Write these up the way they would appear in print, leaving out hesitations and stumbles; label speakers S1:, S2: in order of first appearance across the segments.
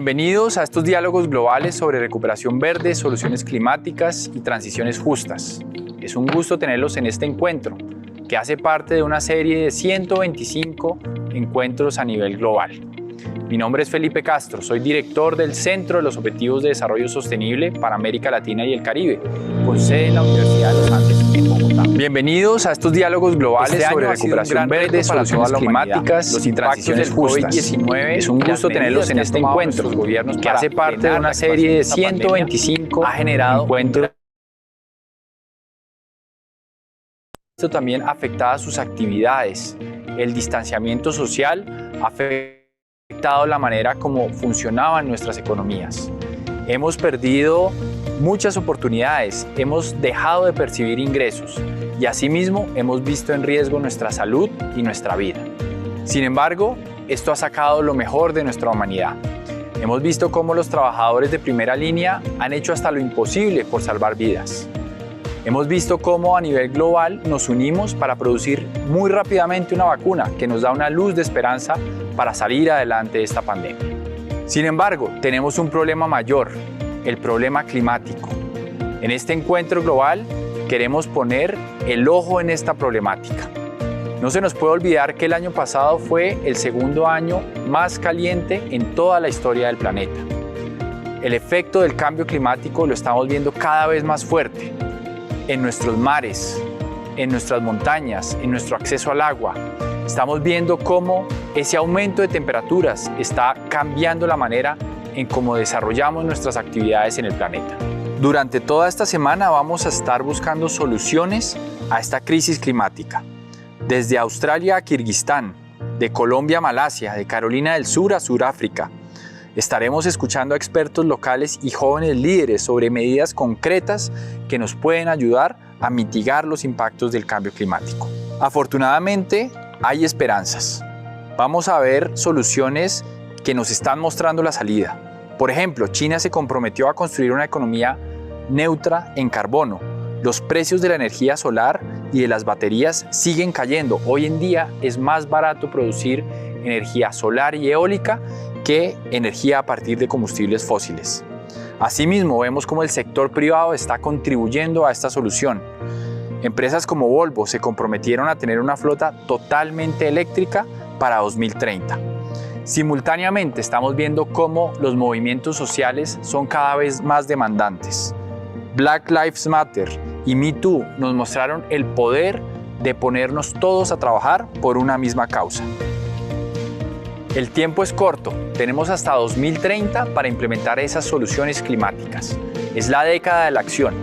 S1: Bienvenidos a estos diálogos globales sobre recuperación verde, soluciones climáticas y transiciones justas. Es un gusto tenerlos en este encuentro, que hace parte de una serie de 125 encuentros a nivel global. Mi nombre es Felipe Castro, soy director del Centro de los Objetivos de Desarrollo Sostenible para América Latina y el Caribe, con sede en la Universidad de los Andes en Bogotá. Bienvenidos a estos diálogos globales sobre recuperación verde, soluciones climáticas y transiciones justas. Es un gusto tenerlos en este encuentro, que hace parte de una serie de 125 encuentros. Esto también afectaba sus actividades. El distanciamiento social ha afectado la manera como funcionaban nuestras economías. Hemos perdido muchas oportunidades, hemos dejado de percibir ingresos y asimismo hemos visto en riesgo nuestra salud y nuestra vida. Sin embargo, esto ha sacado lo mejor de nuestra humanidad. Hemos visto cómo los trabajadores de primera línea han hecho hasta lo imposible por salvar vidas. Hemos visto cómo a nivel global nos unimos para producir muy rápidamente una vacuna que nos da una luz de esperanza para salir adelante de esta pandemia. Sin embargo, tenemos un problema mayor, el problema climático. En este encuentro global queremos poner el ojo en esta problemática. No se nos puede olvidar que el año pasado fue el segundo año más caliente en toda la historia del planeta. El efecto del cambio climático lo estamos viendo cada vez más fuerte en nuestros mares, en nuestras montañas, en nuestro acceso al agua. Estamos viendo cómo ese aumento de temperaturas está cambiando la manera en cómo desarrollamos nuestras actividades en el planeta. Durante toda esta semana vamos a estar buscando soluciones a esta crisis climática. Desde Australia a Kirguistán, de Colombia a Malasia, de Carolina del Sur a Sudáfrica. Estaremos escuchando a expertos locales y jóvenes líderes sobre medidas concretas que nos pueden ayudar a mitigar los impactos del cambio climático. Afortunadamente, hay esperanzas. Vamos a ver soluciones que nos están mostrando la salida. Por ejemplo, China se comprometió a construir una economía neutra en carbono. Los precios de la energía solar y de las baterías siguen cayendo. Hoy en día es más barato producir energía solar y eólica que energía a partir de combustibles fósiles. Asimismo, vemos cómo el sector privado está contribuyendo a esta solución. Empresas como Volvo se comprometieron a tener una flota totalmente eléctrica para 2030. Simultáneamente estamos viendo cómo los movimientos sociales son cada vez más demandantes. Black Lives Matter y Me Too nos mostraron el poder de ponernos todos a trabajar por una misma causa. El tiempo es corto, tenemos hasta 2030 para implementar esas soluciones climáticas. Es la década de la acción.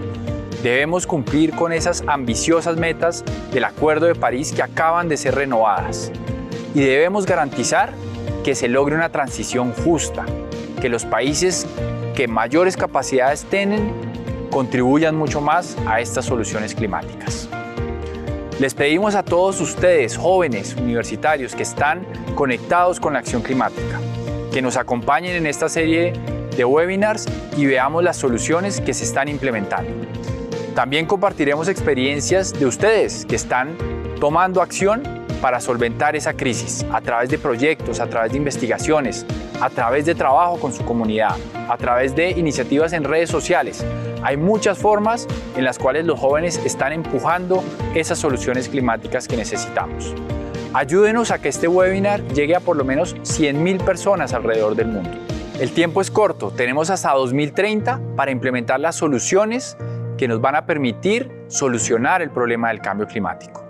S1: Debemos cumplir con esas ambiciosas metas del Acuerdo de París que acaban de ser renovadas. Y debemos garantizar que se logre una transición justa, que los países que mayores capacidades tienen contribuyan mucho más a estas soluciones climáticas. Les pedimos a todos ustedes, jóvenes, universitarios, que están conectados con la acción climática, que nos acompañen en esta serie de webinars y veamos las soluciones que se están implementando. También compartiremos experiencias de ustedes que están tomando acción para solventar esa crisis a través de proyectos, a través de investigaciones, a través de trabajo con su comunidad, a través de iniciativas en redes sociales. Hay muchas formas en las cuales los jóvenes están empujando esas soluciones climáticas que necesitamos. Ayúdenos a que este webinar llegue a por lo menos 100.000 personas alrededor del mundo. El tiempo es corto, tenemos hasta 2030 para implementar las soluciones que nos van a permitir solucionar el problema del cambio climático.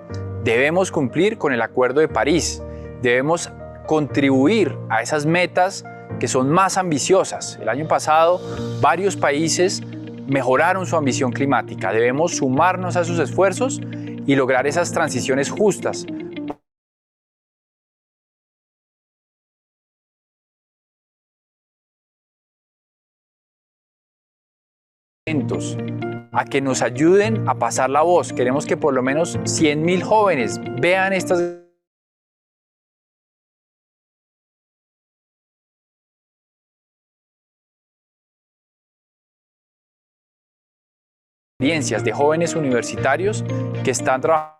S1: Debemos cumplir con el Acuerdo de París, debemos contribuir a esas metas que son más ambiciosas. El año pasado, varios países mejoraron su ambición climática. Debemos sumarnos a sus esfuerzos y lograr esas transiciones justas. A que nos ayuden a pasar la voz. Queremos que por lo menos 100.000 jóvenes vean estas experiencias de jóvenes universitarios que están trabajando.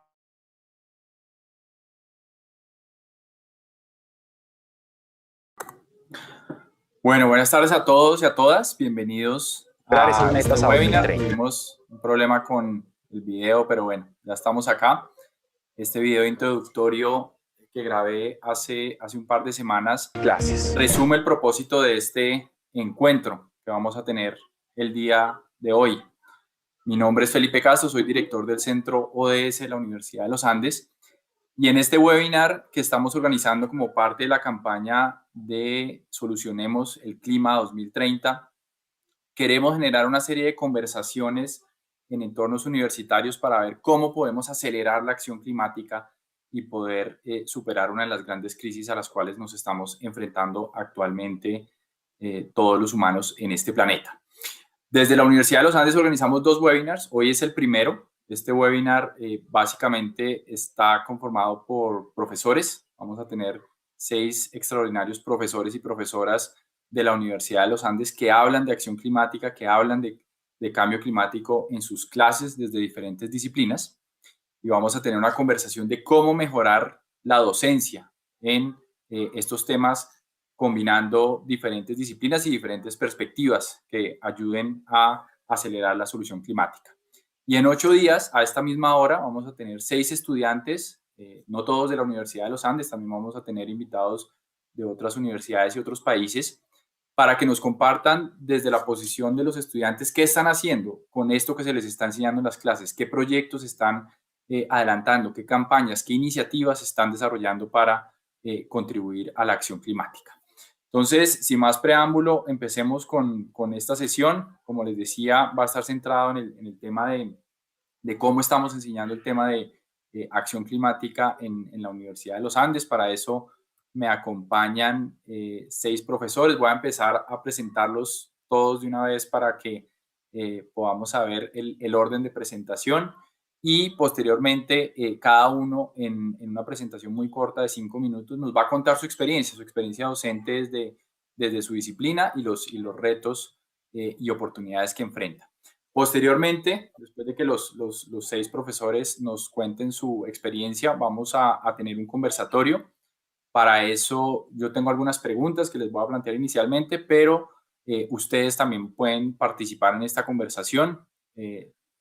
S2: Bueno, buenas tardes a todos y a todas. Bienvenidos a este
S1: Metas a
S2: webinar.
S1: 2030.
S2: Tuvimos un problema con el video, pero bueno, ya estamos acá. Este video introductorio que grabé hace un par de semanas resume el propósito de este encuentro que vamos a tener el día de hoy. Mi nombre es Felipe Castro, soy director del Centro ODS de la Universidad de los Andes. Y en este webinar que estamos organizando como parte de la campaña de Solucionemos el Clima 2030, queremos generar una serie de conversaciones en entornos universitarios para ver cómo podemos acelerar la acción climática y poder superar una de las grandes crisis a las cuales nos estamos enfrentando actualmente todos los humanos en este planeta. Desde la Universidad de los Andes organizamos 2 webinars. Hoy es el primero. Este webinar básicamente está conformado por profesores. Vamos a tener 6 extraordinarios profesores y profesoras de la Universidad de los Andes que hablan de acción climática, que hablan de cambio climático en sus clases desde diferentes disciplinas. Y vamos a tener una conversación de cómo mejorar la docencia en estos temas, combinando diferentes disciplinas y diferentes perspectivas que ayuden a acelerar la solución climática. Y en 8 días, a esta misma hora, vamos a tener 6 estudiantes, no todos de la Universidad de los Andes, también vamos a tener invitados de otras universidades y otros países, para que nos compartan desde la posición de los estudiantes qué están haciendo con esto que se les está enseñando en las clases, qué proyectos están adelantando, qué campañas, qué iniciativas están desarrollando para contribuir a la acción climática. Entonces, sin más preámbulo, empecemos con esta sesión. Como les decía, va a estar centrado en el tema de cómo estamos enseñando el tema de acción climática en la Universidad de los Andes. Para eso me acompañan 6 profesores. Voy a empezar a presentarlos todos de una vez para que podamos saber el orden de presentación. Y posteriormente, cada uno en una presentación muy corta de 5 minutos nos va a contar su experiencia docente desde su disciplina y los retos y oportunidades que enfrenta. Posteriormente, después de que los 6 profesores nos cuenten su experiencia, vamos a tener un conversatorio. Para eso yo tengo algunas preguntas que les voy a plantear inicialmente, pero ustedes también pueden participar en esta conversación.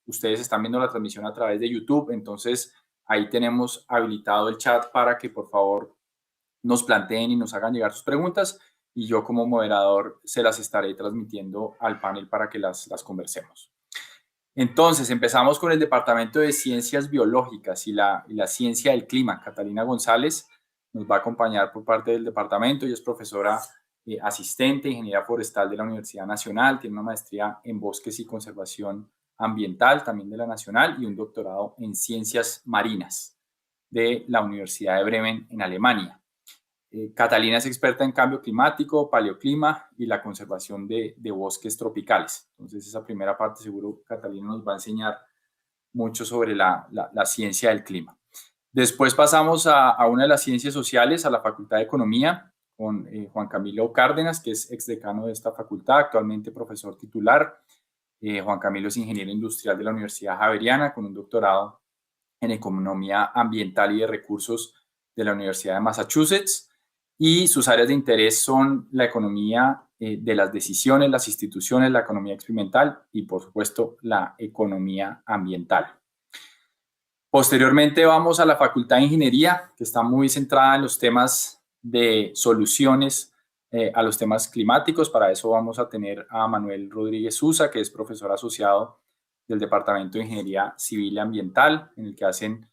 S2: Ustedes están viendo la transmisión a través de YouTube, entonces ahí tenemos habilitado el chat para que por favor nos planteen y nos hagan llegar sus preguntas y yo como moderador se las estaré transmitiendo al panel para que las conversemos. Entonces, empezamos con el Departamento de Ciencias Biológicas y la Ciencia del Clima. Catalina González nos va a acompañar por parte del departamento. Ella es profesora asistente, ingeniera forestal de la Universidad Nacional, tiene una maestría en bosques y conservación ambiental, también de la Nacional, y un doctorado en ciencias marinas de la Universidad de Bremen en Alemania. Catalina es experta en cambio climático, paleoclima y la conservación de bosques tropicales. Entonces, esa primera parte seguro Catalina nos va a enseñar mucho sobre la ciencia del clima. Después pasamos a una de las ciencias sociales, a la Facultad de Economía, con Juan Camilo Cárdenas, que es exdecano de esta facultad, actualmente profesor titular. Juan Camilo es ingeniero industrial de la Universidad Javeriana, con un doctorado en economía ambiental y de recursos de la Universidad de Massachusetts. Y sus áreas de interés son la economía de las decisiones, las instituciones, la economía experimental y, por supuesto, la economía ambiental. Posteriormente vamos a la Facultad de Ingeniería, que está muy centrada en los temas de soluciones a los temas climáticos. Para eso vamos a tener a Manuel Rodríguez Susa, que es profesor asociado del Departamento de Ingeniería Civil y Ambiental, en el que hacen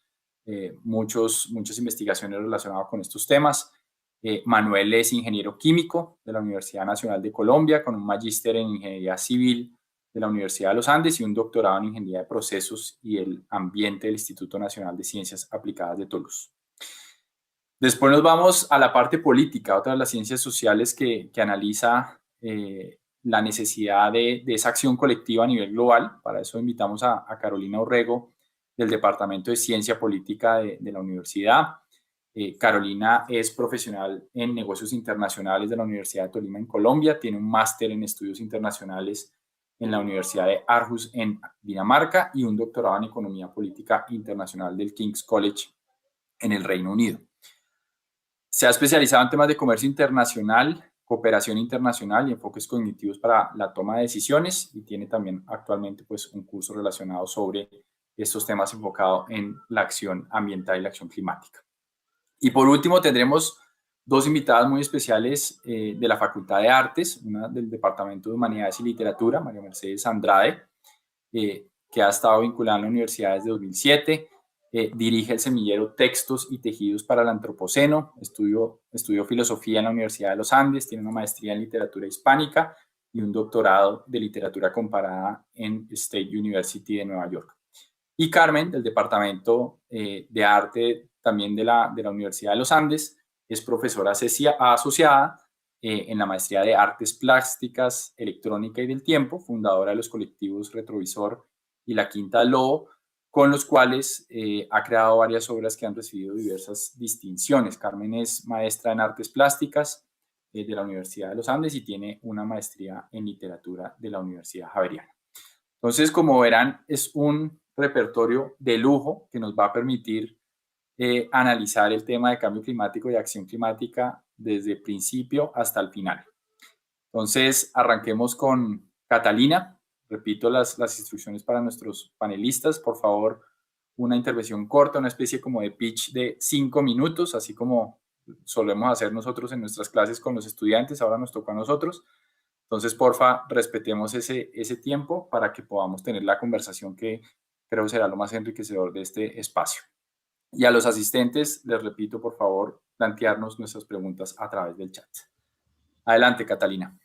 S2: muchas investigaciones relacionadas con estos temas. Manuel es ingeniero químico de la Universidad Nacional de Colombia, con un magíster en Ingeniería Civil de la Universidad de los Andes y un doctorado en Ingeniería de Procesos y el Ambiente del Instituto Nacional de Ciencias Aplicadas de Toulouse. Después nos vamos a la parte política, otra de las ciencias sociales que analiza la necesidad de esa acción colectiva a nivel global. Para eso invitamos a Carolina Orrego, del Departamento de Ciencia Política de la universidad. Carolina es profesional en negocios internacionales de la Universidad de Tolima en Colombia, tiene un máster en estudios internacionales en la Universidad de Aarhus en Dinamarca y un doctorado en economía política internacional del King's College en el Reino Unido. Se ha especializado en temas de comercio internacional cooperación internacional y enfoques cognitivos para la toma de decisiones, y tiene también actualmente pues un curso relacionado sobre estos temas enfocado en la acción ambiental y la acción climática. Y por último tendremos dos invitadas muy especiales de la Facultad de Artes, una del Departamento de Humanidades y Literatura, María Mercedes Andrade, que ha estado vinculada a la universidad desde 2007, dirige el semillero Textos y Tejidos para el Antropoceno, estudió filosofía en la Universidad de los Andes, tiene una maestría en literatura hispánica y un doctorado de literatura comparada en State University de Nueva York. Y Carmen, del Departamento de Arte también de la Universidad de los Andes, es profesora asociada en la maestría de Artes Plásticas, Electrónica y del Tiempo, fundadora de los colectivos Retrovisor y La Quinta del Lobo, con los cuales ha creado varias obras que han recibido diversas distinciones. Carmen es maestra en Artes Plásticas de la Universidad de los Andes y tiene una maestría en Literatura de la Universidad Javeriana. Entonces, como verán, es un repertorio de lujo que nos va a permitir analizar el tema de cambio climático y acción climática desde el principio hasta el final. Entonces, arranquemos con Catalina. Repito las instrucciones para nuestros panelistas. Por favor, una intervención corta, una especie como de pitch de 5 minutos, así como solemos hacer nosotros en nuestras clases con los estudiantes. Ahora nos toca a nosotros. Entonces, porfa, respetemos ese tiempo para que podamos tener la conversación que creo será lo más enriquecedor de este espacio. Y a los asistentes, les repito, por favor, plantearnos nuestras preguntas a través del chat. Adelante, Catalina.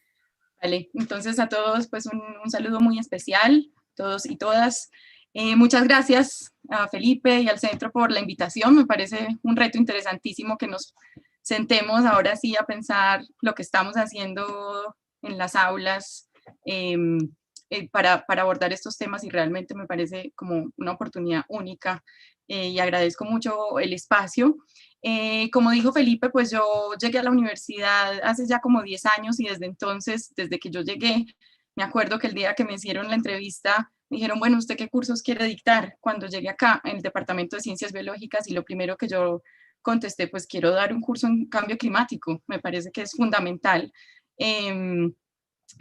S3: Vale, entonces a todos pues un saludo muy especial, todos y todas. Muchas gracias a Felipe y al centro por la invitación. Me parece un reto interesantísimo que nos sentemos ahora sí a pensar lo que estamos haciendo en las aulas para abordar estos temas, y realmente me parece como una oportunidad única y agradezco mucho el espacio. Como dijo Felipe, pues yo llegué a la universidad hace ya como 10 años y desde entonces, desde que yo llegué, me acuerdo que el día que me hicieron la entrevista, me dijeron, bueno, ¿usted qué cursos quiere dictar? Cuando llegué acá en el Departamento de Ciencias Biológicas, y lo primero que yo contesté, pues quiero dar un curso en cambio climático, me parece que es fundamental.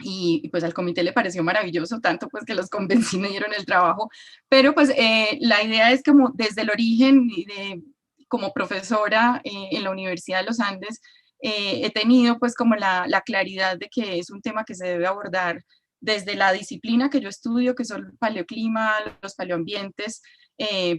S3: Y pues al comité le pareció maravilloso, tanto pues que los convencí, me dieron el trabajo, pero pues la idea es como desde el origen, como profesora en la Universidad de los Andes, he tenido pues como la claridad de que es un tema que se debe abordar desde la disciplina que yo estudio, que son paleoclima, los paleoambientes,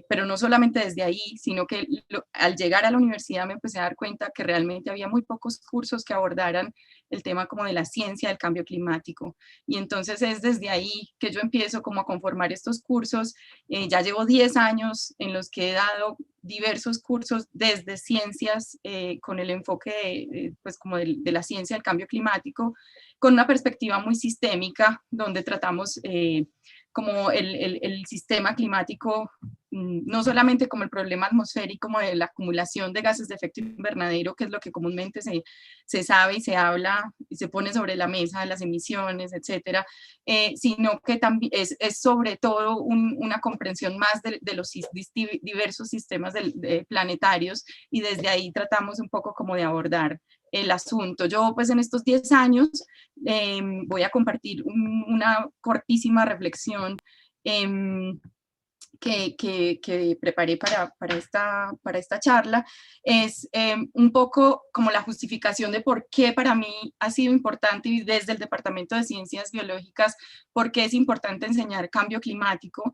S3: pero no solamente desde ahí, sino que al llegar a la universidad me empecé a dar cuenta que realmente había muy pocos cursos que abordaran el tema como de la ciencia del cambio climático. Y entonces es desde ahí que yo empiezo como a conformar estos cursos. Ya llevo 10 años en los que he dado diversos cursos desde ciencias con el enfoque pues como de la ciencia del cambio climático, con una perspectiva muy sistémica, donde tratamos como el sistema climático, no solamente como el problema atmosférico, como de la acumulación de gases de efecto invernadero, que es lo que comúnmente se sabe y se habla y se pone sobre la mesa, las emisiones, etcétera, sino que también es sobre todo una comprensión más de los diversos sistemas planetarios, y desde ahí tratamos un poco como de abordar el asunto. Yo pues en estos 10 años voy a compartir una cortísima reflexión que preparé para esta charla. Es un poco como la justificación de por qué para mí ha sido importante, y desde el Departamento de Ciencias Biológicas, por qué es importante enseñar cambio climático.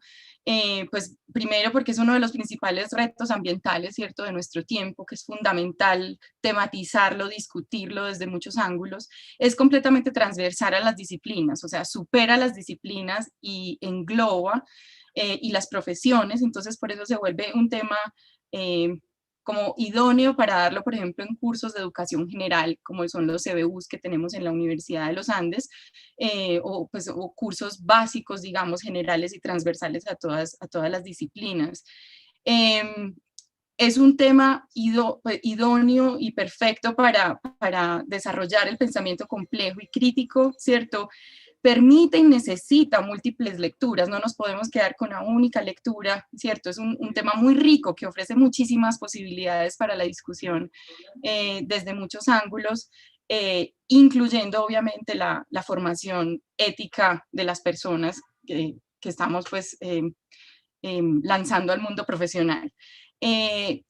S3: Pues primero porque es uno de los principales retos ambientales, ¿cierto?, de nuestro tiempo, que es fundamental tematizarlo, discutirlo desde muchos ángulos. Es completamente transversal a las disciplinas, o sea, supera las disciplinas y engloba y las profesiones, entonces por eso se vuelve un tema como idóneo para darlo, por ejemplo, en cursos de educación general, como son los CBUs que tenemos en la Universidad de los Andes, o cursos básicos, digamos, generales y transversales a todas las disciplinas. Es un tema idóneo y perfecto para desarrollar el pensamiento complejo y crítico, ¿cierto? Permite y necesita múltiples lecturas, no nos podemos quedar con una única lectura, ¿cierto? Es un tema muy rico que ofrece muchísimas posibilidades para la discusión desde muchos ángulos. incluyendo obviamente la formación ética de las personas que estamos pues lanzando al mundo profesional.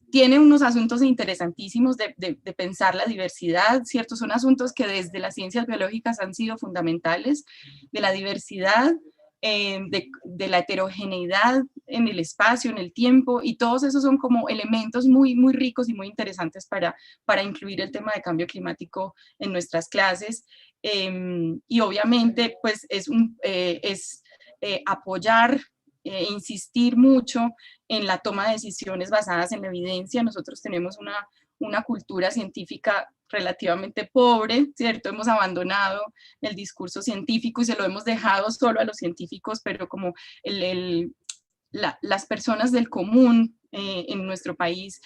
S3: Tiene unos asuntos interesantísimos de pensar la diversidad, ¿cierto? Son asuntos que desde las ciencias biológicas han sido fundamentales, de la diversidad, de la heterogeneidad en el espacio, en el tiempo, y todos esos son como elementos muy, muy ricos y muy interesantes para incluir el tema de cambio climático en nuestras clases. Y obviamente, pues es apoyar, insistir mucho en la toma de decisiones basadas en la evidencia. Nosotros tenemos una cultura científica relativamente pobre, ¿cierto? Hemos abandonado el discurso científico y se lo hemos dejado solo a los científicos, pero como las personas del común en nuestro país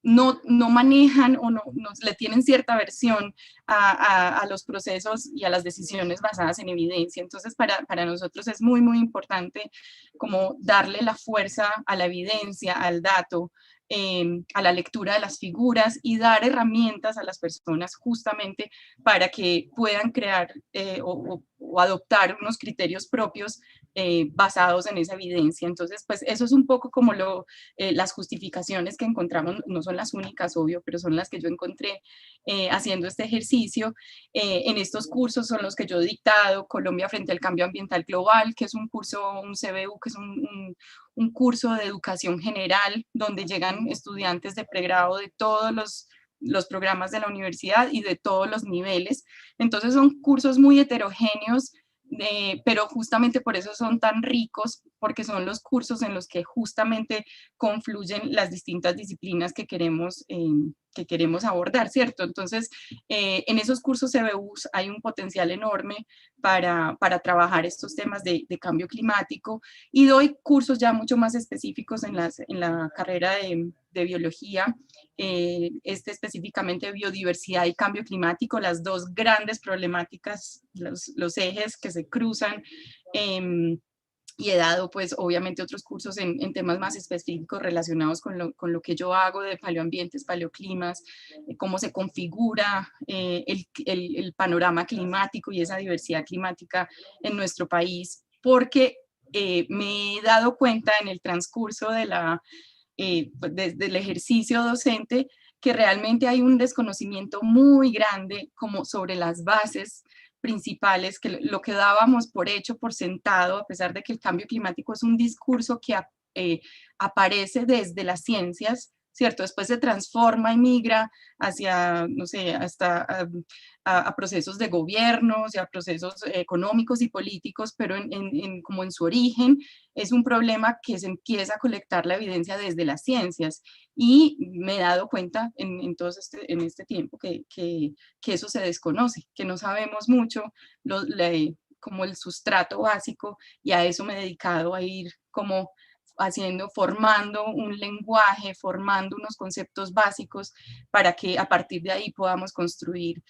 S3: no manejan o no le tienen cierta aversión a los procesos y a las decisiones basadas en evidencia. Entonces, para nosotros es muy, muy importante como darle la fuerza a la evidencia, al dato, a la lectura de las figuras y dar herramientas a las personas justamente para que puedan crear o adoptar unos criterios propios basados en esa evidencia. Entonces, pues eso es un poco como las justificaciones que encontramos, no son las únicas, obvio, pero son las que yo encontré haciendo este ejercicio. En estos cursos son los que yo he dictado, Colombia frente al cambio ambiental global, que es un curso, un CBU, que es un curso de educación general, donde llegan estudiantes de pregrado de todos los programas de la universidad y de todos los niveles. Entonces son cursos muy heterogéneos, pero justamente por eso son tan ricos, porque son los cursos en los que justamente confluyen las distintas disciplinas que queremos abordar, ¿cierto? Entonces, en esos cursos CBUs hay un potencial enorme para trabajar estos temas de cambio climático, y doy cursos ya mucho más específicos en la carrera de biología, específicamente biodiversidad y cambio climático, las dos grandes problemáticas, los ejes que se cruzan, y he dado pues obviamente otros cursos en temas más específicos relacionados con lo que yo hago de paleoambientes, paleoclimas, cómo se configura el panorama climático y esa diversidad climática en nuestro país, porque me he dado cuenta en el transcurso desde el ejercicio docente que realmente hay un desconocimiento muy grande como sobre las bases principales, que lo que dábamos por hecho, por sentado, a pesar de que el cambio climático es un discurso que aparece desde las ciencias, ¿cierto? Después se transforma y migra hacia, no sé, hasta a procesos de gobiernos y a procesos económicos y políticos, pero como en su origen es un problema que se empieza a colectar la evidencia desde las ciencias. Y me he dado cuenta en este tiempo que eso se desconoce, que no sabemos mucho como el sustrato básico, y a eso me he dedicado, a ir como formando un lenguaje, formando unos conceptos básicos para que a partir de ahí podamos construir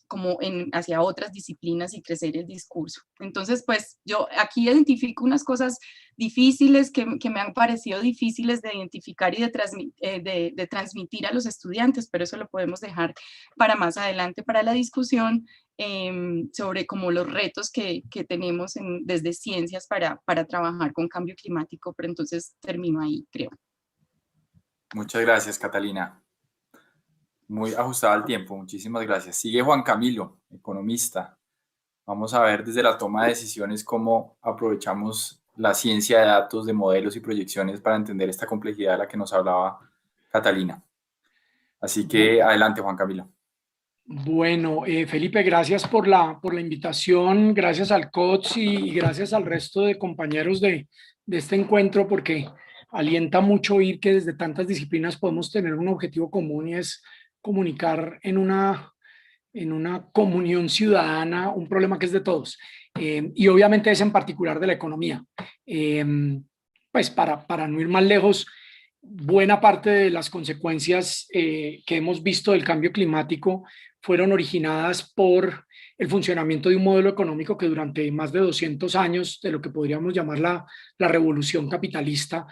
S3: como hacia otras disciplinas y crecer el discurso. Entonces, pues yo aquí identifico unas cosas difíciles que me han parecido difíciles de identificar y de transmitir a los estudiantes, pero eso lo podemos dejar para más adelante para la discusión sobre como los retos que tenemos desde ciencias para trabajar con cambio climático, pero entonces termino ahí, creo.
S2: Muchas gracias, Catalina. Muy ajustada al tiempo, muchísimas gracias. Sigue Juan Camilo, economista. Vamos a ver desde la toma de decisiones cómo aprovechamos la ciencia de datos, de modelos y proyecciones para entender esta complejidad de la que nos hablaba Catalina. Así que adelante, Juan Camilo.
S4: Bueno, Felipe, gracias por la invitación, gracias al COTS y gracias al resto de compañeros de este encuentro, porque alienta mucho oír que desde tantas disciplinas podemos tener un objetivo común, y es comunicar en una comunión ciudadana un problema que es de todos, y obviamente es en particular de la economía. Pues para no ir más lejos, buena parte de las consecuencias que hemos visto del cambio climático fueron originadas por el funcionamiento de un modelo económico que durante más de 200 años, de lo que podríamos llamar la revolución capitalista,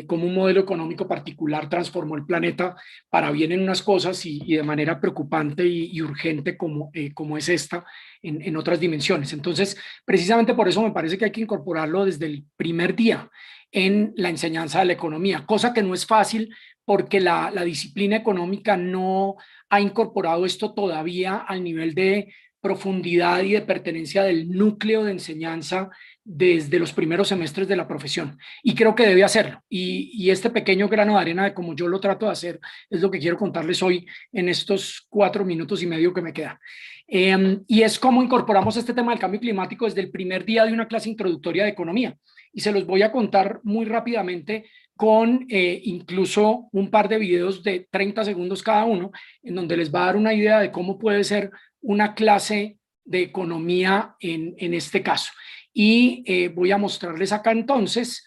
S4: como un modelo económico particular transformó el planeta para bien en unas cosas y de manera preocupante y urgente como es esta en otras dimensiones. Entonces, precisamente por eso me parece que hay que incorporarlo desde el primer día en la enseñanza de la economía, cosa que no es fácil porque la disciplina económica no ha incorporado esto todavía al nivel de profundidad y de pertenencia del núcleo de enseñanza desde los primeros semestres de la profesión. Y creo que debe hacerlo. Y este pequeño grano de arena de como yo lo trato de hacer es lo que quiero contarles hoy en estos 4 minutos y medio que me quedan. Y es cómo incorporamos este tema del cambio climático desde el primer día de una clase introductoria de economía. Y se los voy a contar muy rápidamente con incluso un par de videos de 30 segundos cada uno, en donde les va a dar una idea de cómo puede ser una clase de economía en este caso. Y voy a mostrarles acá entonces,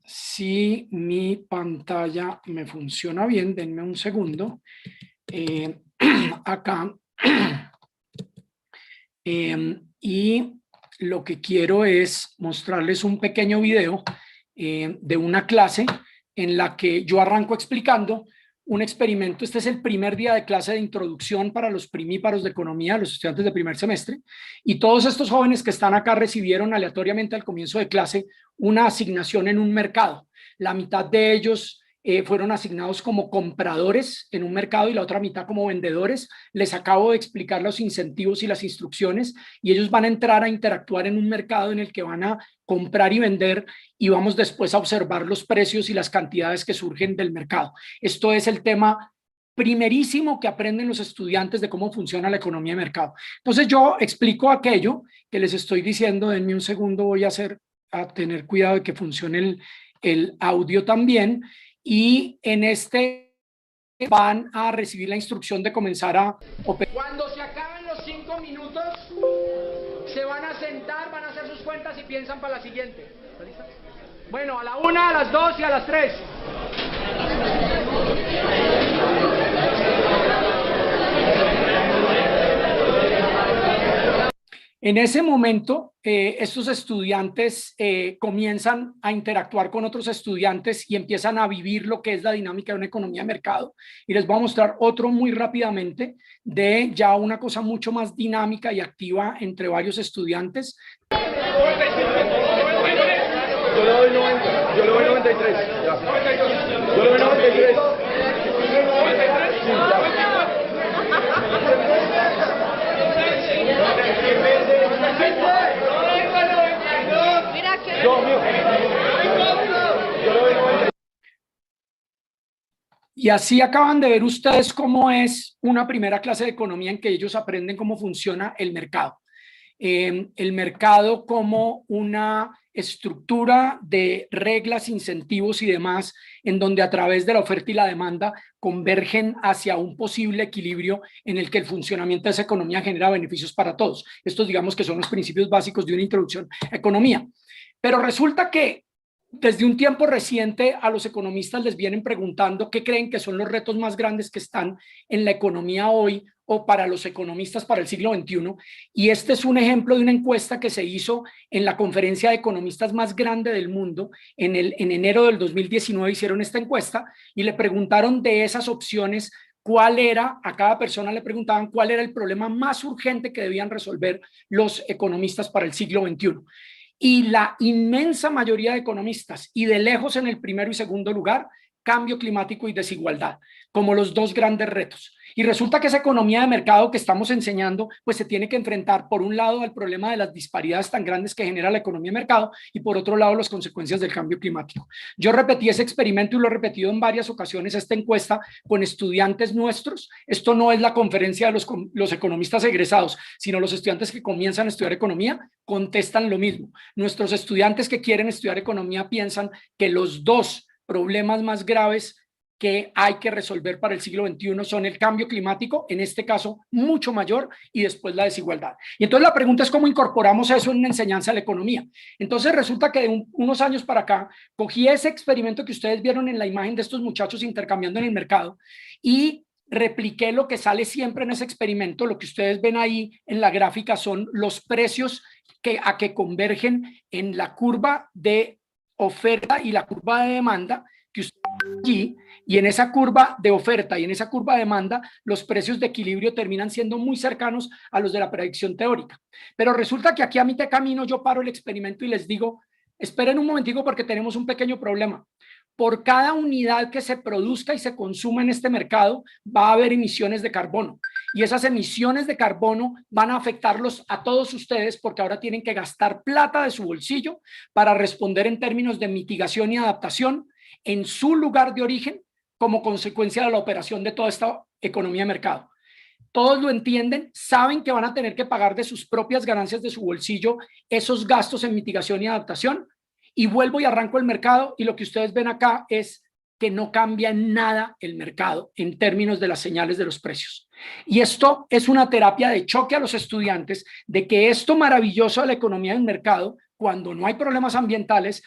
S4: si mi pantalla me funciona bien, denme un segundo. Acá. Y lo que quiero es mostrarles un pequeño video de una clase en la que yo arranco explicando un experimento. Este es el primer día de clase de introducción para los primíparos de economía, los estudiantes de primer semestre, y todos estos jóvenes que están acá recibieron aleatoriamente al comienzo de clase una asignación en un mercado. La mitad de ellos fueron asignados como compradores en un mercado y la otra mitad como vendedores. Les acabo de explicar los incentivos y las instrucciones y ellos van a entrar a interactuar en un mercado en el que van a comprar y vender y vamos después a observar los precios y las cantidades que surgen del mercado. Esto es el tema primerísimo que aprenden los estudiantes de cómo funciona la economía de mercado. Entonces yo explico aquello que les estoy diciendo. Denme un segundo, voy a tener cuidado de que funcione el audio también. Y en este van a recibir la instrucción de comenzar a operar. Cuando se acaben los 5 minutos, se van a sentar, van a hacer sus cuentas y piensan para la siguiente. Bueno, a la 1, a las 2 y a las 3. En ese momento, estos estudiantes comienzan a interactuar con otros estudiantes y empiezan a vivir lo que es la dinámica de una economía de mercado. Y les voy a mostrar otro muy rápidamente de ya una cosa mucho más dinámica y activa entre varios estudiantes. Yo le doy 90, yo le doy 93. Yo le doy 93. Y así acaban de ver ustedes cómo es una primera clase de economía en que ellos aprenden cómo funciona el mercado. El mercado como una estructura de reglas, incentivos y demás, en donde a través de la oferta y la demanda convergen hacia un posible equilibrio en el que el funcionamiento de esa economía genera beneficios para todos. Estos, digamos que son los principios básicos de una introducción a economía. Pero resulta que desde un tiempo reciente a los economistas les vienen preguntando qué creen que son los retos más grandes que están en la economía hoy o para los economistas para el siglo XXI. Y este es un ejemplo de una encuesta que se hizo en la conferencia de economistas más grande del mundo. En enero del 2019 hicieron esta encuesta y le preguntaron de esas opciones cuál era, a cada persona le preguntaban cuál era el problema más urgente que debían resolver los economistas para el siglo XXI. Y la inmensa mayoría de economistas, y de lejos en el primero y segundo lugar, cambio climático y desigualdad, como los dos grandes retos. Y resulta que esa economía de mercado que estamos enseñando, pues se tiene que enfrentar, por un lado, al problema de las disparidades tan grandes que genera la economía de mercado y, por otro lado, las consecuencias del cambio climático. Yo repetí ese experimento y lo he repetido en varias ocasiones, esta encuesta con estudiantes nuestros. Esto no es la conferencia de los economistas egresados, sino los estudiantes que comienzan a estudiar economía contestan lo mismo. Nuestros estudiantes que quieren estudiar economía piensan que los dos problemas más graves que hay que resolver para el siglo XXI son el cambio climático, en este caso mucho mayor, y después la desigualdad. Y entonces la pregunta es cómo incorporamos eso en una enseñanza de la economía. Entonces resulta que de unos años para acá cogí ese experimento que ustedes vieron en la imagen de estos muchachos intercambiando en el mercado y repliqué lo que sale siempre en ese experimento. Lo que ustedes ven ahí en la gráfica son los precios a que convergen en la curva de oferta y la curva de demanda que ustedes ven allí, y en esa curva de oferta y en esa curva de demanda los precios de equilibrio terminan siendo muy cercanos a los de la predicción teórica. Pero resulta que aquí a mitad de camino yo paro el experimento y les digo, esperen un momentico porque tenemos un pequeño problema. Por cada unidad que se produzca y se consuma en este mercado va a haber emisiones de carbono, y esas emisiones de carbono van a afectarlos a todos ustedes porque ahora tienen que gastar plata de su bolsillo para responder en términos de mitigación y adaptación en su lugar de origen como consecuencia de la operación de toda esta economía de mercado. Todos lo entienden, saben que van a tener que pagar de sus propias ganancias de su bolsillo esos gastos en mitigación y adaptación. Y vuelvo y arranco el mercado, y lo que ustedes ven acá es que no cambia en nada el mercado en términos de las señales de los precios. Y esto es una terapia de choque a los estudiantes de que esto maravilloso de la economía del mercado, cuando no hay problemas ambientales,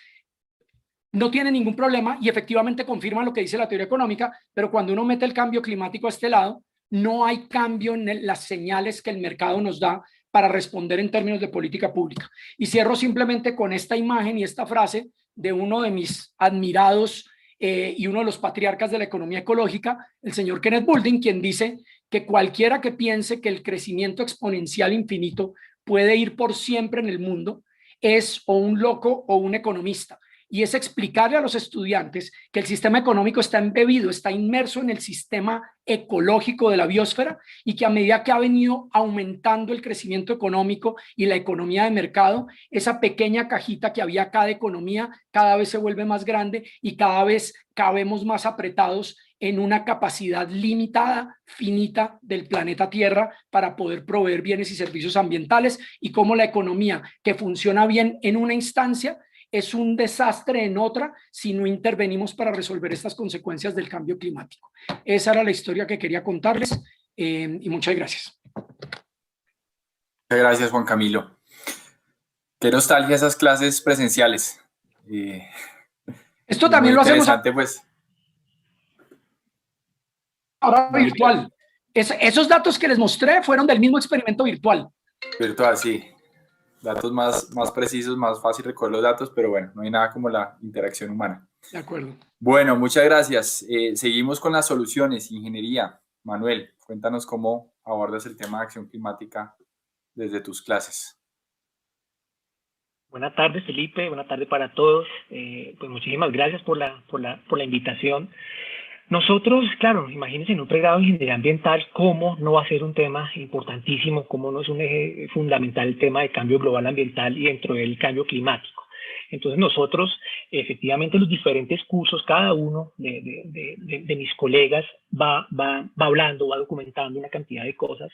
S4: no tiene ningún problema, y efectivamente confirma lo que dice la teoría económica, pero cuando uno mete el cambio climático a este lado, no hay cambio en las señales que el mercado nos da para responder en términos de política pública. Y cierro simplemente con esta imagen y esta frase de uno de mis admirados y uno de los patriarcas de la economía ecológica, el señor Kenneth Boulding, quien dice que cualquiera que piense que el crecimiento exponencial infinito puede ir por siempre en el mundo es o un loco o un economista. Y es explicarle a los estudiantes que el sistema económico está embebido, está inmerso en el sistema ecológico de la biosfera, y que a medida que ha venido aumentando el crecimiento económico y la economía de mercado, esa pequeña cajita que había acá de economía cada vez se vuelve más grande y cada vez cabemos más apretados en una capacidad limitada, finita del planeta Tierra para poder proveer bienes y servicios ambientales, y cómo la economía que funciona bien en una instancia es un desastre en otra si no intervenimos para resolver estas consecuencias del cambio climático. Esa era la historia que quería contarles, y muchas gracias.
S2: Muchas gracias, Juan Camilo. Qué nostalgia esas clases presenciales.
S4: Esto también lo hacemos
S2: pues.
S4: ahora virtual. Esos datos que les mostré fueron del mismo experimento virtual.
S2: Virtual, sí. Datos más precisos, más fácil recordar los datos, pero bueno, no hay nada como la interacción humana.
S4: De acuerdo.
S2: Bueno, muchas gracias. Seguimos con las soluciones. Ingeniería. Manuel, cuéntanos cómo abordas el tema de acción climática desde tus clases.
S5: Buenas tardes, Felipe. Buenas tardes para todos. Pues muchísimas gracias por la invitación. Nosotros, claro, imagínense en un pregrado de ingeniería ambiental, cómo no va a ser un tema importantísimo, cómo no es un eje fundamental el tema de cambio global ambiental y dentro del cambio climático. Entonces nosotros, efectivamente, los diferentes cursos, cada uno de mis colegas va hablando, va documentando una cantidad de cosas.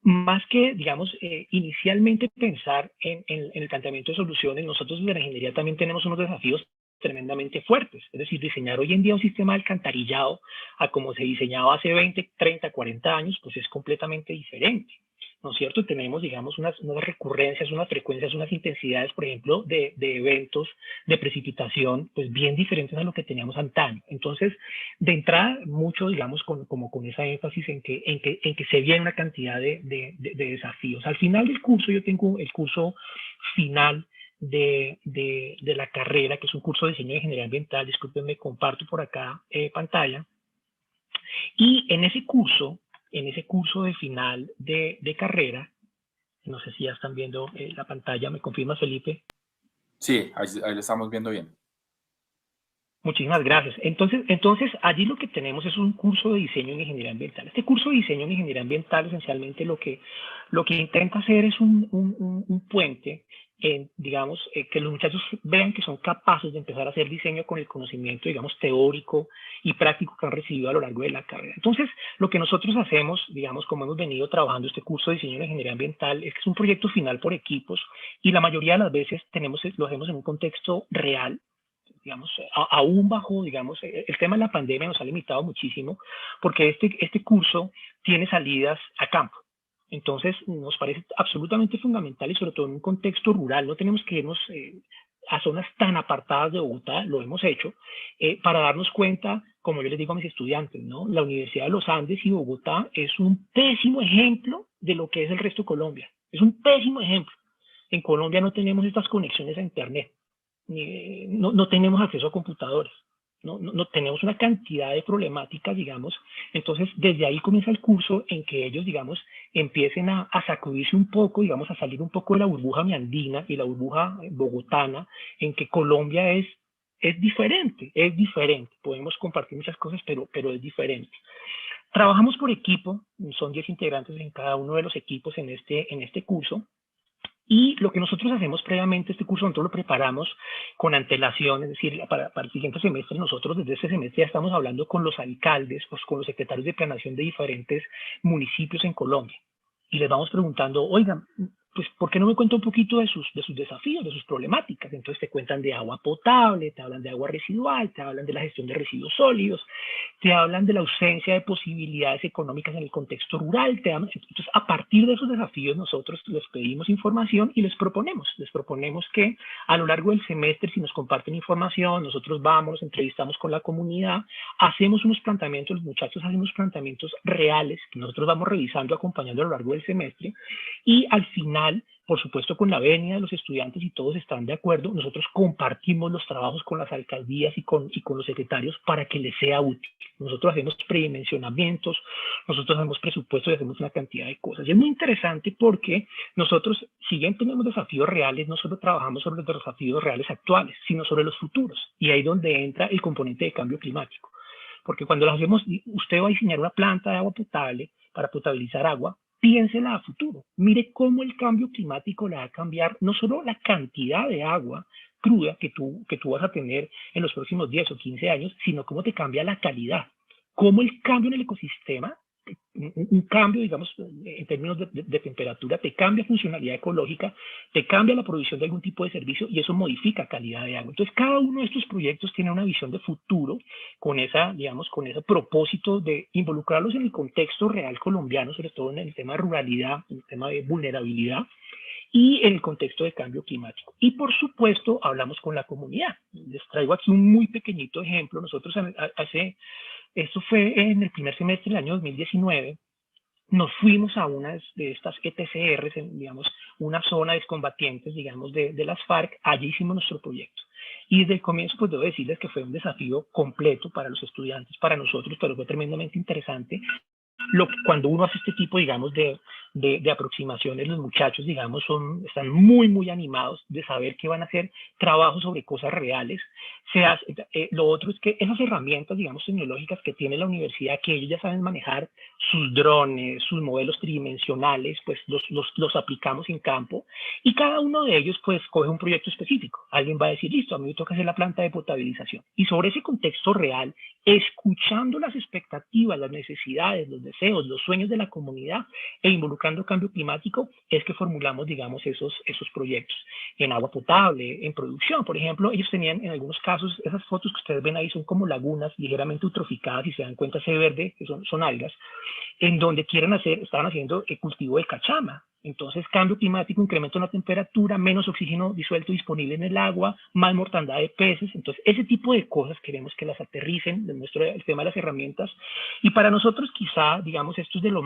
S5: Más que, digamos, inicialmente pensar en el planteamiento de soluciones, nosotros desde la ingeniería también tenemos unos desafíos tremendamente fuertes. Es decir, diseñar hoy en día un sistema de alcantarillado a como se diseñaba hace 20, 30, 40 años, pues es completamente diferente, ¿no es cierto? Tenemos, digamos, unas recurrencias, unas frecuencias, unas intensidades, por ejemplo, de eventos de precipitación, pues bien diferentes a lo que teníamos antaño. Entonces, de entrada, mucho, digamos, como con esa énfasis en que se viene una cantidad de desafíos. Al final del curso, yo tengo el curso final de la carrera, que es un curso de diseño de ingeniería ambiental. Discúlpenme, comparto por acá pantalla. Y en ese curso de final de carrera, no sé si ya están viendo la pantalla, ¿me confirma, Felipe?
S2: Sí, ahí lo estamos viendo bien.
S5: Muchísimas gracias. Entonces, allí lo que tenemos es un curso de diseño en ingeniería ambiental. Este curso de diseño en ingeniería ambiental, esencialmente lo que intenta hacer es un puente, digamos, que los muchachos vean que son capaces de empezar a hacer diseño con el conocimiento, digamos, teórico y práctico que han recibido a lo largo de la carrera. Entonces, lo que nosotros hacemos, digamos, como hemos venido trabajando este curso de diseño en ingeniería ambiental, es que es un proyecto final por equipos, y la mayoría de las veces lo hacemos en un contexto real, digamos, aún bajo, digamos, el tema de la pandemia nos ha limitado muchísimo, porque este curso tiene salidas a campo. Entonces, nos parece absolutamente fundamental, y sobre todo en un contexto rural, no tenemos que irnos a zonas tan apartadas de Bogotá, lo hemos hecho, para darnos cuenta como yo les digo a mis estudiantes, ¿no? La Universidad de los Andes y Bogotá es un pésimo ejemplo de lo que es el resto de Colombia. Es un pésimo ejemplo. En Colombia no tenemos estas conexiones a Internet, no tenemos acceso a computadores, no tenemos una cantidad de problemáticas, digamos. Entonces, desde ahí comienza el curso en que ellos, digamos, empiecen a sacudirse un poco, digamos, a salir un poco de la burbuja miandina y la burbuja bogotana, en que Colombia es diferente, podemos compartir muchas cosas, pero es diferente. Trabajamos por equipo, son 10 integrantes en cada uno de los equipos en este curso, y lo que nosotros hacemos previamente, este curso nosotros lo preparamos con antelación, es decir, para el siguiente semestre, nosotros desde este semestre ya estamos hablando con los alcaldes, pues con los secretarios de planeación de diferentes municipios en Colombia, y les vamos preguntando, oigan, pues, ¿por qué no me cuenta un poquito de sus desafíos, de sus problemáticas? Entonces te cuentan de agua potable, te hablan de agua residual, te hablan de la gestión de residuos sólidos, te hablan de la ausencia de posibilidades económicas en el contexto rural, entonces a partir de esos desafíos nosotros les pedimos información y les proponemos que a lo largo del semestre, si nos comparten información, nosotros vamos, nos entrevistamos con la comunidad, hacemos unos planteamientos, los muchachos hacen unos planteamientos reales que nosotros vamos revisando, acompañando a lo largo del semestre, y al final, por supuesto, con la venia de los estudiantes y todos están de acuerdo, nosotros compartimos los trabajos con las alcaldías y con los secretarios para que les sea útil. Nosotros hacemos predimensionamientos, nosotros hacemos presupuestos y hacemos una cantidad de cosas. Y es muy interesante porque nosotros, si bien tenemos desafíos reales, no solo trabajamos sobre los desafíos reales actuales, sino sobre los futuros. Y ahí es donde entra el componente de cambio climático. Porque cuando lo hacemos, usted va a diseñar una planta de agua potable para potabilizar agua, piénsela a futuro. Mire cómo el cambio climático le va a cambiar no solo la cantidad de agua cruda que tú vas a tener en los próximos 10 o 15 años, sino cómo te cambia la calidad. Cómo el cambio en el ecosistema, un cambio, digamos, en términos de temperatura, te cambia funcionalidad ecológica, te cambia la provisión de algún tipo de servicio y eso modifica calidad de agua. Entonces, cada uno de estos proyectos tiene una visión de futuro con con ese propósito de involucrarlos en el contexto real colombiano, sobre todo en el tema de ruralidad, en el tema de vulnerabilidad y en el contexto de cambio climático. Y por supuesto, hablamos con la comunidad. Les traigo aquí un muy pequeñito ejemplo. Nosotros esto fue en el primer semestre del año 2019, nos fuimos a una de estas ETCRs, digamos, una zona de excombatientes, digamos, de las FARC, allí hicimos nuestro proyecto. Y desde el comienzo, pues debo decirles que fue un desafío completo para los estudiantes, para nosotros, pero fue tremendamente interesante. Cuando uno hace este tipo, digamos, de aproximaciones, los muchachos, digamos, están muy, muy animados de saber que van a hacer trabajos sobre cosas reales. Lo otro es que esas herramientas, digamos, tecnológicas que tiene la universidad, que ellos ya saben manejar, sus drones, sus modelos tridimensionales, pues los aplicamos en campo y cada uno de ellos, pues, coge un proyecto específico. Alguien va a decir, listo, a mí me toca hacer la planta de potabilización. Y sobre ese contexto real, escuchando las expectativas, las necesidades, los deseos, los sueños de la comunidad e involucrando cambio climático, es que formulamos, digamos, esos proyectos. En agua potable, en producción, por ejemplo, ellos tenían en algunos casos, esas fotos que ustedes ven ahí son como lagunas ligeramente eutroficadas, y se dan cuenta ese verde, que son algas, en donde estaban haciendo el cultivo de cachama. Entonces, cambio climático, incremento en la temperatura, menos oxígeno disuelto disponible en el agua, más mortandad de peces. Entonces, ese tipo de cosas queremos que las aterricen el tema de las herramientas. Y para nosotros, quizá, digamos, esto es de lo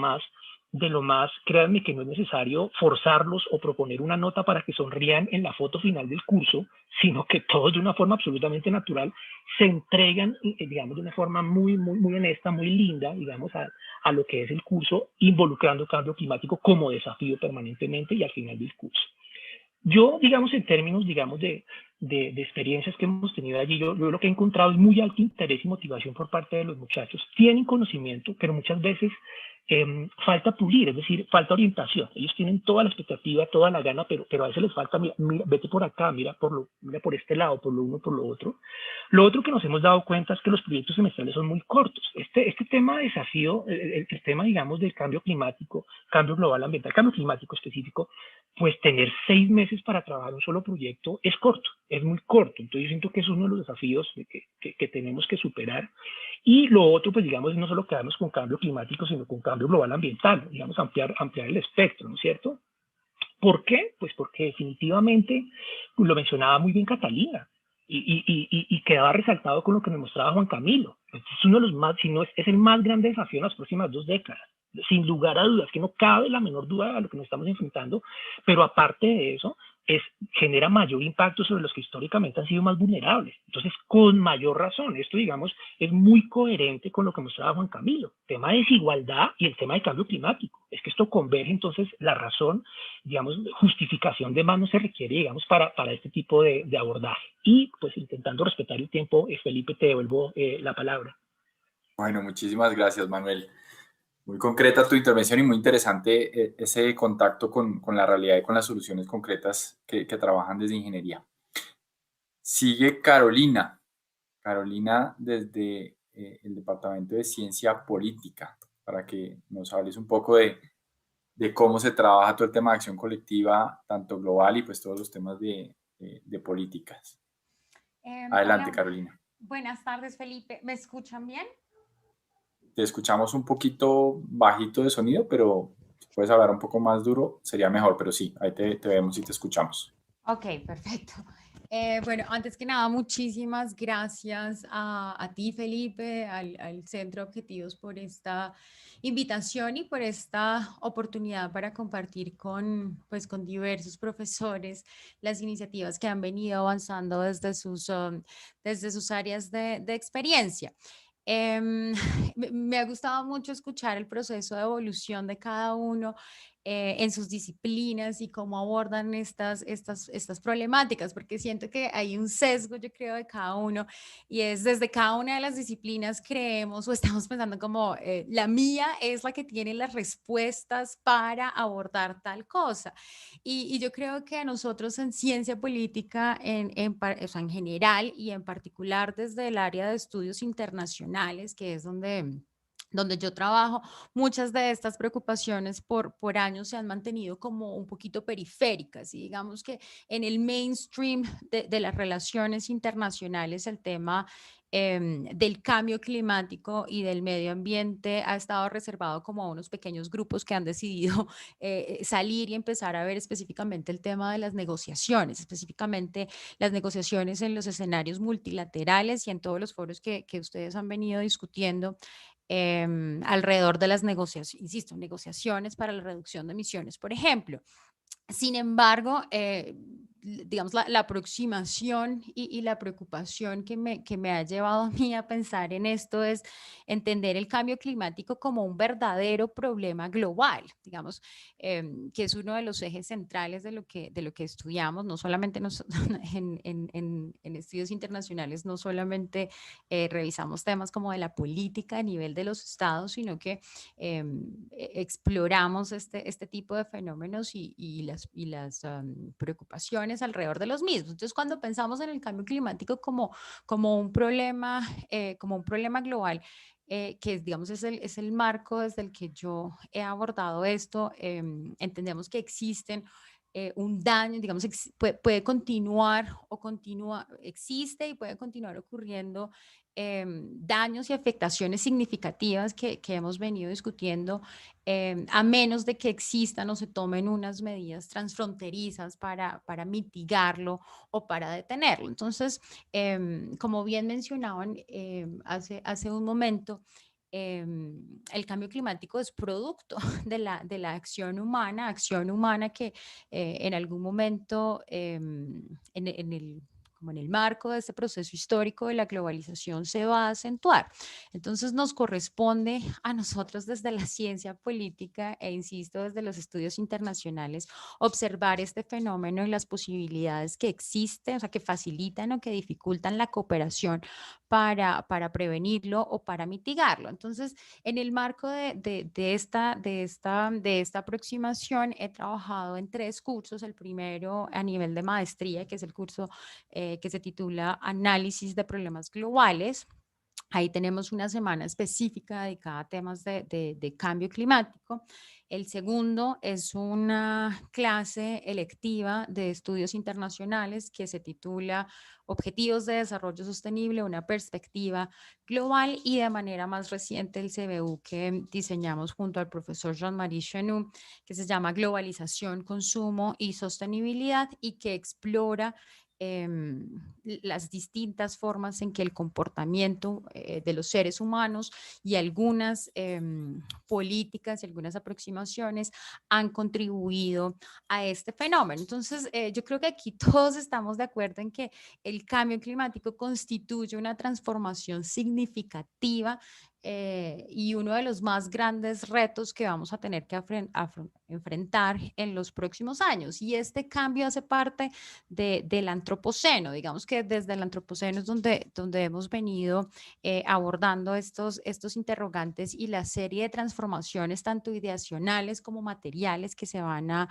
S5: más, créanme que no es necesario forzarlos o proponer una nota para que sonrían en la foto final del curso, sino que todos de una forma absolutamente natural se entregan, digamos, de una forma muy, muy, muy honesta, muy linda, digamos, a lo que es el curso, involucrando cambio climático como desafío permanentemente y al final del curso. Yo, digamos, en términos, digamos, de experiencias que hemos tenido allí, yo lo que he encontrado es muy alto interés y motivación por parte de los muchachos. Tienen conocimiento, pero muchas veces falta pulir, es decir, falta orientación. Ellos tienen toda la expectativa, toda la gana, pero a veces les falta, mira, vete por acá, mira por este lado, por lo uno, por lo otro. Lo otro que nos hemos dado cuenta es que los proyectos semestrales son muy cortos. Este tema de desafío, el tema, digamos, del cambio climático, cambio global ambiental, cambio climático específico, pues tener 6 meses para trabajar un solo proyecto es corto, es muy corto. Entonces yo siento que es uno de los desafíos que tenemos que superar. Y lo otro, pues digamos, no solo quedarnos con cambio climático, sino con cambio global ambiental, digamos, ampliar el espectro, ¿no es cierto? ¿Por qué? Pues porque definitivamente, lo mencionaba muy bien Catalina, Y quedaba resaltado con lo que me mostraba Juan Camilo. Este es uno de los más, si no es el más grande desafío en las próximas 2 décadas. Sin lugar a dudas, que no cabe la menor duda a lo que nos estamos enfrentando, pero aparte de eso, genera mayor impacto sobre los que históricamente han sido más vulnerables. Entonces, con mayor razón, esto, digamos, es muy coherente con lo que mostraba Juan Camilo, tema de desigualdad y el tema de cambio climático. Es que esto converge, entonces, la razón, digamos, justificación de más no se requiere, digamos, para este tipo de abordaje. Y, pues, intentando respetar el tiempo, Felipe, te devuelvo la palabra.
S2: Bueno, muchísimas gracias, Manuel. Muy concreta tu intervención y muy interesante ese contacto con la realidad y con las soluciones concretas que trabajan desde ingeniería. Sigue Carolina. Carolina desde el Departamento de Ciencia Política, para que nos hables un poco de cómo se trabaja todo el tema de acción colectiva, tanto global y pues todos los temas de políticas. Adelante,
S6: Hola,
S2: Carolina.
S6: buenas tardes, Felipe. ¿Me escuchan bien?
S2: Te escuchamos un poquito bajito de sonido, pero si puedes hablar un poco más duro, sería mejor, pero sí, ahí te vemos y te escuchamos.
S6: Ok, perfecto. Bueno, antes que nada, muchísimas gracias a ti, Felipe, al Centro Objetivos por esta invitación y por esta oportunidad para compartir pues, con diversos profesores las iniciativas que han venido avanzando desde sus áreas de experiencia. Me ha gustado mucho escuchar el proceso de evolución de cada uno en sus disciplinas y cómo abordan estas problemáticas, porque siento que hay un sesgo, yo creo, de cada uno, y es desde cada una de las disciplinas creemos o estamos pensando como la mía es la que tiene las respuestas para abordar tal cosa. Y yo creo que a nosotros en ciencia política, o sea, en general y en particular desde el área de estudios internacionales, que es donde yo trabajo, muchas de estas preocupaciones por años se han mantenido como un poquito periféricas y digamos que en el mainstream de las relaciones internacionales el tema del cambio climático y del medio ambiente ha estado reservado como a unos pequeños grupos que han decidido salir y empezar a ver específicamente el tema de las negociaciones, específicamente las negociaciones en los escenarios multilaterales y en todos los foros que ustedes han venido discutiendo alrededor de las negociaciones, insisto, negociaciones para la reducción de emisiones, por ejemplo. Sin embargo, digamos, la aproximación y la preocupación que me ha llevado a mí a pensar en esto es entender el cambio climático como un verdadero problema global, digamos, que es uno de los ejes centrales de lo que estudiamos, no solamente en estudios internacionales, no solamente revisamos temas como de la política a nivel de los estados, sino que exploramos este tipo de fenómenos y las preocupaciones alrededor de los mismos. Entonces, cuando pensamos en el cambio climático como un problema global, que digamos es el marco desde el que yo he abordado esto, entendemos que existen un daño, digamos, puede continuar existe y puede continuar ocurriendo daños y afectaciones significativas que hemos venido discutiendo, a menos de que existan o se tomen unas medidas transfronterizas para mitigarlo o para detenerlo. Entonces, como bien mencionaban hace un momento, el cambio climático es producto de la acción humana que en algún momento como en el marco de este proceso histórico de la globalización se va a acentuar. Entonces nos corresponde a nosotros desde la ciencia política e insisto desde los estudios internacionales observar este fenómeno y las posibilidades que existen, o sea, que facilitan o que dificultan la cooperación para prevenirlo o para mitigarlo. Entonces, en el marco de esta aproximación he trabajado en 3 cursos. El primero a nivel de maestría, que es el curso que se titula Análisis de Problemas Globales. Ahí tenemos una semana específica dedicada a temas de cambio climático. El segundo es una clase electiva de estudios internacionales que se titula Objetivos de Desarrollo Sostenible, una perspectiva global, y de manera más reciente el CBU que diseñamos junto al profesor Jean-Marie Chenou, que se llama Globalización, Consumo y Sostenibilidad y que explora las distintas formas en que el comportamiento de los seres humanos y algunas políticas y algunas aproximaciones han contribuido a este fenómeno. Entonces, yo creo que aquí todos estamos de acuerdo en que el cambio climático constituye una transformación significativa y uno de los más grandes retos que vamos a tener que enfrentar en los próximos años. Y este cambio hace parte del antropoceno. Digamos que desde el antropoceno es donde hemos venido abordando estos interrogantes y la serie de transformaciones tanto ideacionales como materiales que se van a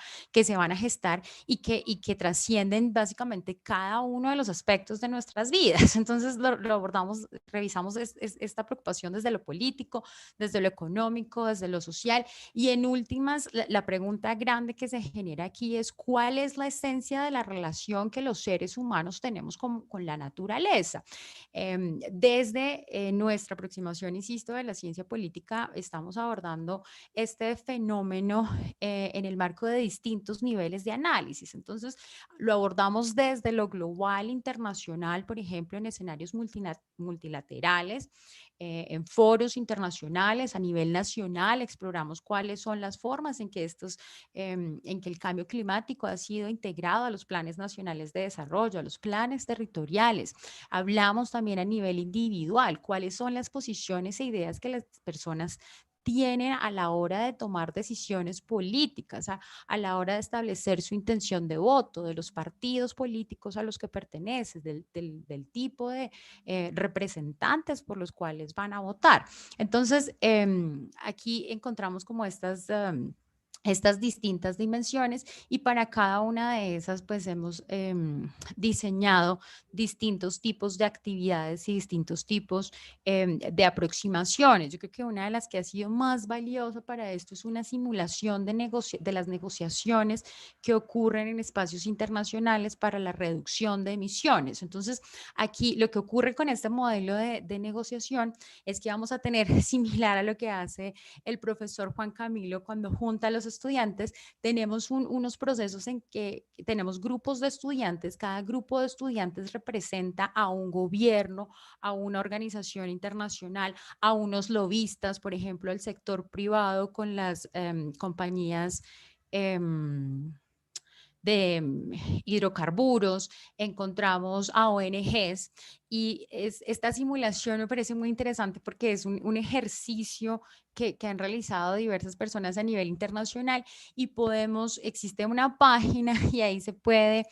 S6: gestar y que trascienden básicamente cada uno de los aspectos de nuestras vidas. Entonces lo abordamos, revisamos esta preocupación desde lo político, desde lo económico, desde lo social y en últimas la pregunta grande que se genera aquí es ¿cuál es la esencia de la relación que los seres humanos tenemos con la naturaleza? Desde nuestra aproximación, insisto, de la ciencia política, estamos abordando este fenómeno en el marco de distintos niveles de análisis. Entonces, lo abordamos desde lo global, internacional, por ejemplo, en escenarios multilaterales, en foros internacionales, a nivel nacional, exploramos cuáles son las formas en que en que el cambio climático ha sido integrado a los planes nacionales de desarrollo, a los planes territoriales. Hablamos también a nivel individual, cuáles son las posiciones e ideas que las personas tienen a la hora de tomar decisiones políticas, a la hora de establecer su intención de voto, de los partidos políticos a los que perteneces, del tipo de representantes por los cuales van a votar. Entonces, aquí encontramos como estas distintas dimensiones y para cada una de esas pues hemos diseñado distintos tipos de actividades y distintos tipos de aproximaciones. Yo creo que una de las que ha sido más valiosa para esto es una simulación de las negociaciones que ocurren en espacios internacionales para la reducción de emisiones. Entonces, aquí lo que ocurre con este modelo de negociación es que vamos a tener similar a lo que hace el profesor Juan Camilo cuando junta a los estudiantes, tenemos unos procesos en que tenemos grupos de estudiantes, cada grupo de estudiantes representa a un gobierno, a una organización internacional, a unos lobistas, por ejemplo, el sector privado con las compañías de hidrocarburos, encontramos a ONGs y esta simulación me parece muy interesante porque es un ejercicio que han realizado diversas personas a nivel internacional y existe una página y ahí se puede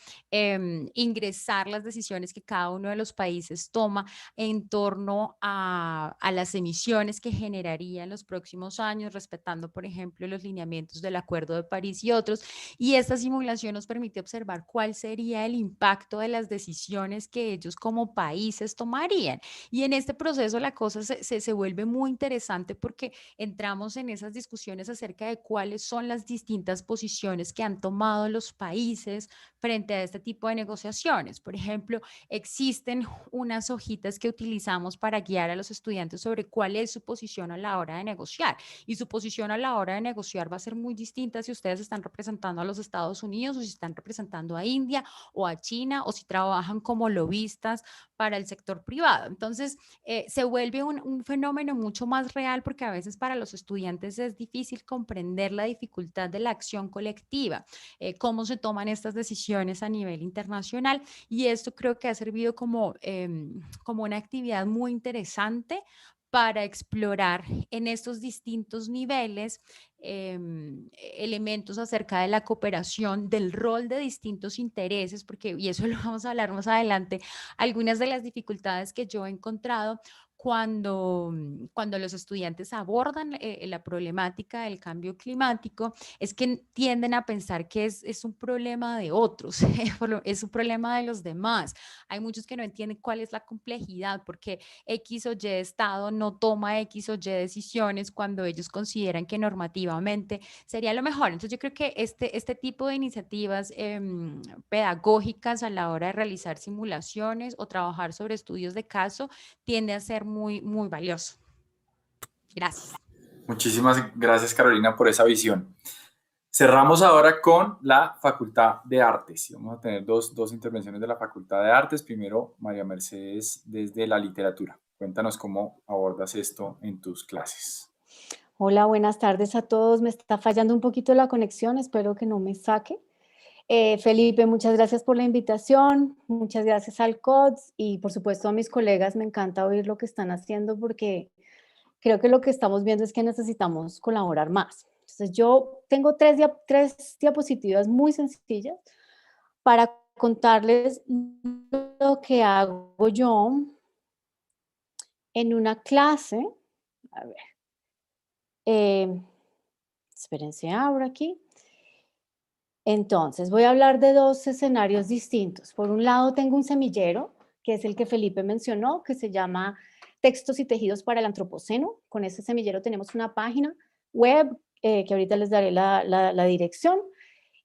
S6: ingresar las decisiones que cada uno de los países toma en torno a las emisiones que generaría en los próximos años, respetando, por ejemplo, los lineamientos del Acuerdo de París y otros. Y esta simulación nos permite observar cuál sería el impacto de las decisiones que ellos como países tomarían. Y en este proceso la cosa se vuelve muy interesante porque entramos en esas discusiones acerca de cuáles son las distintas posiciones que han tomado los países frente a este tipo de negociaciones. Por ejemplo, existen unas hojitas que utilizamos para guiar a los estudiantes sobre cuál es su posición a la hora de negociar. Y su posición a la hora de negociar va a ser muy distinta si ustedes están representando a los Estados Unidos o si están representando a India o a China o si trabajan como lobistas para el sector privado. Entonces, se vuelve un fenómeno mucho más real porque a veces para los estudiantes es difícil comprender la dificultad de la acción colectiva, cómo se toman estas decisiones a nivel internacional y esto creo que ha servido como una actividad muy interesante para explorar en estos distintos niveles elementos acerca de la cooperación, del rol de distintos intereses, porque, y eso lo vamos a hablar más adelante, algunas de las dificultades que yo he encontrado cuando los estudiantes abordan la problemática del cambio climático es que tienden a pensar que es un problema de otros, es un problema de los demás. Hay muchos que no entienden cuál es la complejidad, porque X o Y Estado no toma X o Y decisiones cuando ellos consideran que normativamente sería lo mejor. Entonces yo creo que este tipo de iniciativas pedagógicas a la hora de realizar simulaciones o trabajar sobre estudios de caso tiende a ser muy, muy valioso. Gracias.
S2: Muchísimas gracias, Carolina, por esa visión. Cerramos ahora con la Facultad de Artes. Vamos a tener dos intervenciones de la Facultad de Artes. Primero, María Mercedes, desde la literatura. Cuéntanos cómo abordas esto en tus clases.
S7: Hola, buenas tardes a todos. Me está fallando un poquito la conexión, espero que no me saque. Felipe, muchas gracias por la invitación, muchas gracias al CODS y por supuesto a mis colegas. Me encanta oír lo que están haciendo porque creo que lo que estamos viendo es que necesitamos colaborar más. Entonces yo tengo tres diapositivas muy sencillas para contarles lo que hago yo en una clase. A ver. Espérense, abro aquí. Entonces, voy a hablar de dos escenarios distintos. Por un lado, tengo un semillero, que es el que Felipe mencionó, que se llama Textos y Tejidos para el Antropoceno. Con ese semillero tenemos una página web, que ahorita les daré la dirección,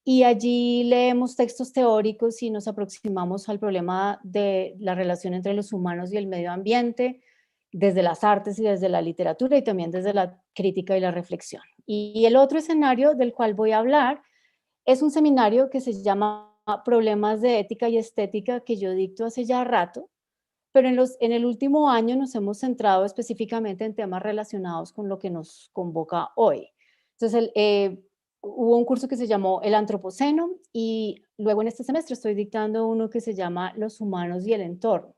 S7: y allí leemos textos teóricos y nos aproximamos al problema de la relación entre los humanos y el medio ambiente, desde las artes y desde la literatura y también desde la crítica y la reflexión. Y el otro escenario del cual voy a hablar es un seminario que se llama Problemas de Ética y Estética, que yo dicto hace ya rato, pero en el último año nos hemos centrado específicamente en temas relacionados con lo que nos convoca hoy. Entonces, hubo un curso que se llamó El Antropoceno y luego en este semestre estoy dictando uno que se llama Los Humanos y el Entorno.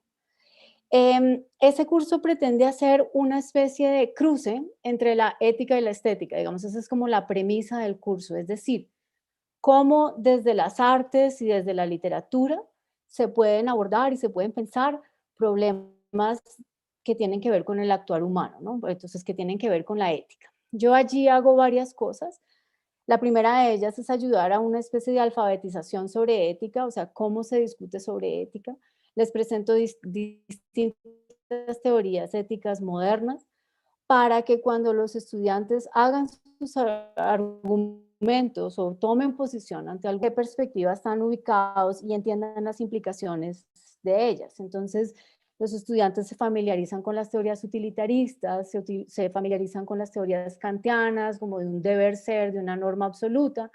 S7: Ese curso pretende hacer una especie de cruce entre la ética y la estética, digamos, esa es como la premisa del curso, es decir, cómo desde las artes y desde la literatura se pueden abordar y se pueden pensar problemas que tienen que ver con el actuar humano, ¿no? Entonces, que tienen que ver con la ética. Yo allí hago varias cosas. La primera de ellas es ayudar a una especie de alfabetización sobre ética, o sea, cómo se discute sobre ética. Les presento distintas teorías éticas modernas para que cuando los estudiantes hagan sus argumentos o tomen posición ante alguna perspectiva están ubicados y entiendan las implicaciones de ellas. Entonces, los estudiantes se familiarizan con las teorías utilitaristas, se familiarizan con las teorías kantianas, como de un deber ser, de una norma absoluta,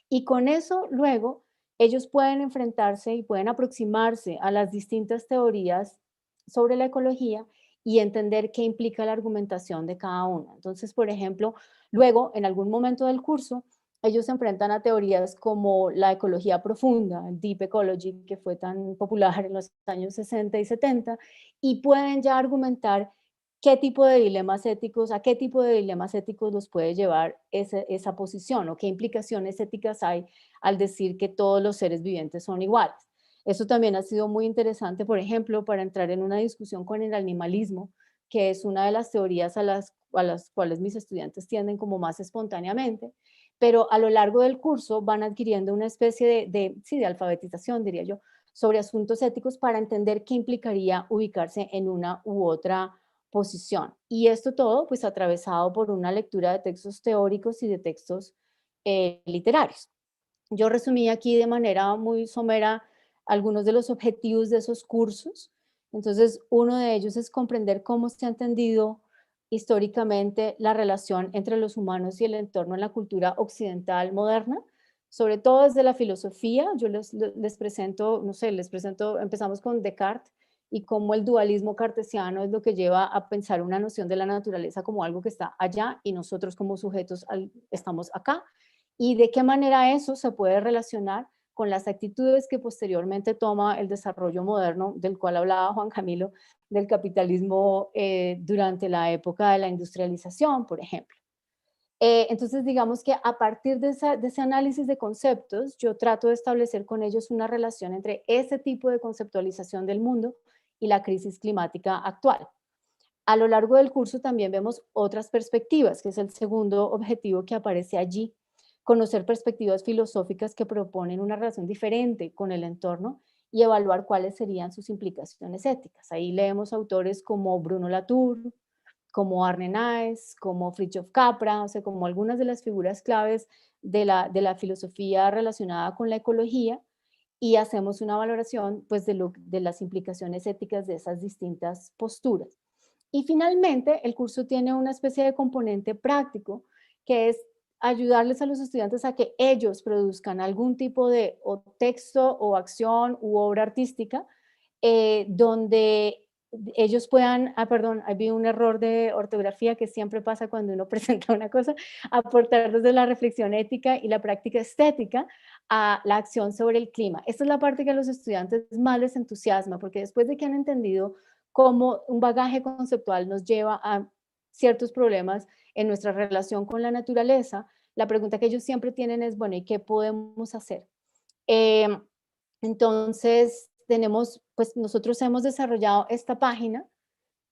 S7: y con eso luego ellos pueden enfrentarse y pueden aproximarse a las distintas teorías sobre la ecología y entender qué implica la argumentación de cada una. Entonces, por ejemplo, luego, en algún momento del curso, ellos se enfrentan a teorías como la ecología profunda, el Deep Ecology, que fue tan popular en los años 60 y 70, y pueden ya argumentar qué tipo de dilemas éticos, a qué tipo de dilemas éticos los puede llevar esa posición o qué implicaciones éticas hay al decir que todos los seres vivientes son iguales. Eso también ha sido muy interesante, por ejemplo, para entrar en una discusión con el animalismo, que es una de las teorías a las cuales mis estudiantes tienden como más espontáneamente, pero a lo largo del curso van adquiriendo una especie de alfabetización, diría yo, sobre asuntos éticos para entender qué implicaría ubicarse en una u otra posición. Y esto todo, pues, atravesado por una lectura de textos teóricos y de textos literarios. Yo resumí aquí de manera muy somera algunos de los objetivos de esos cursos. Entonces, uno de ellos es comprender cómo se ha entendido históricamente la relación entre los humanos y el entorno en la cultura occidental moderna, sobre todo desde la filosofía. Yo les presento, no sé, empezamos con Descartes y cómo el dualismo cartesiano es lo que lleva a pensar una noción de la naturaleza como algo que está allá y nosotros como sujetos estamos acá, y de qué manera eso se puede relacionar con las actitudes que posteriormente toma el desarrollo moderno, del cual hablaba Juan Camilo, del capitalismo durante la época de la industrialización, por ejemplo. Entonces, digamos que a partir de ese análisis de conceptos, yo trato de establecer con ellos una relación entre ese tipo de conceptualización del mundo y la crisis climática actual. A lo largo del curso también vemos otras perspectivas, que es el segundo objetivo que aparece allí, conocer perspectivas filosóficas que proponen una relación diferente con el entorno y evaluar cuáles serían sus implicaciones éticas. Ahí leemos autores como Bruno Latour, como Arne Naes, como Fritjof Capra, o sea, como algunas de las figuras claves de la filosofía relacionada con la ecología, y hacemos una valoración, pues, de las implicaciones éticas de esas distintas posturas. Y finalmente, el curso tiene una especie de componente práctico, que es ayudarles a los estudiantes a que ellos produzcan algún tipo de o texto o acción u obra artística donde ellos puedan, perdón, había un error de ortografía que siempre pasa cuando uno presenta una cosa, aportar desde la reflexión ética y la práctica estética a la acción sobre el clima. Esta es la parte que a los estudiantes más les entusiasma, porque después de que han entendido cómo un bagaje conceptual nos lleva a ciertos problemas en nuestra relación con la naturaleza, la pregunta que ellos siempre tienen es, bueno, ¿y qué podemos hacer? Entonces, pues nosotros hemos desarrollado esta página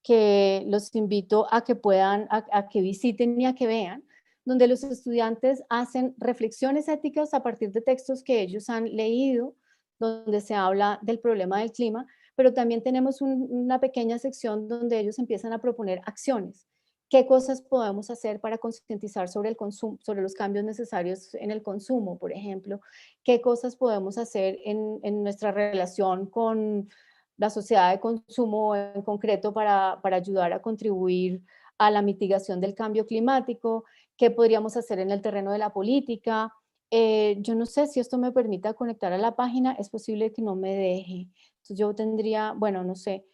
S7: que los invito a que puedan, a que visiten y a que vean, donde los estudiantes hacen reflexiones éticas a partir de textos que ellos han leído, donde se habla del problema del clima, pero también tenemos una pequeña sección donde ellos empiezan a proponer acciones. ¿Qué cosas podemos hacer para concientizar sobre el consumo, sobre los cambios necesarios en el consumo, por ejemplo? ¿Qué cosas podemos hacer en nuestra relación con la sociedad de consumo en concreto para ayudar a contribuir a la mitigación del cambio climático? ¿Qué podríamos hacer en el terreno de la política? Yo no sé si esto me permita conectar a la página, es posible que no me deje. Entonces yo tendría, bueno, no sé,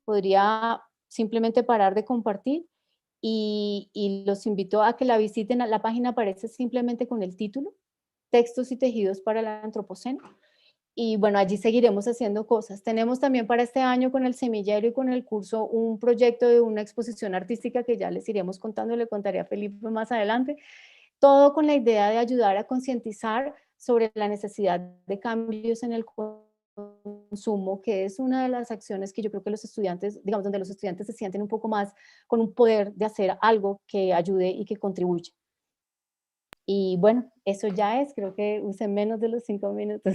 S7: podría simplemente parar de compartir y los invito a que la visiten. La página aparece simplemente con el título, Textos y tejidos para el Antropoceno. Y bueno, allí seguiremos haciendo cosas. Tenemos también para este año con el semillero y con el curso un proyecto de una exposición artística que ya les iremos contando, le contaré a Felipe más adelante. Todo con la idea de ayudar a concientizar sobre la necesidad de cambios en el consumo, que es una de las acciones que yo creo que los estudiantes, digamos, donde los estudiantes se sienten un poco más con un poder de hacer algo que ayude y que contribuya. Y bueno, eso ya es, creo que usé menos de los 5 minutos.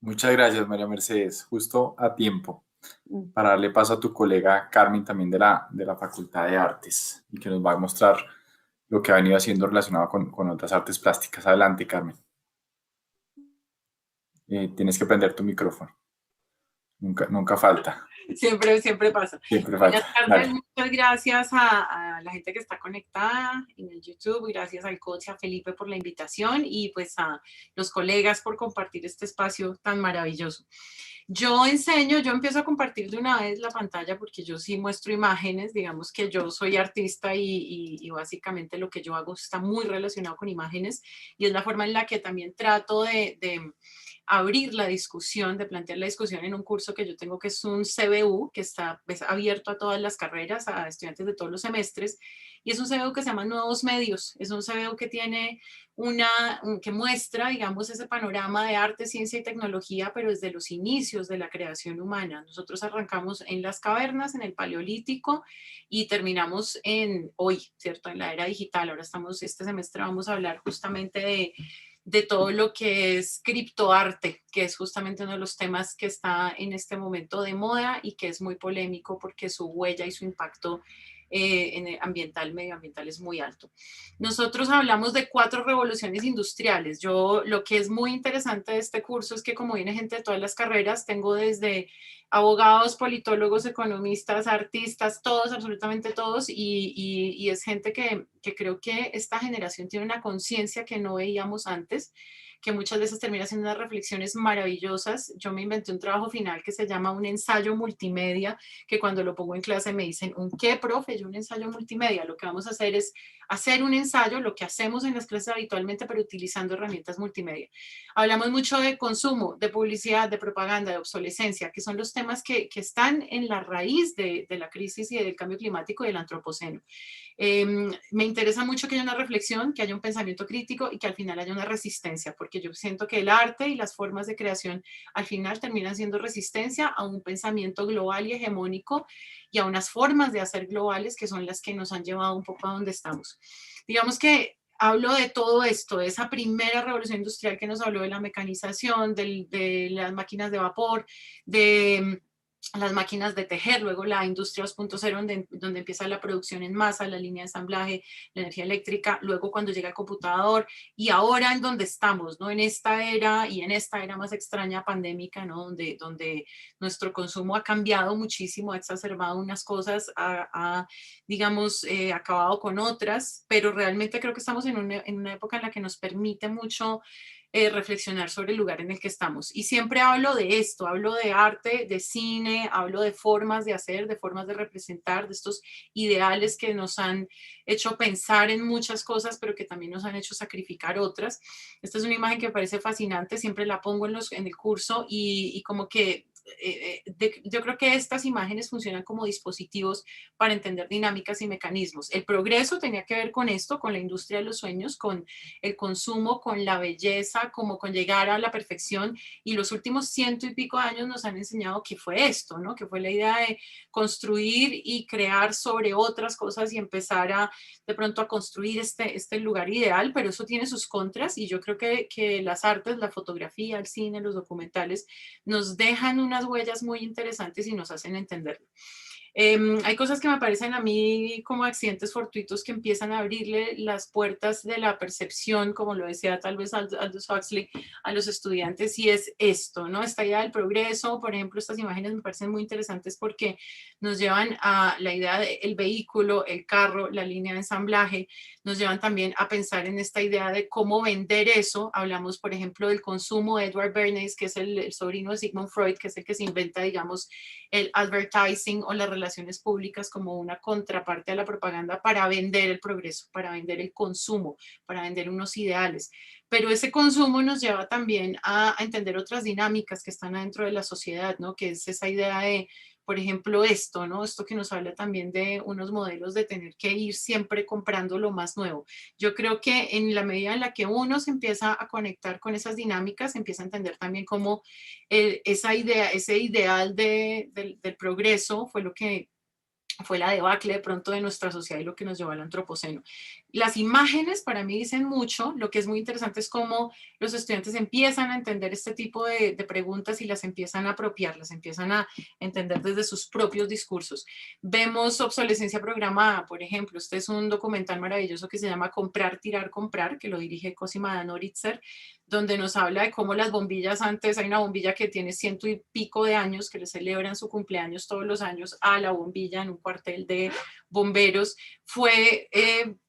S2: Muchas gracias, María Mercedes, justo a tiempo, para darle paso a tu colega Carmen, también de la Facultad de Artes, y que nos va a mostrar lo que ha venido haciendo relacionado con otras artes plásticas. Adelante, Carmen. Tienes que prender tu micrófono. Nunca falta.
S8: Siempre pasa.
S2: Siempre
S8: Buenas
S2: falta.
S8: tardes, muchas gracias a la gente que está conectada en el YouTube, gracias al coach, a Felipe por la invitación y pues a los colegas por compartir este espacio tan maravilloso. Yo empiezo a compartir de una vez la pantalla porque yo sí muestro imágenes, digamos que yo soy artista y básicamente lo que yo hago está muy relacionado con imágenes y es la forma en la que también trato de abrir la discusión, de plantear la discusión en un curso que yo tengo que es un CBU, que está abierto a todas las carreras, a estudiantes de todos los semestres, y es un CBU que se llama Nuevos Medios, es un CBU que tiene que muestra, digamos, ese panorama de arte, ciencia y tecnología, pero desde los inicios de la creación humana. Nosotros arrancamos en las cavernas, en el Paleolítico, y terminamos hoy, ¿cierto? En la era digital. Ahora este semestre vamos a hablar justamente de todo lo que es criptoarte, que es justamente uno de los temas que está en este momento de moda y que es muy polémico porque su huella y su impacto medioambiental es muy alto. Nosotros hablamos de 4 revoluciones industriales. Lo que es muy interesante de este curso es que como viene gente de todas las carreras, tengo desde abogados, politólogos, economistas, artistas, todos, absolutamente todos, y es gente que creo que esta generación tiene una conciencia que no veíamos antes, que muchas veces termina haciendo unas reflexiones maravillosas. Yo me inventé un trabajo final que se llama un ensayo multimedia, que cuando lo pongo en clase me dicen, ¿un qué, profe? Yo un ensayo multimedia. Lo que vamos a hacer es hacer un ensayo, lo que hacemos en las clases habitualmente, pero utilizando herramientas multimedia. Hablamos mucho de consumo, de publicidad, de propaganda, de obsolescencia, que son los temas que están en la raíz de la crisis y del cambio climático y del antropoceno. Me interesa mucho que haya una reflexión, que haya un pensamiento crítico y que al final haya una resistencia, porque yo siento que el arte y las formas de creación al final terminan siendo resistencia a un pensamiento global y hegemónico y a unas formas de hacer globales que son las que nos han llevado un poco a donde estamos. Digamos que hablo de todo esto, de esa primera revolución industrial que nos habló de la mecanización, de las máquinas de vapor, de las máquinas de tejer, luego la industria 2.0 donde empieza la producción en masa, la línea de ensamblaje, la energía eléctrica, luego cuando llega el computador y ahora en donde estamos, ¿no? En esta era y en esta era más extraña pandémica, ¿no? Donde nuestro consumo ha cambiado muchísimo, ha exacerbado unas cosas, digamos, acabado con otras, pero realmente creo que estamos en una época en la que nos permite mucho reflexionar sobre el lugar en el que estamos. Y siempre hablo de esto, hablo de arte, de cine, hablo de formas de hacer, de formas de representar, de estos ideales que nos han hecho pensar en muchas cosas, pero que también nos han hecho sacrificar otras. Esta es una imagen que me parece fascinante, siempre la pongo en el curso y como que yo creo que estas imágenes funcionan como dispositivos para entender dinámicas y mecanismos. El progreso tenía que ver con esto, con la industria de los sueños, con el consumo, con la belleza, como con llegar a la perfección, y los últimos 100 y pico años nos han enseñado que fue esto, ¿no? Que fue la idea de construir y crear sobre otras cosas y empezar de pronto a construir este lugar ideal, pero eso tiene sus contras y yo creo que las artes, la fotografía, el cine, los documentales nos dejan unas huellas muy interesantes y nos hacen entenderlo. Hay cosas que me parecen a mí como accidentes fortuitos que empiezan a abrirle las puertas de la percepción, como lo decía tal vez Aldous Huxley, a los estudiantes, y es esto, ¿no? Esta idea del progreso, por ejemplo, estas imágenes me parecen muy interesantes porque nos llevan a la idea del vehículo, el carro, la línea de ensamblaje, nos llevan también a pensar en esta idea de cómo vender eso. Hablamos, por ejemplo, del consumo de Edward Bernays, que es el sobrino de Sigmund Freud, que es el que se inventa, digamos, el advertising o las relaciones públicas como una contraparte a la propaganda para vender el progreso, para vender el consumo, para vender unos ideales. Pero ese consumo nos lleva también a entender otras dinámicas que están adentro de la sociedad, ¿no? Que es esa idea de, por ejemplo, esto, ¿no? Esto que nos habla también de unos modelos de tener que ir siempre comprando lo más nuevo. Yo creo que en la medida en la que uno se empieza a conectar con esas dinámicas, se empieza a entender también cómo esa idea, ese ideal del progreso fue lo que fue la debacle de pronto de nuestra sociedad y lo que nos llevó al antropoceno. Las imágenes para mí dicen mucho. Lo que es muy interesante es cómo los estudiantes empiezan a entender este tipo de preguntas y las empiezan a apropiar, las empiezan a entender desde sus propios discursos. Vemos obsolescencia programada, por ejemplo. Este es un documental maravilloso que se llama Comprar, Tirar, Comprar, que lo dirige Cosima Danoritzer, donde nos habla de cómo las bombillas antes, hay una bombilla que tiene 100 y pico de años, que le celebran su cumpleaños todos los años a la bombilla en un cuartel de bomberos, fue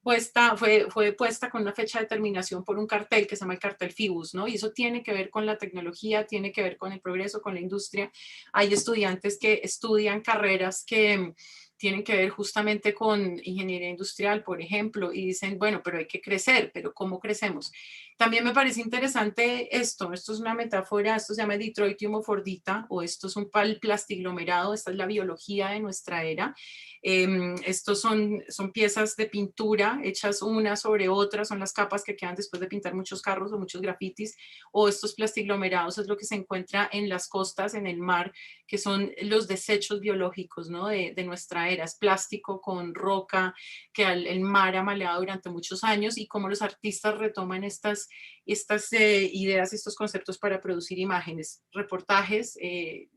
S8: puesta con una fecha de terminación por un cartel que se llama el cartel Fibus, ¿no? Y eso tiene que ver con la tecnología, tiene que ver con el progreso, con la industria. Hay estudiantes que estudian carreras que tienen que ver justamente con ingeniería industrial, por ejemplo, y dicen, bueno, pero hay que crecer, pero ¿cómo crecemos? También me parece interesante esto es una metáfora, esto se llama Detroitium Fordita, o esto es un plastiglomerado, esta es la biología de nuestra era. Estos son piezas de pintura hechas una sobre otra, son las capas que quedan después de pintar muchos carros o muchos grafitis, o estos plastiglomerados es lo que se encuentra en las costas, en el mar, que son los desechos biológicos, ¿no? de nuestra era, es plástico con roca que el mar ha maleado durante muchos años, y cómo los artistas retoman estas ideas, estos conceptos para producir imágenes, reportajes.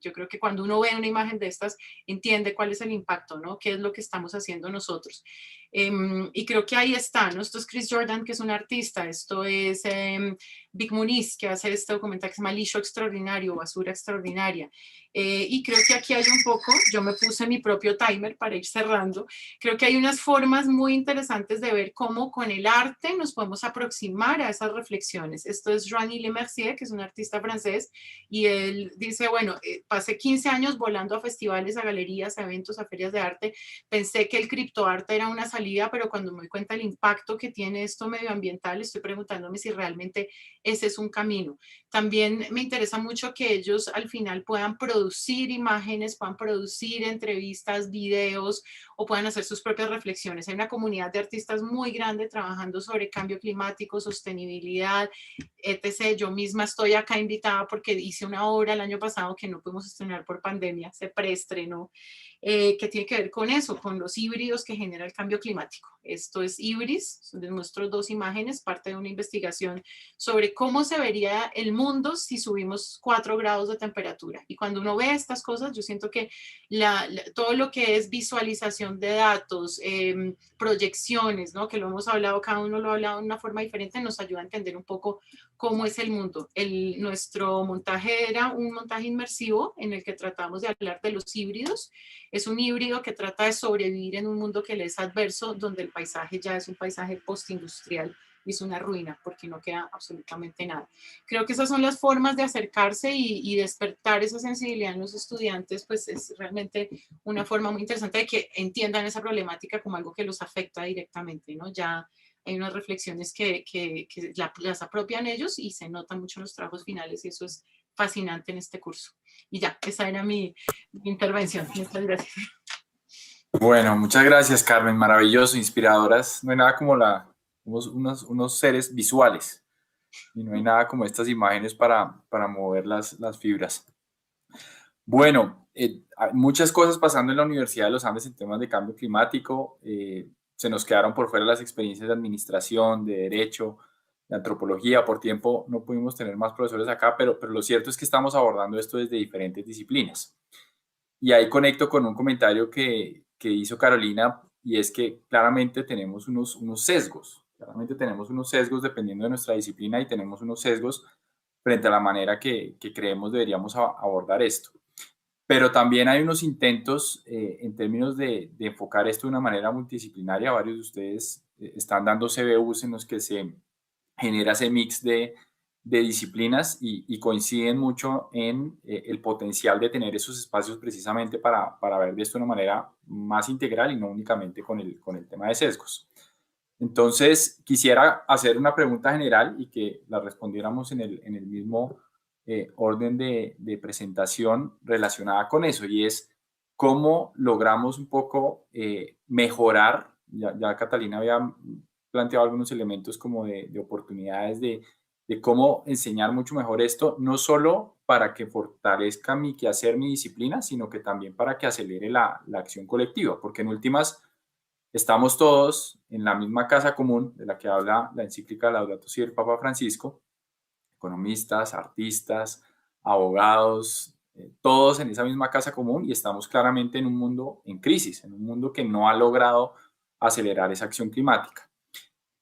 S8: Yo creo que cuando uno ve una imagen de estas, entiende cuál es el impacto, ¿no? ¿Qué es lo que estamos haciendo nosotros? Y creo que ahí está, ¿no? Esto es Chris Jordan, que es un artista. Esto es Vic Muniz, que hace este documental que se llama Lixo Extraordinario, Basura Extraordinaria. Y creo que aquí hay un poco, yo me puse mi propio timer para ir cerrando, creo que hay unas formas muy interesantes de ver cómo con el arte nos podemos aproximar a esas reflexiones. Esto es Joan-Yves Lemercier, que es un artista francés, y él dice, bueno, pasé 15 años volando a festivales, a galerías, a eventos, a ferias de arte, pensé que el criptoarte era una salida, pero cuando me doy cuenta del impacto que tiene esto medioambiental, estoy preguntándome si realmente ese es un camino. También me interesa mucho que ellos al final puedan producir imágenes, puedan producir entrevistas, videos, o puedan hacer sus propias reflexiones. Hay una comunidad de artistas muy grande trabajando sobre cambio climático, sostenibilidad, etc. Yo misma estoy acá invitada porque hice una obra el año pasado que no pudimos estrenar por pandemia, se preestrenó, que tiene que ver con eso, con los híbridos que genera el cambio climático. Esto es Híbris, de nuestras 2 imágenes, parte de una investigación sobre cómo se vería el mundo si subimos 4 grados de temperatura. Y cuando uno ve estas cosas, yo siento que todo lo que es visualización de datos, proyecciones, ¿no? Que lo hemos hablado, cada uno lo ha hablado de una forma diferente, nos ayuda a entender un poco cómo es el mundo. Nuestro montaje era un montaje inmersivo en el que tratamos de hablar de los híbridos. Es un híbrido que trata de sobrevivir en un mundo que le es adverso, donde el paisaje ya es un paisaje postindustrial y es una ruina porque no queda absolutamente nada. Creo que esas son las formas de acercarse y despertar esa sensibilidad en los estudiantes, pues es realmente una forma muy interesante de que entiendan esa problemática como algo que los afecta directamente, ¿no? Ya hay unas reflexiones que las apropian ellos y se notan mucho en los trabajos finales y eso es fascinante en este curso. Y ya, esa era mi intervención. Muchas gracias.
S2: Bueno, muchas gracias, Carmen. Maravilloso, inspiradoras. No hay nada como unos seres visuales y no hay nada como estas imágenes para mover las fibras. Bueno, hay muchas cosas pasando en la Universidad de los Andes en temas de cambio climático. Se nos quedaron por fuera las experiencias de administración, de derecho, de antropología. Por tiempo no pudimos tener más profesores acá, pero lo cierto es que estamos abordando esto desde diferentes disciplinas. Y ahí conecto con un comentario que hizo Carolina, y es que claramente tenemos unos sesgos. Claramente tenemos unos sesgos dependiendo de nuestra disciplina y tenemos unos sesgos frente a la manera que creemos deberíamos abordar esto. Pero también hay unos intentos en términos de enfocar esto de una manera multidisciplinaria. Varios de ustedes están dando CBUs en los que se genera ese mix de disciplinas y coinciden mucho en el potencial de tener esos espacios precisamente para ver de esto de una manera más integral y no únicamente con el tema de sesgos. Entonces, quisiera hacer una pregunta general y que la respondiéramos en el mismo orden de presentación relacionada con eso, y es cómo logramos un poco mejorar, ya Catalina había planteado algunos elementos como de oportunidades de cómo enseñar mucho mejor esto, no solo para que fortalezca mi quehacer, mi disciplina, sino que también para que acelere la acción colectiva, porque en últimas estamos todos en la misma casa común de la que habla la encíclica Laudato Si del Papa Francisco, economistas, artistas, abogados, todos en esa misma casa común, y estamos claramente en un mundo en crisis, en un mundo que no ha logrado acelerar esa acción climática.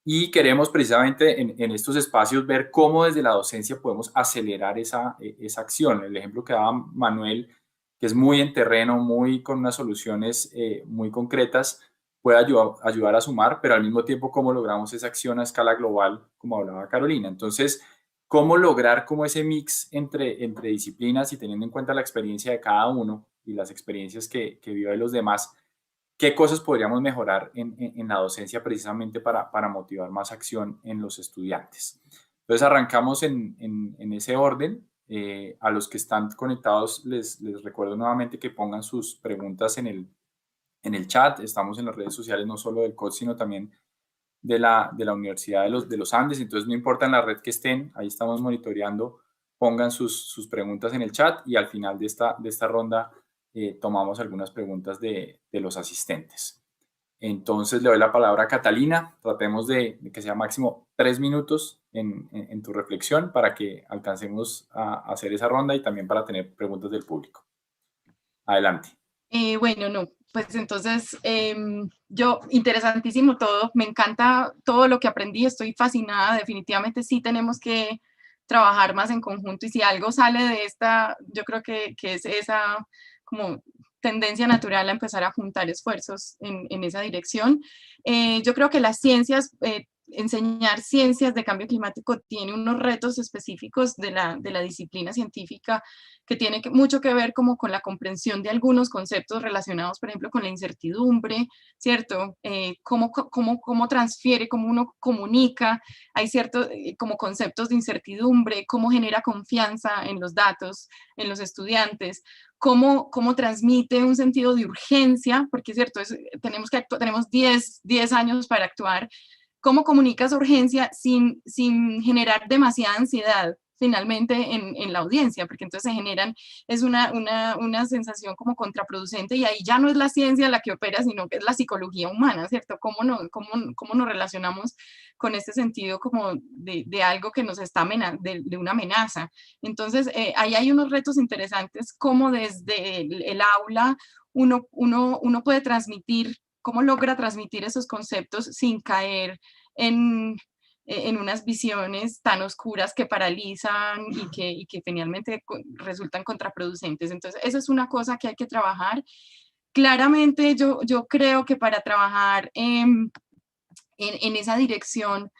S2: Y queremos precisamente en estos espacios ver cómo desde la docencia podemos acelerar esa acción. El ejemplo que daba Manuel, que es muy en terreno, muy con unas soluciones muy concretas, puede ayudar a sumar, pero al mismo tiempo cómo logramos esa acción a escala global, como hablaba Carolina. Entonces, cómo lograr como ese mix entre disciplinas y teniendo en cuenta la experiencia de cada uno y las experiencias que vio de los demás, qué cosas podríamos mejorar en la docencia precisamente para motivar más acción en los estudiantes. Entonces arrancamos en ese orden. A los que están conectados les recuerdo nuevamente que pongan sus preguntas en el chat. Estamos en las redes sociales no solo del COT, sino también de la Universidad de los Andes. Entonces no importa en la red que estén, ahí estamos monitoreando. Pongan sus preguntas en el chat y al final de esta ronda tomamos algunas preguntas de los asistentes. Entonces le doy la palabra a Catalina. Tratemos de que sea máximo 3 minutos en tu reflexión para que alcancemos a hacer esa ronda y también para tener preguntas del público. Adelante.
S3: Bueno, no, pues entonces yo, interesantísimo todo, me encanta todo lo que aprendí, estoy fascinada, definitivamente sí tenemos que trabajar más en conjunto y si algo sale de esta, yo creo que es esa como tendencia natural a empezar a juntar esfuerzos en esa dirección. Yo creo que las ciencias, enseñar ciencias de cambio climático tiene unos retos específicos de la disciplina científica que tiene mucho que ver como con la comprensión de algunos conceptos relacionados, por ejemplo, con la incertidumbre, ¿cierto? Cómo transfiere, cómo uno comunica, hay ciertos como conceptos de incertidumbre, cómo genera confianza en los datos, en los estudiantes, cómo transmite un sentido de urgencia, porque es cierto, tenemos 10 años para actuar. ¿Cómo comunicas urgencia sin generar demasiada ansiedad? finalmente en la audiencia, porque entonces se generan, es una sensación como contraproducente, y ahí ya no es la ciencia la que opera, sino que es la psicología humana, ¿cierto? ¿Cómo nos relacionamos con este sentido como de algo que nos está de una amenaza? Entonces, ahí hay unos retos interesantes, como desde el aula uno puede transmitir, cómo logra transmitir esos conceptos sin caer en unas visiones tan oscuras que paralizan y que finalmente resultan contraproducentes. Entonces, eso es una cosa que hay que trabajar. Claramente, yo creo que para trabajar en esa dirección,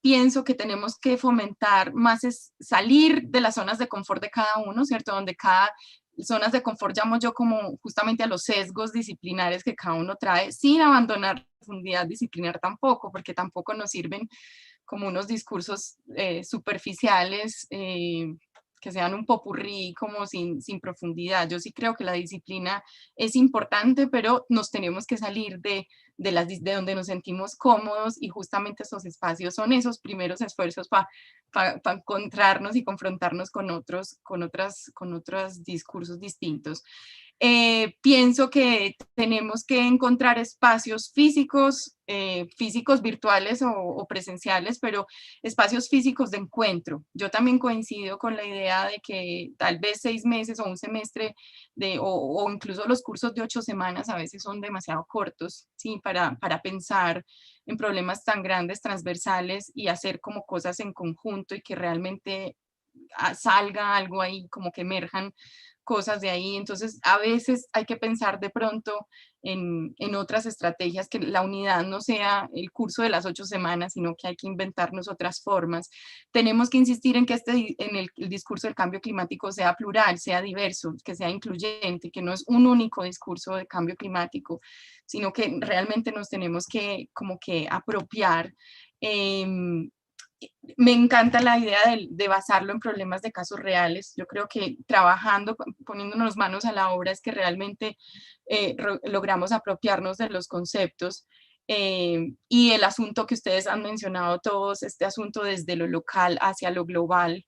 S3: pienso que tenemos que fomentar más, salir de las zonas de confort de cada uno, ¿cierto? Donde cada zonas de confort llamo yo como justamente a los sesgos disciplinares que cada uno trae, sin abandonar la profundidad disciplinar tampoco, porque tampoco nos sirven como unos discursos superficiales, que sean un popurrí como sin profundidad. Yo sí creo que la disciplina es importante, pero nos tenemos que salir de donde nos sentimos cómodos, y justamente esos espacios son esos primeros esfuerzos para encontrarnos y confrontarnos con otros discursos distintos. Pienso que tenemos que encontrar espacios físicos, virtuales o presenciales, pero espacios físicos de encuentro. Yo también coincido con la idea de que tal vez 6 meses o un semestre o incluso los cursos de 8 semanas a veces son demasiado cortos, ¿sí? Para pensar en problemas tan grandes, transversales, y hacer como cosas en conjunto y que realmente salga algo ahí, como que emerjan cosas de ahí. Entonces, a veces hay que pensar de pronto en otras estrategias, que la unidad no sea el curso de las 8 semanas, sino que hay que inventarnos otras formas. Tenemos que insistir en que el discurso del cambio climático sea plural, sea diverso, que sea incluyente, que no es un único discurso de cambio climático, sino que realmente nos tenemos que como que apropiar. Me encanta la idea de basarlo en problemas de casos reales. Yo creo que trabajando, poniéndonos manos a la obra, es que realmente logramos apropiarnos de los conceptos. Y el asunto que ustedes han mencionado todos, este asunto desde lo local hacia lo global,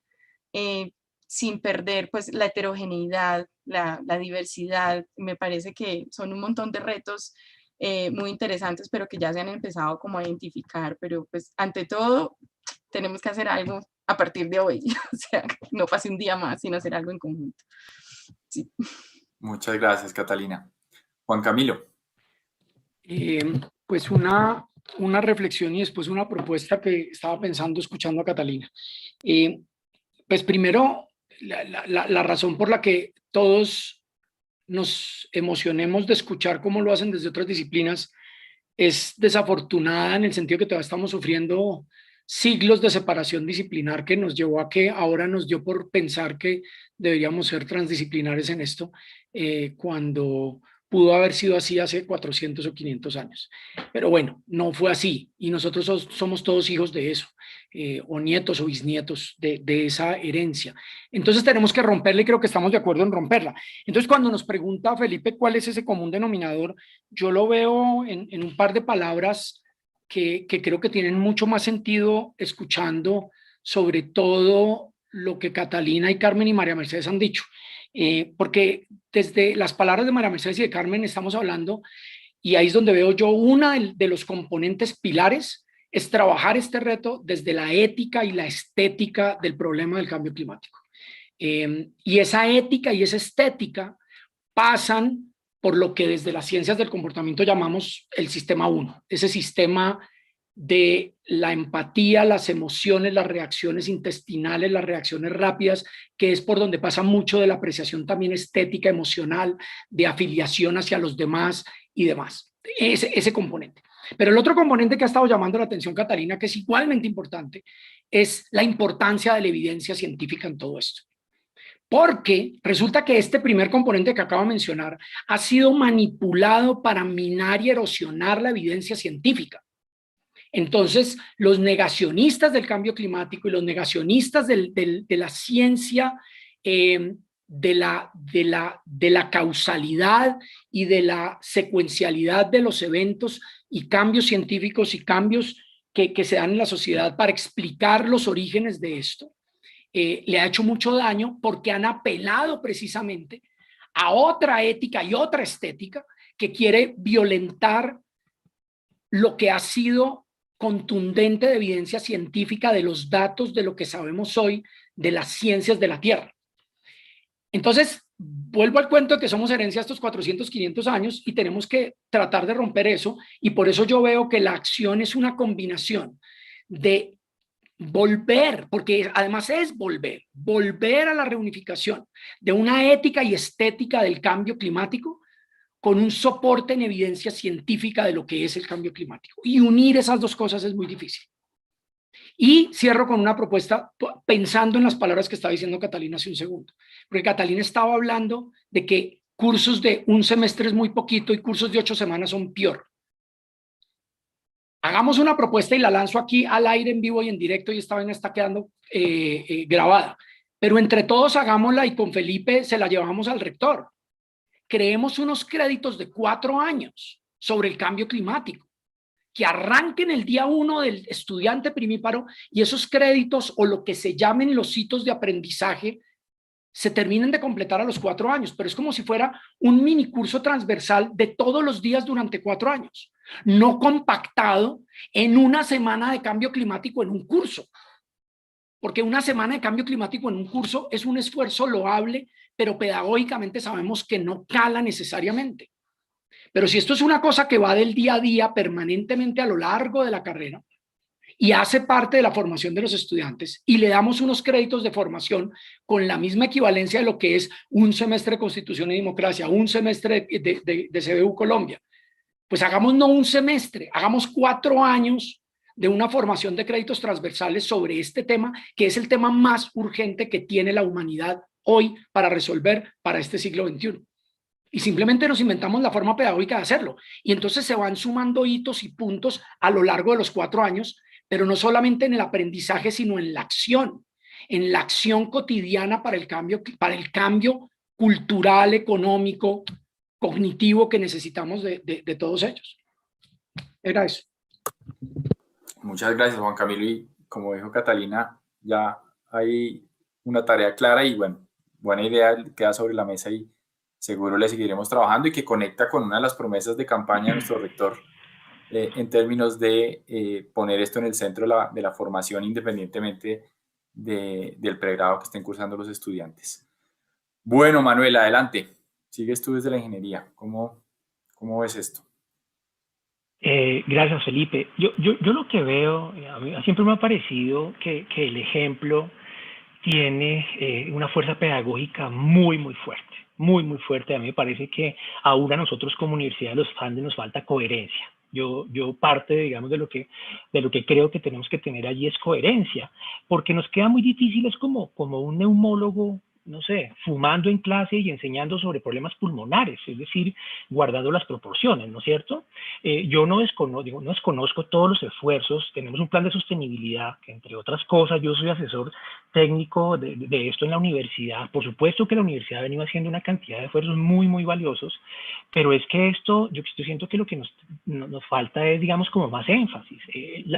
S3: sin perder pues la heterogeneidad, la diversidad. Me parece que son un montón de retos muy interesantes, pero que ya se han empezado como a identificar. Pero pues ante todo, tenemos que hacer algo a partir de hoy, o sea, no pase un día más sin hacer algo en conjunto. Sí.
S2: Muchas gracias, Catalina. Juan Camilo.
S4: Pues una reflexión y después una propuesta que estaba pensando escuchando a Catalina. Pues primero, la razón por la que todos nos emocionemos de escuchar cómo lo hacen desde otras disciplinas es desafortunada, en el sentido que todavía estamos sufriendo siglos de separación disciplinar, que nos llevó a que ahora nos dio por pensar que deberíamos ser transdisciplinares en esto, cuando pudo haber sido así hace 400 o 500 años. Pero bueno, no fue así, y nosotros somos todos hijos de eso, o nietos o bisnietos de esa herencia. Entonces tenemos que romperla, y creo que estamos de acuerdo en romperla. Entonces, cuando nos pregunta Felipe cuál es ese común denominador, yo lo veo en un par de palabras que creo que tienen mucho más sentido escuchando sobre todo lo que Catalina y Carmen y María Mercedes han dicho. Porque desde las palabras de María Mercedes y de Carmen estamos hablando, y ahí es donde veo yo una de los componentes pilares, es trabajar este reto desde la ética y la estética del problema del cambio climático. Y esa ética y esa estética pasan por lo que desde las ciencias del comportamiento llamamos el sistema 1, ese sistema de la empatía, las emociones, las reacciones intestinales, las reacciones rápidas, que es por donde pasa mucho de la apreciación también estética, emocional, de afiliación hacia los demás y demás, ese componente. Pero el otro componente que ha estado llamando la atención Catalina, que es igualmente importante, es la importancia de la evidencia científica en todo esto. Porque resulta que este primer componente que acabo de mencionar ha sido manipulado para minar y erosionar la evidencia científica. Entonces, los negacionistas del cambio climático y los negacionistas de la ciencia, de la causalidad y de la secuencialidad de los eventos y cambios científicos y cambios que se dan en la sociedad para explicar los orígenes de esto, le ha hecho mucho daño porque han apelado precisamente a otra ética y otra estética que quiere violentar lo que ha sido contundente de evidencia científica de los datos de lo que sabemos hoy de las ciencias de la Tierra. Entonces, vuelvo al cuento de que somos herencia de estos 400, 500 años y tenemos que tratar de romper eso, y por eso yo veo que la acción es una combinación de volver, porque además es volver a la reunificación de una ética y estética del cambio climático con un soporte en evidencia científica de lo que es el cambio climático. Y unir esas dos cosas es muy difícil. Y cierro con una propuesta pensando en las palabras que estaba diciendo Catalina hace un segundo. Porque Catalina estaba hablando de que cursos de un semestre es muy poquito y cursos de 8 semanas son peor. Hagamos una propuesta y la lanzo aquí al aire en vivo y en directo, y esta vaina está quedando grabada. Pero entre todos hagámosla y con Felipe se la llevamos al rector. Creemos unos créditos de 4 años sobre el cambio climático, que arranquen el día 1 del estudiante primíparo, y esos créditos, o lo que se llamen los hitos de aprendizaje, se terminen de completar a los 4 años, pero es como si fuera un mini curso transversal de todos los días durante 4 años, no compactado en una semana de cambio climático en un curso, porque una semana de cambio climático en un curso es un esfuerzo loable, pero pedagógicamente sabemos que no cala necesariamente. Pero si esto es una cosa que va del día a día permanentemente a lo largo de la carrera y hace parte de la formación de los estudiantes, y le damos unos créditos de formación con la misma equivalencia de lo que es un semestre de Constitución y Democracia, un semestre de CBU Colombia, pues hagamos no un semestre, hagamos 4 años de una formación de créditos transversales sobre este tema, que es el tema más urgente que tiene la humanidad hoy para resolver para este siglo XXI. Y simplemente nos inventamos la forma pedagógica de hacerlo. Y entonces se van sumando hitos y puntos a lo largo de los 4 años, pero no solamente en el aprendizaje, sino en la acción cotidiana para el cambio cultural, económico, cognitivo que necesitamos de todos ellos. Era eso.
S2: Muchas gracias, Juan Camilo. Y como dijo Catalina, ya hay una tarea clara y bueno, buena idea queda sobre la mesa, y seguro le seguiremos trabajando, y que conecta con una de las promesas de campaña de nuestro rector en términos de poner esto en el centro de la formación, independientemente del pregrado que estén cursando los estudiantes. Bueno, Manuel, adelante. Sigues tú desde la ingeniería. ¿Cómo ves esto?
S5: Gracias, Felipe. Yo lo que veo, a mí siempre me ha parecido que el ejemplo tiene una fuerza pedagógica muy, muy fuerte, muy, muy fuerte. A mí me parece que aún a nosotros como Universidad de los Andes nos falta coherencia. Yo parte, digamos, de lo que creo que tenemos que tener allí es coherencia, porque nos queda muy difícil, es como un neumólogo, no sé, fumando en clase y enseñando sobre problemas pulmonares, es decir, guardando las proporciones, ¿no es cierto? Yo no desconozco todos los esfuerzos. Tenemos un plan de sostenibilidad, que entre otras cosas, yo soy asesor técnico de esto en la universidad. Por supuesto que la universidad ha venido haciendo una cantidad de esfuerzos muy, muy valiosos, pero es que yo siento que lo que nos falta es, digamos, como más énfasis.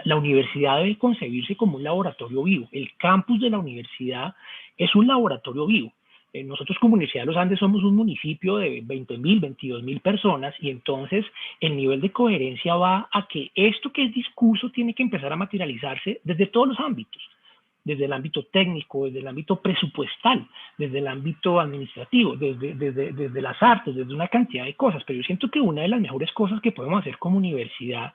S5: La universidad debe concebirse como un laboratorio vivo. El campus de la universidad es un laboratorio vivo. Nosotros como Universidad de los Andes somos un municipio de 20.000, 22.000 personas, y entonces el nivel de coherencia va a que esto que es discurso tiene que empezar a materializarse desde todos los ámbitos, desde el ámbito técnico, desde el ámbito presupuestal, desde el ámbito administrativo, desde las artes, desde una cantidad de cosas. Pero yo siento que una de las mejores cosas que podemos hacer como universidad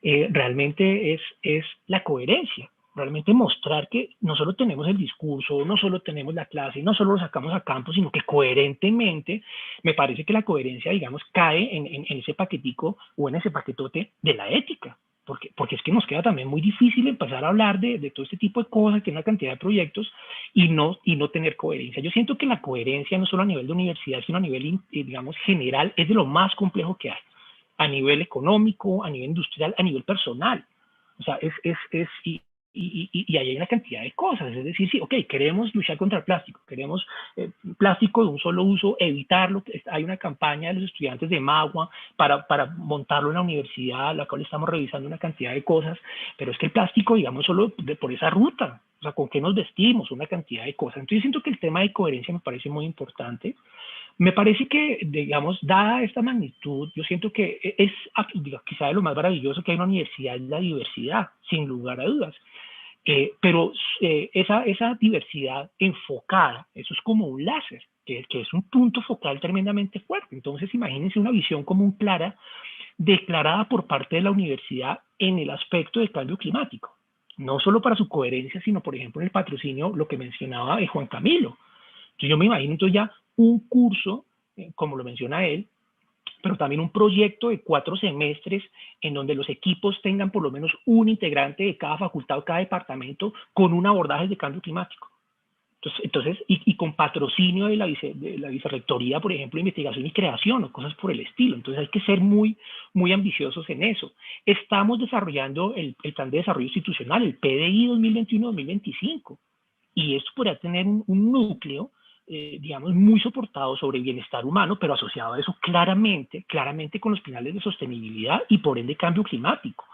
S5: realmente es la coherencia. Realmente mostrar que no solo tenemos el discurso, no solo tenemos la clase, no solo lo sacamos a campo, sino que coherentemente, me parece que la coherencia, digamos, cae en ese paquetico o en ese paquetote de la ética, porque es que nos queda también muy difícil empezar a hablar de todo este tipo de cosas, que hay una cantidad de proyectos, y no tener coherencia. Yo siento que la coherencia, no solo a nivel de universidad, sino a nivel, digamos, general, es de lo más complejo que hay, a nivel económico, a nivel industrial, a nivel personal. O sea, y ahí hay una cantidad de cosas, es decir, sí, ok, queremos luchar contra el plástico, queremos plástico de un solo uso, evitarlo. Hay una campaña de los estudiantes de Magua para montarlo en la universidad, la cual estamos revisando una cantidad de cosas, pero es que el plástico, digamos, solo por esa ruta O sea, con qué nos vestimos, una cantidad de cosas. Entonces yo siento que el tema de coherencia me parece muy importante. Me parece que, digamos, dada esta magnitud, yo siento que es, quizá de lo más maravilloso que hay en una universidad es la diversidad, sin lugar a dudas. Pero esa diversidad enfocada, eso es como un láser, que es un punto focal tremendamente fuerte. Entonces, imagínense una visión común clara, declarada por parte de la universidad en el aspecto del cambio climático. No solo para su coherencia, sino, por ejemplo, en el patrocinio, lo que mencionaba Juan Camilo. Entonces, yo me imagino entonces ya un curso, como lo menciona él, pero también un proyecto de 4 semestres en donde los equipos tengan por lo menos un integrante de cada facultad o cada departamento con un abordaje de cambio climático. Entonces y con patrocinio de la vicerrectoría, por ejemplo, de investigación y creación o cosas por el estilo. Entonces hay que ser muy, muy ambiciosos en eso. Estamos desarrollando el plan de desarrollo institucional, el PDI 2021-2025, y esto podría tener un núcleo, digamos, muy soportado sobre bienestar humano, pero asociado a eso claramente con los pilares de sostenibilidad y por ende cambio climático.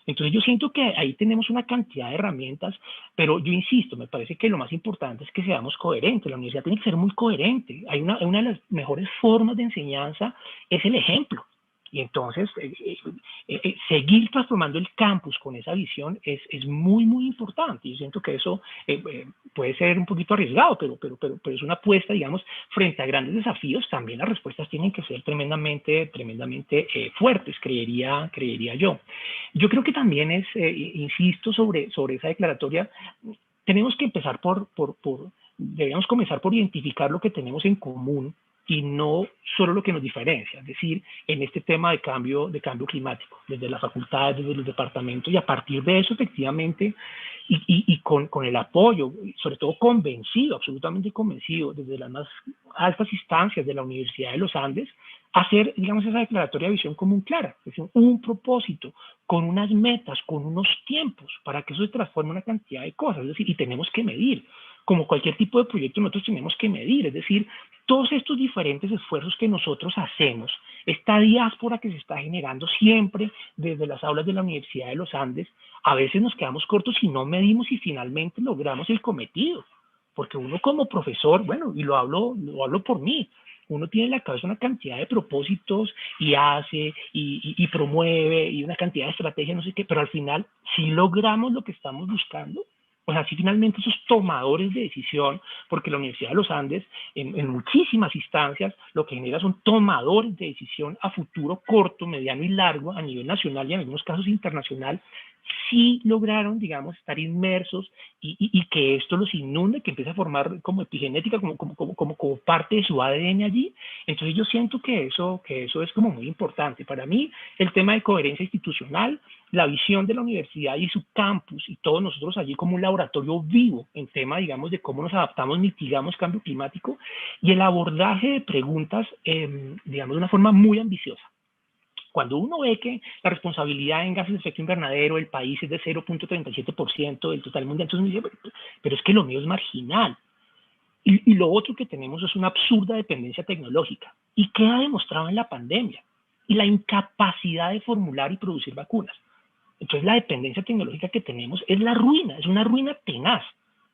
S5: Entonces yo siento que ahí tenemos una cantidad de herramientas, pero yo insisto, me parece que lo más importante es que seamos coherentes. La universidad tiene que ser muy coherente. Una de las mejores formas de enseñanza es el ejemplo. Y entonces seguir transformando el campus con esa visión es muy, muy importante. Yo siento que eso puede ser un poquito arriesgado, pero es una apuesta, digamos, frente a grandes desafíos. También las respuestas tienen que ser tremendamente fuertes, creería yo. Yo creo que también insisto sobre esa declaratoria, tenemos que empezar deberíamos comenzar por identificar lo que tenemos en común y no solo lo que nos diferencia, es decir, en este tema de cambio climático, desde las facultades, desde los departamentos, y a partir de eso, efectivamente, y con el apoyo, sobre todo absolutamente convencido, desde las más altas instancias de la Universidad de los Andes, hacer, digamos, esa declaratoria de visión común clara, es decir, un propósito, con unas metas, con unos tiempos, para que eso se transforme en una cantidad de cosas, es decir, y tenemos que medir. Como cualquier tipo de proyecto, nosotros tenemos que medir, es decir, todos estos diferentes esfuerzos que nosotros hacemos, esta diáspora que se está generando siempre desde las aulas de la Universidad de los Andes, a veces nos quedamos cortos y no medimos y finalmente logramos el cometido. Porque uno como profesor, bueno, y lo hablo por mí, uno tiene en la cabeza una cantidad de propósitos y hace y promueve y una cantidad de estrategias, no sé qué, pero al final, si logramos lo que estamos buscando, o sea, si finalmente esos tomadores de decisión, porque la Universidad de los Andes, en muchísimas instancias, lo que genera son tomadores de decisión a futuro, corto, mediano y largo, a nivel nacional y en algunos casos internacional, sí lograron, digamos, estar inmersos y que esto los inunde, que empiece a formar como epigenética, como parte de su ADN allí. Entonces yo siento que eso es como muy importante. Para mí, el tema de coherencia institucional, la visión de la universidad y su campus y todos nosotros allí como un laboratorio vivo en tema, digamos, de cómo nos adaptamos, mitigamos cambio climático y el abordaje de preguntas, digamos, de una forma muy ambiciosa. Cuando uno ve que la responsabilidad en gases de efecto invernadero del país es de 0.37% del total mundial, entonces uno dice, pero es que lo mío es marginal. Y lo otro que tenemos es una absurda dependencia tecnológica. ¿Y qué ha demostrado en la pandemia? Y la incapacidad de formular y producir vacunas. Entonces la dependencia tecnológica que tenemos es la ruina, es una ruina tenaz.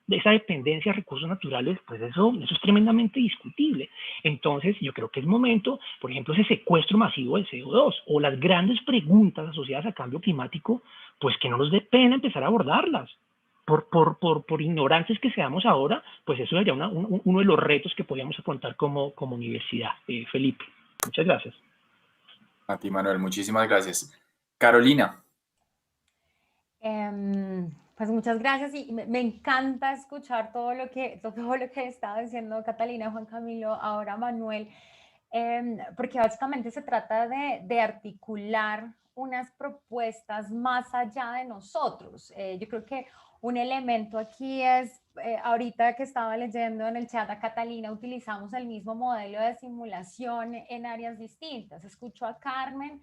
S5: De esa dependencia a recursos naturales, pues eso es tremendamente discutible. Entonces, yo creo que es momento, por ejemplo, ese secuestro masivo del CO2 o las grandes preguntas asociadas al cambio climático, pues que no nos dé pena empezar a abordarlas. Por ignorantes que seamos ahora, pues eso sería uno de los retos que podríamos afrontar como universidad. Felipe, muchas gracias.
S2: A ti, Manuel, muchísimas gracias. Carolina.
S6: Pues muchas gracias y me encanta escuchar todo lo que estaba diciendo Catalina, Juan Camilo, ahora Manuel, porque básicamente se trata de articular unas propuestas más allá de nosotros. Yo creo que un elemento aquí es, ahorita que estaba leyendo en el chat a Catalina, utilizamos el mismo modelo de simulación en áreas distintas. Escucho a Carmen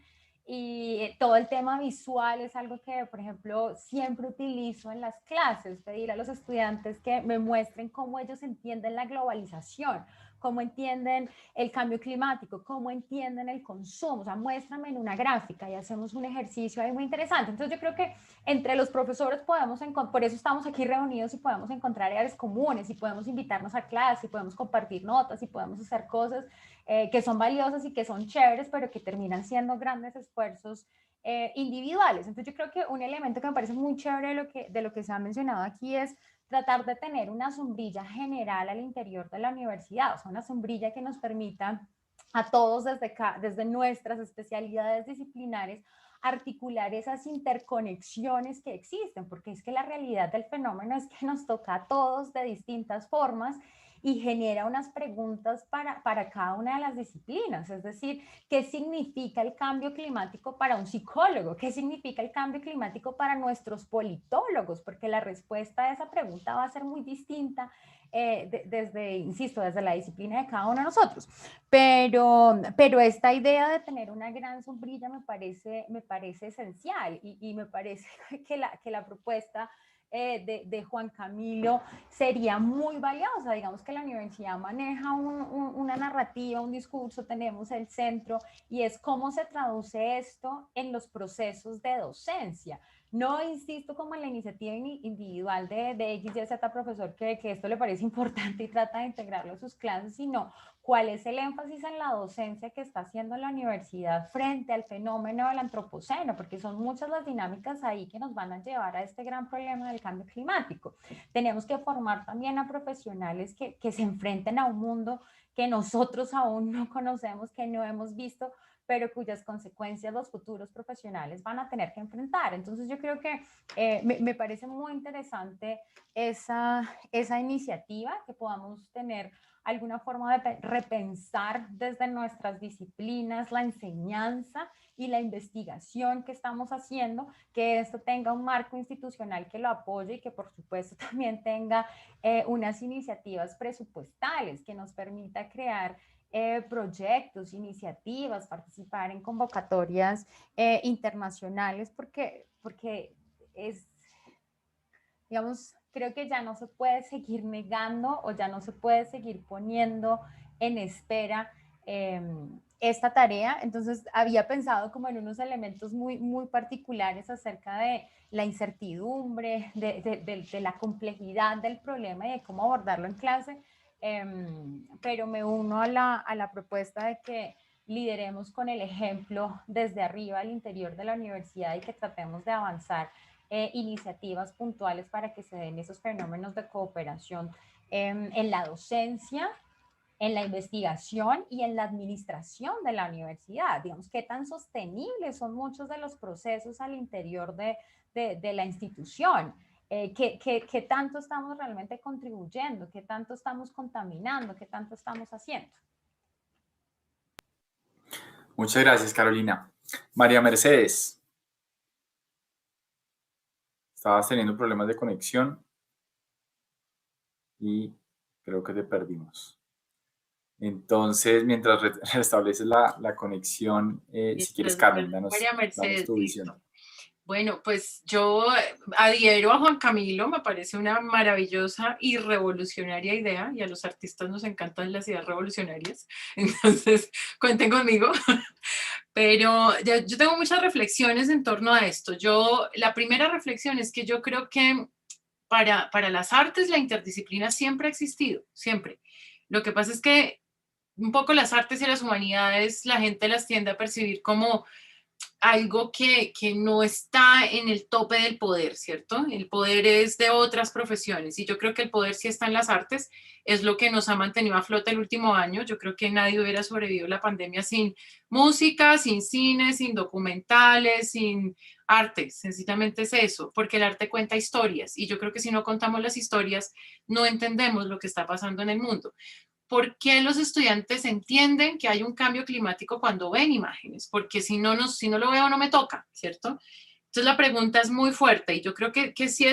S6: y todo el tema visual es algo que, por ejemplo, siempre utilizo en las clases, pedir a los estudiantes que me muestren cómo ellos entienden la globalización, cómo entienden el cambio climático, cómo entienden el consumo, o sea, muéstrame en una gráfica y hacemos un ejercicio ahí muy interesante. Entonces yo creo que entre los profesores podemos, por eso estamos aquí reunidos y podemos encontrar áreas comunes y podemos invitarnos a clase y podemos compartir notas y podemos hacer cosas que son valiosas y que son chéveres, pero que terminan siendo grandes esfuerzos individuales. Entonces yo creo que un elemento que me parece muy chévere de lo que se ha mencionado aquí es tratar de tener una sombrilla general al interior de la universidad, o sea, una sombrilla que nos permita a todos desde nuestras especialidades disciplinares articular esas interconexiones que existen, porque es que la realidad del fenómeno es que nos toca a todos de distintas formas y genera unas preguntas para cada una de las disciplinas, es decir, ¿qué significa el cambio climático para un psicólogo? ¿Qué significa el cambio climático para nuestros politólogos? Porque la respuesta a esa pregunta va a ser muy distinta insisto, desde la disciplina de cada uno de nosotros. Pero esta idea de tener una gran sombrilla me parece esencial y me parece que la propuesta de Juan Camilo sería muy valiosa. Digamos que la universidad maneja una narrativa, un discurso, tenemos el centro y es cómo se traduce esto en los procesos de docencia. No insisto como en la iniciativa individual de X, Y, Z profesor que esto le parece importante y trata de integrarlo a sus clases, sino cuál es el énfasis en la docencia que está haciendo la universidad frente al fenómeno del antropoceno, porque son muchas las dinámicas ahí que nos van a llevar a este gran problema del cambio climático. Tenemos que formar también a profesionales que se enfrenten a un mundo que nosotros aún no conocemos, que no hemos visto, pero cuyas consecuencias los futuros profesionales van a tener que enfrentar. Entonces yo creo que me parece muy interesante esa iniciativa, que podamos tener alguna forma de repensar desde nuestras disciplinas la enseñanza y la investigación que estamos haciendo, que esto tenga un marco institucional que lo apoye y que por supuesto también tenga unas iniciativas presupuestales que nos permita crear proyectos, iniciativas, participar en convocatorias internacionales, porque es, digamos, creo que ya no se puede seguir negando o ya no se puede seguir poniendo en espera esta tarea. Entonces había pensado como en unos elementos muy, muy particulares acerca de la incertidumbre, de la complejidad del problema y de cómo abordarlo en clase. Pero me uno a la propuesta de que lideremos con el ejemplo desde arriba al interior de la universidad y que tratemos de avanzar iniciativas puntuales para que se den esos fenómenos de cooperación en la docencia, en la investigación y en la administración de la universidad. Digamos, qué tan sostenibles son muchos de los procesos al interior de la institución. ¿Qué tanto estamos realmente contribuyendo? ¿Qué tanto estamos contaminando? ¿Qué tanto estamos haciendo?
S2: Muchas gracias, Carolina. María Mercedes. Estabas teniendo problemas de conexión y creo que te perdimos. Entonces, mientras restableces la conexión, si quieres, Carmen, danos tu visión.
S8: Bueno, pues yo adhiero a Juan Camilo, me parece una maravillosa y revolucionaria idea, y a los artistas nos encantan las ideas revolucionarias, entonces cuenten conmigo. Pero yo tengo muchas reflexiones en torno a esto. La primera reflexión es que yo creo que para las artes la interdisciplina siempre ha existido, siempre. Lo que pasa es que un poco las artes y las humanidades la gente las tiende a percibir como algo que no está en el tope del poder, ¿cierto? El poder es de otras profesiones y yo creo que el poder sí está en las artes, es lo que nos ha mantenido a flote el último año. Yo creo que nadie hubiera sobrevivido a la pandemia sin música, sin cine, sin documentales, sin arte. Sencillamente es eso, porque el arte cuenta historias y yo creo que si no contamos las historias no entendemos lo que está pasando en el mundo. ¿Por qué los estudiantes entienden que hay un cambio climático cuando ven imágenes? Porque si no lo veo no me toca, ¿cierto? Entonces la pregunta es muy fuerte y yo creo que sí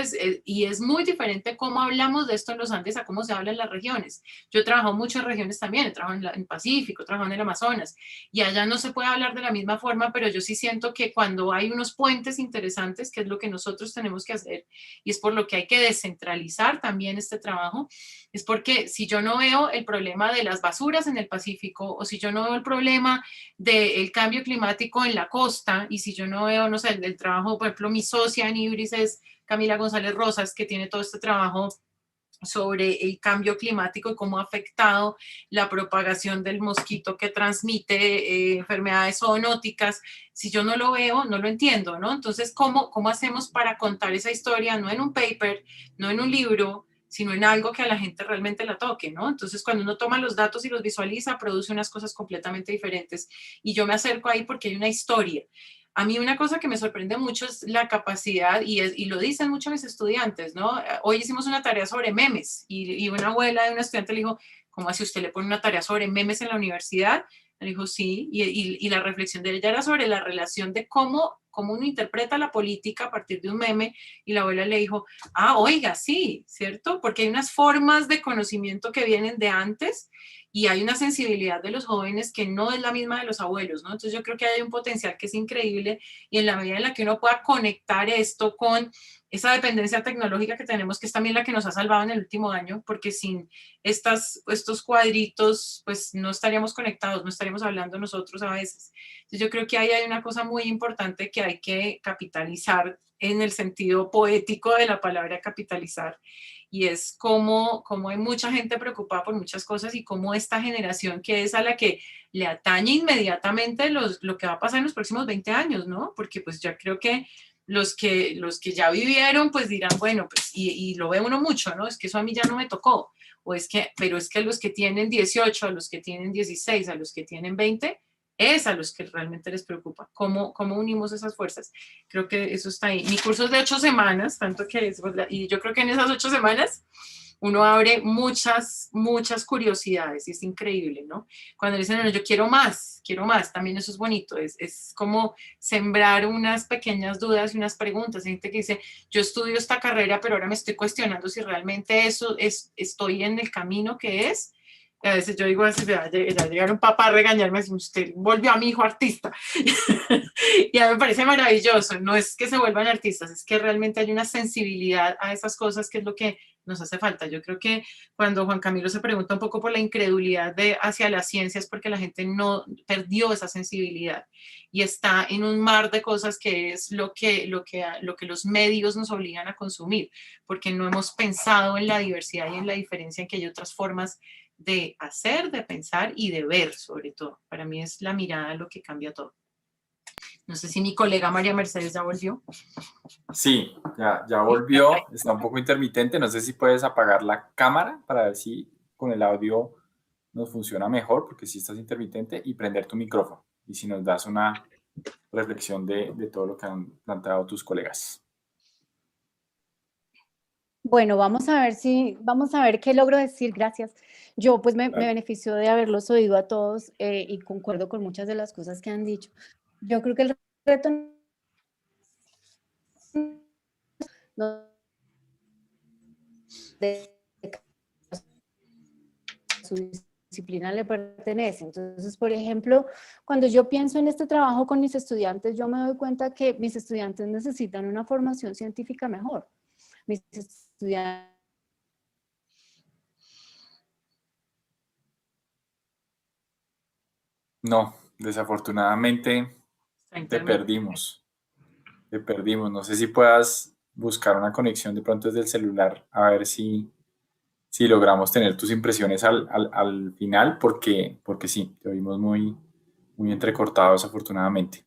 S8: y es muy diferente cómo hablamos de esto en los Andes a cómo se habla en las regiones. Yo he trabajado mucho en regiones también, he trabajado en el Pacífico, he trabajado en el Amazonas y allá no se puede hablar de la misma forma, pero yo sí siento que cuando hay unos puentes interesantes, que es lo que nosotros tenemos que hacer y es por lo que hay que descentralizar también este trabajo, es porque si yo no veo el problema de las basuras en el Pacífico o si yo no veo el problema del cambio climático en la costa y si yo no veo, no sé, el trabajo, por ejemplo, mi socia en Ibris es Camila González Rosas, que tiene todo este trabajo sobre el cambio climático y cómo ha afectado la propagación del mosquito que transmite enfermedades zoonóticas. Si yo no lo veo, no lo entiendo, ¿no? Entonces, ¿cómo hacemos para contar esa historia? No en un paper, no en un libro, sino en algo que a la gente realmente la toque, ¿no? Entonces, cuando uno toma los datos y los visualiza, produce unas cosas completamente diferentes. Y yo me acerco ahí porque hay una historia. A mí una cosa que me sorprende mucho es la capacidad, y lo dicen mucho mis estudiantes, ¿no? Hoy hicimos una tarea sobre memes y una abuela de una estudiante le dijo, ¿cómo así usted le pone una tarea sobre memes en la universidad? Le dijo, sí, y la reflexión de ella era sobre la relación de cómo uno interpreta la política a partir de un meme, y la abuela le dijo, oiga, sí, ¿cierto? Porque hay unas formas de conocimiento que vienen de antes y hay una sensibilidad de los jóvenes que no es la misma de los abuelos, ¿no? Entonces yo creo que hay un potencial que es increíble y en la medida en la que uno pueda conectar esto con esa dependencia tecnológica que tenemos, que es también la que nos ha salvado en el último año, porque sin estos cuadritos, pues no estaríamos conectados, no estaríamos hablando nosotros a veces. Entonces yo creo que ahí hay una cosa muy importante que hay que capitalizar en el sentido poético de la palabra capitalizar, y es cómo hay mucha gente preocupada por muchas cosas y cómo esta generación que es a la que le atañe inmediatamente lo que va a pasar en los próximos 20 años, ¿no? Porque pues ya creo que los que ya vivieron pues dirán, bueno, pues y lo ve uno mucho, ¿no? Es que eso a mí ya no me tocó, pero es que los que tienen 18, a los que tienen 16, a los que tienen 20, es a los que realmente les preocupa. ¿Cómo unimos esas fuerzas? Creo que eso está ahí. Mi curso es de 8 semanas, tanto que es, y yo creo que en esas 8 semanas uno abre muchas curiosidades y es increíble, ¿no? Cuando dicen, no, yo quiero más, también eso es bonito, es como sembrar unas pequeñas dudas y unas preguntas. Hay gente que dice, yo estudio esta carrera, pero ahora me estoy cuestionando si realmente estoy en el camino que es. A veces yo digo, ya llegaron papá a regañarme, si usted volvió a mi hijo artista. Y a mí me parece maravilloso, no es que se vuelvan artistas, es que realmente hay una sensibilidad a esas cosas que es lo que nos hace falta. Yo creo que cuando Juan Camilo se pregunta un poco por la incredulidad hacia las ciencias, porque la gente no perdió esa sensibilidad y está en un mar de cosas que es lo que los medios nos obligan a consumir, porque no hemos pensado en la diversidad y en la diferencia, en que hay otras formas de hacer, de pensar y de ver, sobre todo. Para mí es la mirada lo que cambia todo. No sé si mi colega María Mercedes ya volvió.
S2: Sí, ya volvió, está un poco intermitente, no sé si puedes apagar la cámara para ver si con el audio nos funciona mejor, porque sí estás intermitente, y prender tu micrófono, y si nos das una reflexión de todo lo que han planteado tus colegas.
S7: Bueno, vamos a ver qué logro decir. Gracias. Yo pues me beneficio de haberlos oído a todos y concuerdo con muchas de las cosas que han dicho. Yo creo que el reto de su disciplina le pertenece. Entonces, por ejemplo, cuando yo pienso en este trabajo con mis estudiantes, yo me doy cuenta que mis estudiantes necesitan una formación científica mejor. Mis estudiantes
S2: No, desafortunadamente te perdimos. No sé si puedas buscar una conexión de pronto desde el celular, a ver si logramos tener tus impresiones al final, porque sí, te oímos muy entrecortado, desafortunadamente.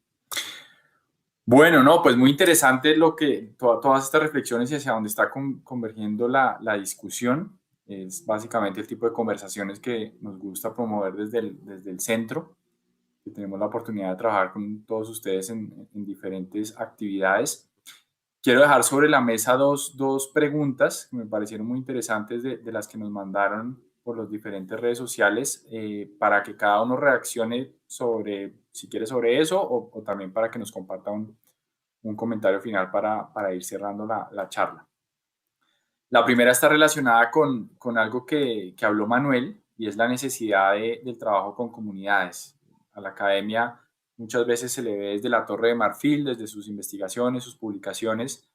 S2: Bueno, no, pues muy interesante todas estas reflexiones y hacia dónde está convergiendo la discusión. Es básicamente el tipo de conversaciones que nos gusta promover desde el centro, que tenemos la oportunidad de trabajar con todos ustedes en diferentes actividades. Quiero dejar sobre la mesa dos preguntas que me parecieron muy interesantes de las que nos mandaron por las diferentes redes sociales, para que cada uno reaccione si quiere sobre eso, o también para que nos comparta un un comentario final para ir cerrando la charla. La primera está relacionada con algo que habló Manuel, y es la necesidad del trabajo con comunidades. A la academia muchas veces se le ve desde la Torre de Marfil, desde sus investigaciones, sus publicaciones,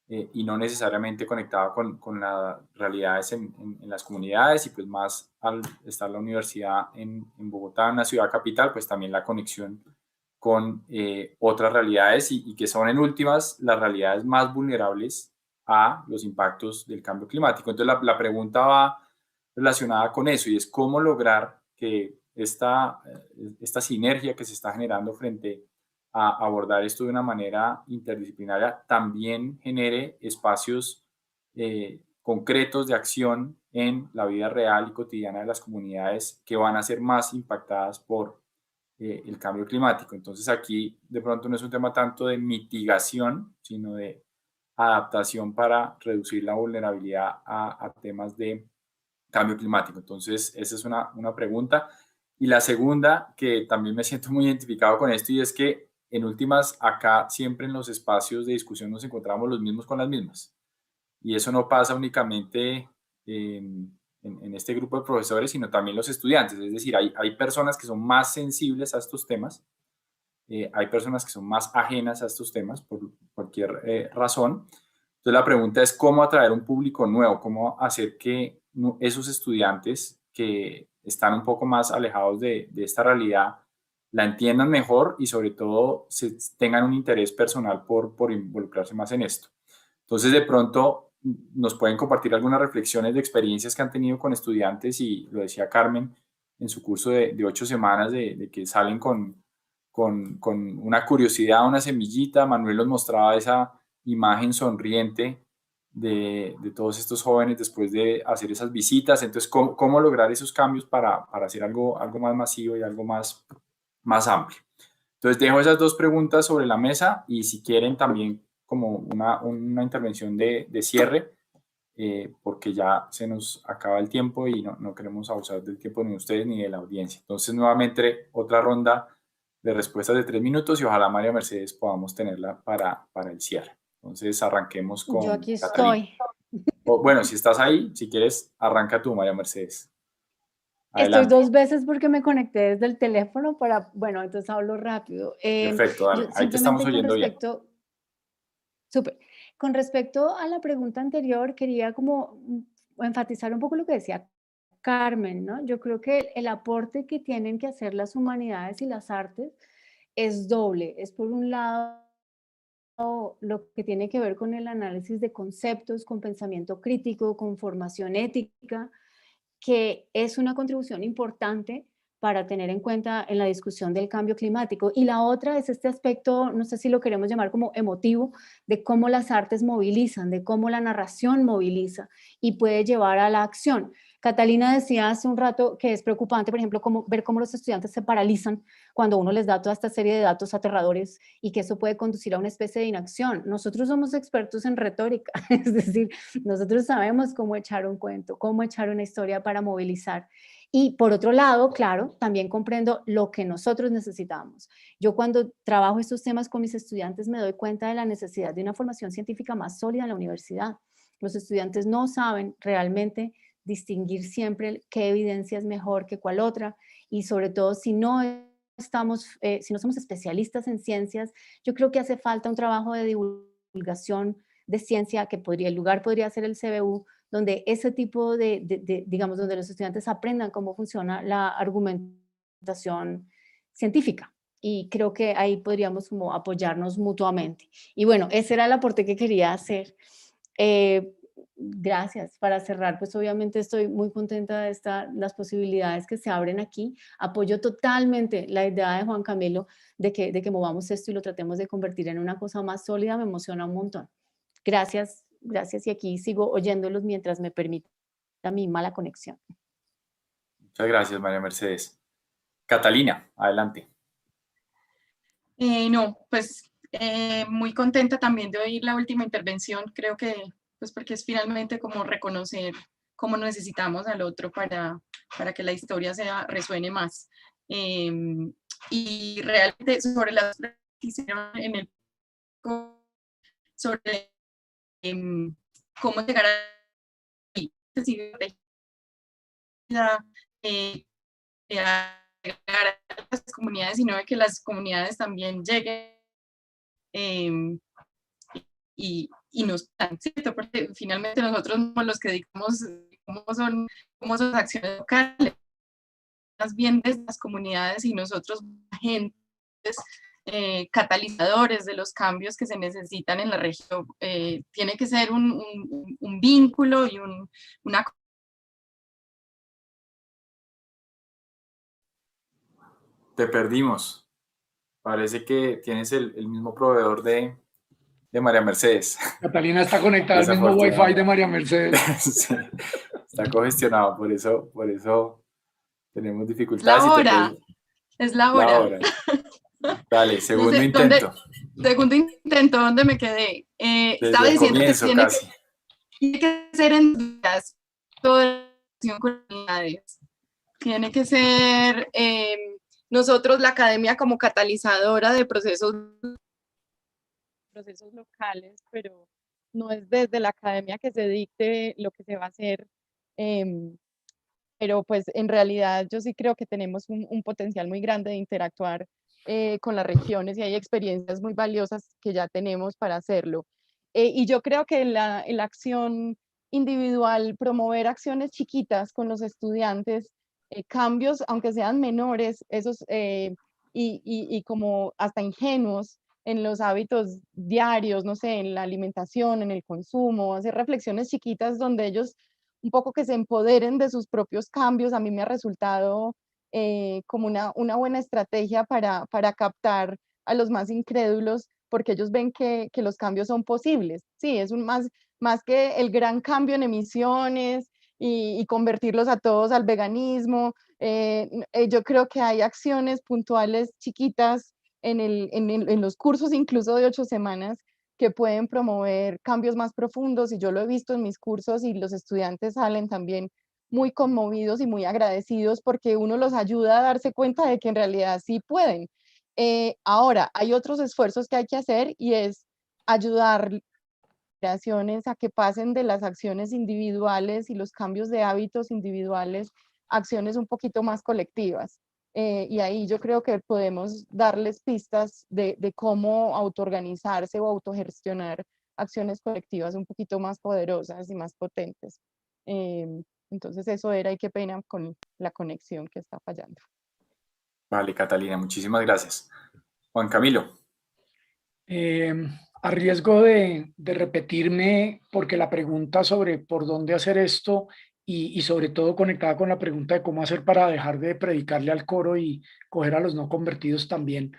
S2: y no necesariamente conectado con las realidades en las comunidades, y pues más al estar la universidad en Bogotá, en la ciudad capital, pues también la conexión con otras realidades y que son en últimas las realidades más vulnerables a los impactos del cambio climático. Entonces la pregunta va relacionada con eso, y es cómo lograr que esta sinergia que se está generando frente a abordar esto de una manera interdisciplinaria también genere espacios concretos de acción en la vida real y cotidiana de las comunidades que van a ser más impactadas por el cambio climático. Entonces aquí de pronto no es un tema tanto de mitigación, sino de adaptación para reducir la vulnerabilidad a temas de cambio climático. Entonces esa es una pregunta. Y la segunda, que también me siento muy identificado con esto, y es que en últimas acá siempre en los espacios de discusión nos encontramos los mismos con las mismas. Y eso no pasa únicamente en este grupo de profesores, sino también los estudiantes. Es decir, hay personas que son más sensibles a estos temas, hay personas que son más ajenas a estos temas por cualquier razón. Entonces la pregunta es cómo atraer un público nuevo, cómo hacer que esos estudiantes que están un poco más alejados de esta realidad la entiendan mejor y sobre todo tengan un interés personal por involucrarse más en esto. Entonces de pronto nos pueden compartir algunas reflexiones de experiencias que han tenido con estudiantes, y lo decía Carmen en su curso de 8 semanas, de que salen con una curiosidad, una semillita. Manuel nos mostraba esa imagen sonriente de todos estos jóvenes después de hacer esas visitas. Entonces, ¿cómo lograr esos cambios para hacer algo más masivo y algo más amplio? Entonces, dejo esas dos preguntas sobre la mesa, y si quieren también como una intervención de cierre, porque ya se nos acaba el tiempo y no queremos abusar del tiempo ni de ustedes ni de la audiencia. Entonces, nuevamente, otra ronda de respuestas de 3 minutos, y ojalá María Mercedes podamos tenerla para el cierre. Entonces arranquemos con
S7: Yo aquí
S2: Catalina.
S7: estoy.
S2: Bueno, si estás ahí, si quieres, arranca tú, María Mercedes.
S7: Estoy
S2: Adelante.
S7: 2 veces porque me conecté desde el teléfono bueno, entonces hablo rápido.
S2: Perfecto, dale. Ahí te estamos oyendo bien.
S7: Súper. Con respecto a la pregunta anterior, quería como enfatizar un poco lo que decía Carmen, ¿no? Yo creo que el aporte que tienen que hacer las humanidades y las artes es doble. Es por un lado lo que tiene que ver con el análisis de conceptos, con pensamiento crítico, con formación ética, que es una contribución importante para tener en cuenta en la discusión del cambio climático. Y la otra es este aspecto, no sé si lo queremos llamar como emotivo, de cómo las artes movilizan, de cómo la narración moviliza y puede llevar a la acción. Catalina decía hace un rato que es preocupante, por ejemplo, ver cómo los estudiantes se paralizan cuando uno les da toda esta serie de datos aterradores, y que eso puede conducir a una especie de inacción. Nosotros somos expertos en retórica, es decir, nosotros sabemos cómo echar un cuento, cómo echar una historia para movilizar. Y por otro lado, claro, también comprendo lo que nosotros necesitamos. Yo cuando trabajo estos temas con mis estudiantes me doy cuenta de la necesidad de una formación científica más sólida en la universidad. Los estudiantes no saben realmente distinguir siempre qué evidencia es mejor que cuál otra, y sobre todo si no somos especialistas en ciencias, yo creo que hace falta un trabajo de divulgación de ciencia, que el lugar podría ser el CBU, donde ese tipo digamos, donde los estudiantes aprendan cómo funciona la argumentación científica. Y creo que ahí podríamos como apoyarnos mutuamente. Y bueno, ese era el aporte que quería hacer. Gracias. Para cerrar, pues obviamente estoy muy contenta de las posibilidades que se abren aquí. Apoyo totalmente la idea de Juan Camilo de que movamos esto y lo tratemos de convertir en una cosa más sólida. Me emociona un montón. Gracias, gracias, y aquí sigo oyéndolos mientras me permita mi mala conexión.
S2: Muchas gracias, María Mercedes. Catalina, adelante.
S3: No, pues muy contenta también de oír la última intervención. Creo que pues porque es finalmente como reconocer cómo necesitamos al otro para que la historia resuene más. Y realmente sobre las que hicieron en el sobre cómo llegar a las comunidades, sino de que las comunidades también lleguen y nos dan, ¿cierto? Porque finalmente nosotros somos los que dictamos cómo son las acciones locales, más bien desde las comunidades y nosotros agentes catalizadores de los cambios que se necesitan en la región. Tiene que ser un vínculo y una...
S2: Te perdimos. Parece que tienes el mismo proveedor de María Mercedes.
S4: Catalina está conectada al mismo Wi-Fi de María Mercedes.
S2: Sí, está congestionado, por eso tenemos dificultades.
S3: Es la hora.
S2: Dale, segundo intento.
S3: Segundo intento, ¿dónde me quedé? Estaba diciendo que tiene que ser en toda la comunidades. Tiene que ser nosotros, la academia, como catalizadora de procesos locales, pero no es desde la academia que se dicte lo que se va a hacer. Pero pues en realidad yo sí creo que tenemos un potencial muy grande de interactuar con las regiones y hay experiencias muy valiosas que ya tenemos para hacerlo. Y yo creo que en la acción individual, promover acciones chiquitas con los estudiantes, cambios, aunque sean menores, esos y como hasta ingenuos en los hábitos diarios, no sé, en la alimentación, en el consumo, hacer reflexiones chiquitas donde ellos un poco que se empoderen de sus propios cambios, a mí me ha resultado como una buena estrategia para captar a los más incrédulos, porque ellos ven que los cambios son posibles. Sí, es más que el gran cambio en emisiones y convertirlos a todos al veganismo. Yo creo que hay acciones puntuales chiquitas en los cursos incluso de 8 semanas que pueden promover cambios más profundos, y yo lo he visto en mis cursos y los estudiantes salen también muy conmovidos y muy agradecidos porque uno los ayuda a darse cuenta de que en realidad sí pueden. Ahora, hay otros esfuerzos que hay que hacer y es ayudar a que pasen de las acciones individuales y los cambios de hábitos individuales a acciones un poquito más colectivas. Y ahí yo creo que podemos darles pistas de cómo autoorganizarse o autogestionar acciones colectivas un poquito más poderosas y más potentes. Entonces eso era, y qué pena con la conexión que está fallando.
S2: Vale, Catalina, muchísimas gracias. Juan Camilo.
S4: A riesgo de repetirme, porque la pregunta sobre por dónde hacer esto y sobre todo conectada con la pregunta de cómo hacer para dejar de predicarle al coro y coger a los no convertidos también,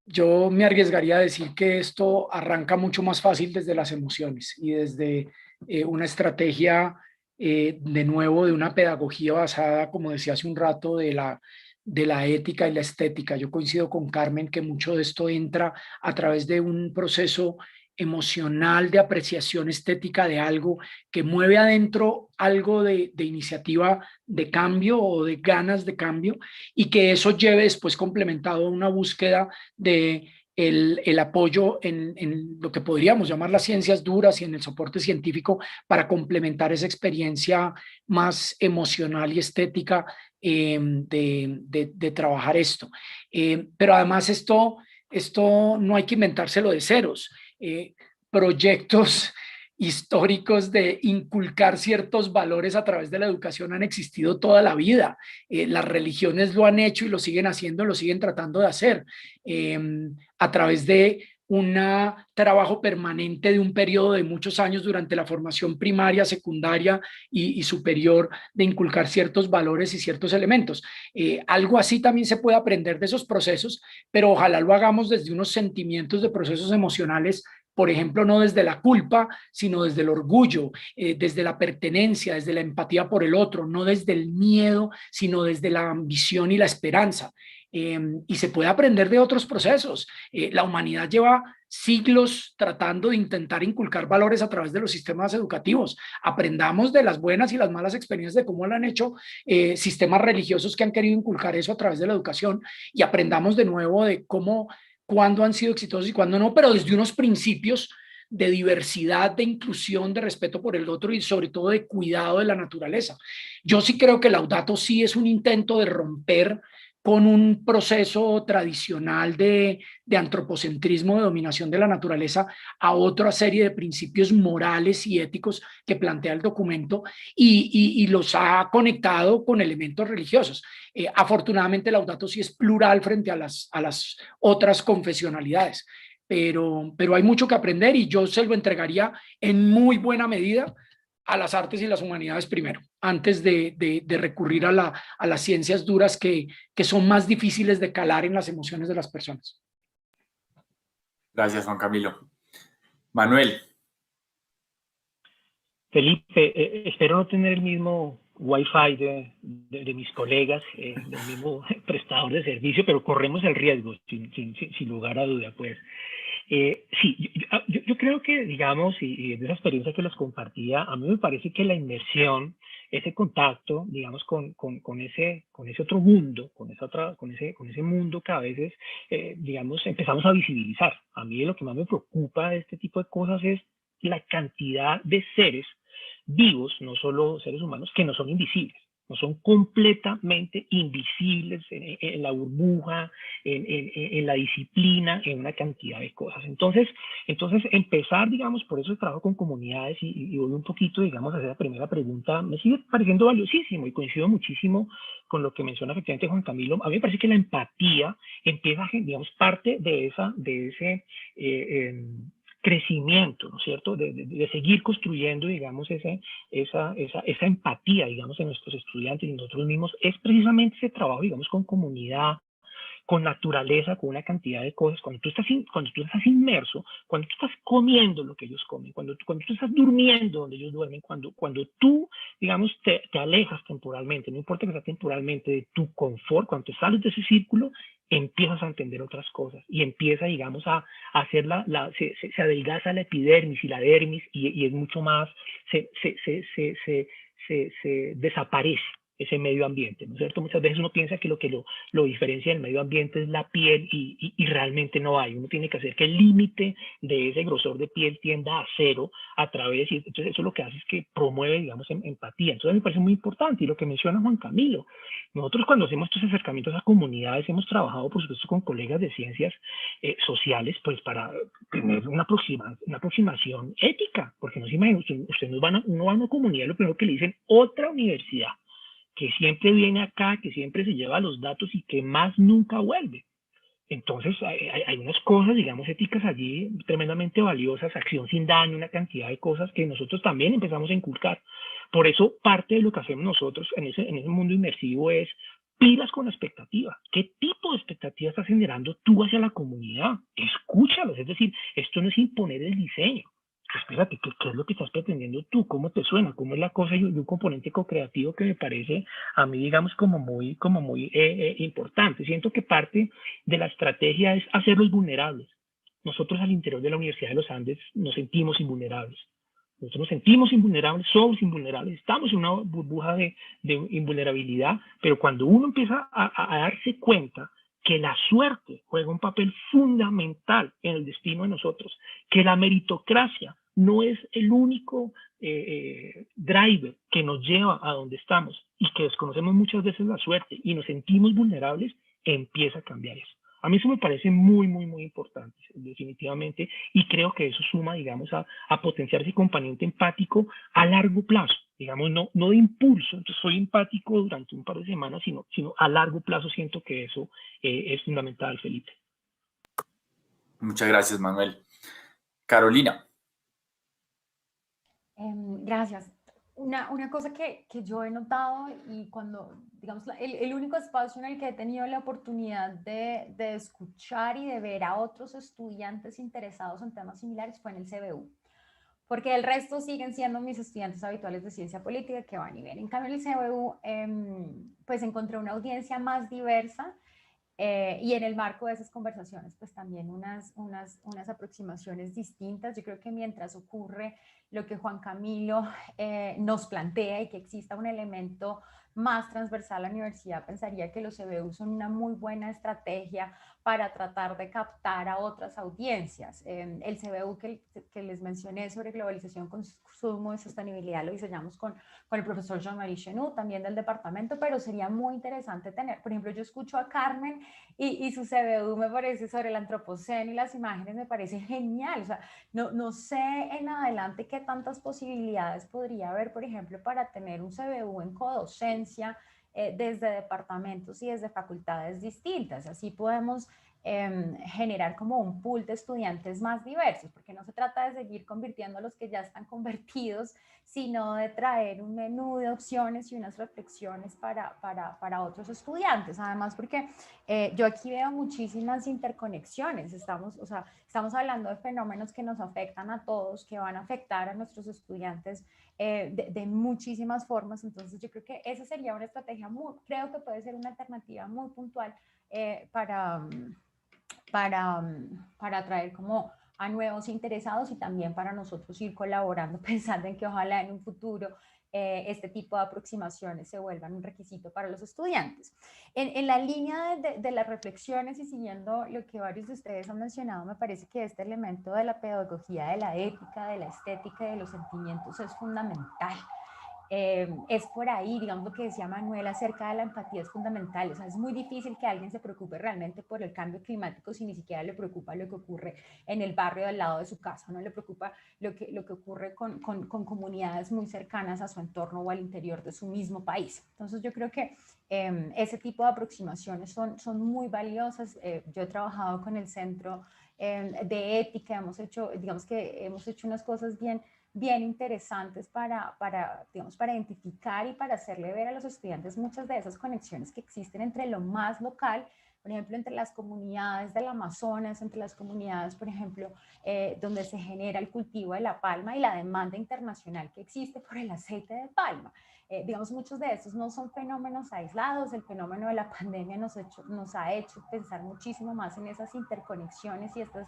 S4: yo me arriesgaría a decir que esto arranca mucho más fácil desde las emociones y desde una estrategia, de nuevo, de una pedagogía basada, como decía hace un rato, de la ética y la estética. Yo coincido con Carmen que mucho de esto entra a través de un proceso emocional de apreciación estética de algo que mueve adentro algo de iniciativa de cambio o de ganas de cambio, y que eso lleve después complementado a una búsqueda de el apoyo en lo que podríamos llamar las ciencias duras y en el soporte científico para complementar esa experiencia más emocional y estética de trabajar esto. Pero además esto no hay que inventárselo de ceros. Proyectos históricos de inculcar ciertos valores a través de la educación han existido toda la vida. Las religiones lo han hecho y lo siguen haciendo, lo siguen tratando de hacer a través de un trabajo permanente de un periodo de muchos años durante la formación primaria, secundaria y superior, de inculcar ciertos valores y ciertos elementos. Algo así también se puede aprender de esos procesos, pero ojalá lo hagamos desde unos sentimientos de procesos emocionales, por ejemplo, no desde la culpa, sino desde el orgullo, desde la pertenencia, desde la empatía por el otro, no desde el miedo, sino desde la ambición y la esperanza. Y se puede aprender de otros procesos. La humanidad lleva siglos tratando de intentar inculcar valores a través de los sistemas educativos. Aprendamos de las buenas y las malas experiencias de cómo lo han hecho sistemas religiosos que han querido inculcar eso a través de la educación, y aprendamos de nuevo de cómo, cuándo han sido exitosos y cuándo no, pero desde unos principios de diversidad, de inclusión, de respeto por el otro y sobre todo de cuidado de la naturaleza. Yo sí creo que Laudato Si es un intento de romper con un proceso tradicional de antropocentrismo, de dominación de la naturaleza, a otra serie de principios morales y éticos que plantea el documento y los ha conectado con elementos religiosos. Afortunadamente, Laudato Si es plural frente a las otras confesionalidades, pero hay mucho que aprender y yo se lo entregaría en muy buena medida a las artes y las humanidades primero, antes de recurrir a las ciencias duras que son más difíciles de calar en las emociones de las personas.
S2: Gracias, Juan Camilo. Manuel.
S5: Felipe, espero no tener el mismo Wi-Fi de mis colegas, del mismo prestador de servicio, pero corremos el riesgo, sin lugar a duda, pues. Sí, yo creo que, digamos, y de esa experiencia que les compartía, a mí me parece que la inmersión, ese contacto, digamos, con ese otro mundo, con ese mundo que a veces, digamos, empezamos a visibilizar. A mí lo que más me preocupa de este tipo de cosas es la cantidad de seres vivos, no solo seres humanos, que no son invisibles. No son completamente invisibles en la burbuja, en la disciplina, en una cantidad de cosas. Entonces empezar, digamos, por eso el trabajo con comunidades y voy un poquito, digamos, a hacer la primera pregunta, me sigue pareciendo valiosísimo y coincido muchísimo con lo que menciona efectivamente Juan Camilo. A mí me parece que la empatía empieza, digamos, parte de ese crecimiento, ¿no es cierto? De seguir construyendo, digamos, esa empatía, digamos, en nuestros estudiantes y nosotros mismos, es precisamente ese trabajo, digamos, con comunidad, con naturaleza, con una cantidad de cosas. Cuando tú estás inmerso, cuando tú estás comiendo lo que ellos comen, cuando tú estás durmiendo donde ellos duermen, cuando tú, digamos, te alejas temporalmente, no importa que sea temporalmente, de tu confort, cuando te sales de ese círculo, empiezas a entender otras cosas y empieza, digamos, a hacer se adelgaza la epidermis y la dermis y es mucho más, se desaparece ese medio ambiente, ¿no es cierto? Muchas veces uno piensa que lo diferencia del medio ambiente es la piel y realmente no hay. Uno tiene que hacer que el límite de ese grosor de piel tienda a cero a través, y entonces eso lo que hace es que promueve, digamos, empatía. Entonces me parece muy importante y lo que menciona Juan Camilo, nosotros cuando hacemos estos acercamientos a comunidades hemos trabajado, por supuesto, con colegas de ciencias sociales, pues para tener una aproximación ética, porque no se imagina, uno va a una comunidad, lo primero que le dicen, otra universidad, que siempre viene acá, que siempre se lleva los datos y que más nunca vuelve. Entonces hay unas cosas, digamos, éticas allí tremendamente valiosas, acción sin daño, una cantidad de cosas que nosotros también empezamos a inculcar. Por eso parte de lo que hacemos nosotros en ese mundo inmersivo es pilas con la expectativa. ¿Qué tipo de expectativa estás generando tú hacia la comunidad? Escúchalos, es decir, esto no es imponer el diseño. Espérate, ¿qué es lo que estás pretendiendo tú? ¿Cómo te suena? ¿Cómo es la cosa? Y un componente co-creativo que me parece a mí, digamos, como muy importante. Siento que parte de la estrategia es hacerlos vulnerables. Nosotros al interior de la Universidad de los Andes nos sentimos invulnerables. Nosotros nos sentimos invulnerables, somos invulnerables, estamos en una burbuja de invulnerabilidad, pero cuando uno empieza a darse cuenta que la suerte juega un papel fundamental en el destino de nosotros, que la meritocracia no es el único driver que nos lleva a donde estamos y que desconocemos muchas veces la suerte y nos sentimos vulnerables, empieza a cambiar eso. A mí eso me parece muy importante, definitivamente, y creo que eso suma, digamos, a potenciar ese componente empático a largo plazo, digamos, no de impulso. Entonces soy empático durante un par de semanas, sino a largo plazo siento que eso es fundamental, Felipe.
S2: Muchas gracias, Manuel. Carolina.
S6: Gracias. Una cosa que yo he notado y cuando, digamos, el único espacio en el que he tenido la oportunidad de escuchar y de ver a otros estudiantes interesados en temas similares fue en el CBU, porque el resto siguen siendo mis estudiantes habituales de ciencia política que van y ven. En cambio, en el CBU, pues encontré una audiencia más diversa y en el marco de esas conversaciones, pues también unas aproximaciones distintas. Yo creo que mientras ocurre lo que Juan Camilo nos plantea y que exista un elemento más transversal a la universidad, pensaría que los CBU son una muy buena estrategia para tratar de captar a otras audiencias. El CBU que les mencioné sobre globalización, consumo y sostenibilidad lo diseñamos con el profesor Jean-Marie Chenou, también del departamento, pero sería muy interesante tener, por ejemplo, yo escucho a Carmen y su CBU me parece sobre el antropoceno y las imágenes me parece genial. O sea, no sé en adelante qué tantas posibilidades podría haber, por ejemplo, para tener un CBU en codocencia desde departamentos y desde facultades distintas. Así podemos generar como un pool de estudiantes más diversos, porque no se trata de seguir convirtiendo a los que ya están convertidos, sino de traer un menú de opciones y unas reflexiones para otros estudiantes. Además, porque yo aquí veo muchísimas interconexiones. Estamos hablando de fenómenos que nos afectan a todos, que van a afectar a nuestros estudiantes de muchísimas formas. Entonces, yo creo que esa sería una estrategia creo que puede ser una alternativa muy puntual para atraer como a nuevos interesados y también para nosotros ir colaborando, pensando en que ojalá en un futuro este tipo de aproximaciones se vuelvan un requisito para los estudiantes. En la línea de las reflexiones y siguiendo lo que varios de ustedes han mencionado, me parece que este elemento de la pedagogía, de la ética, de la estética y de los sentimientos es fundamental. Es por ahí, digamos lo que decía Manuel acerca de la empatía es fundamental. O sea, es muy difícil que alguien se preocupe realmente por el cambio climático si ni siquiera le preocupa lo que ocurre en el barrio al lado de su casa, no le preocupa lo que ocurre con comunidades muy cercanas a su entorno o al interior de su mismo país. Entonces yo creo que ese tipo de aproximaciones son muy valiosas. Yo he trabajado con el Centro de Ética, hemos hecho unas cosas bien interesantes para identificar y para hacerle ver a los estudiantes muchas de esas conexiones que existen entre lo más local, por ejemplo, entre las comunidades del Amazonas, entre las comunidades, por ejemplo, donde se genera el cultivo de la palma y la demanda internacional que existe por el aceite de palma. Muchos de estos no son fenómenos aislados. El fenómeno de la pandemia nos ha hecho pensar muchísimo más en esas interconexiones y estas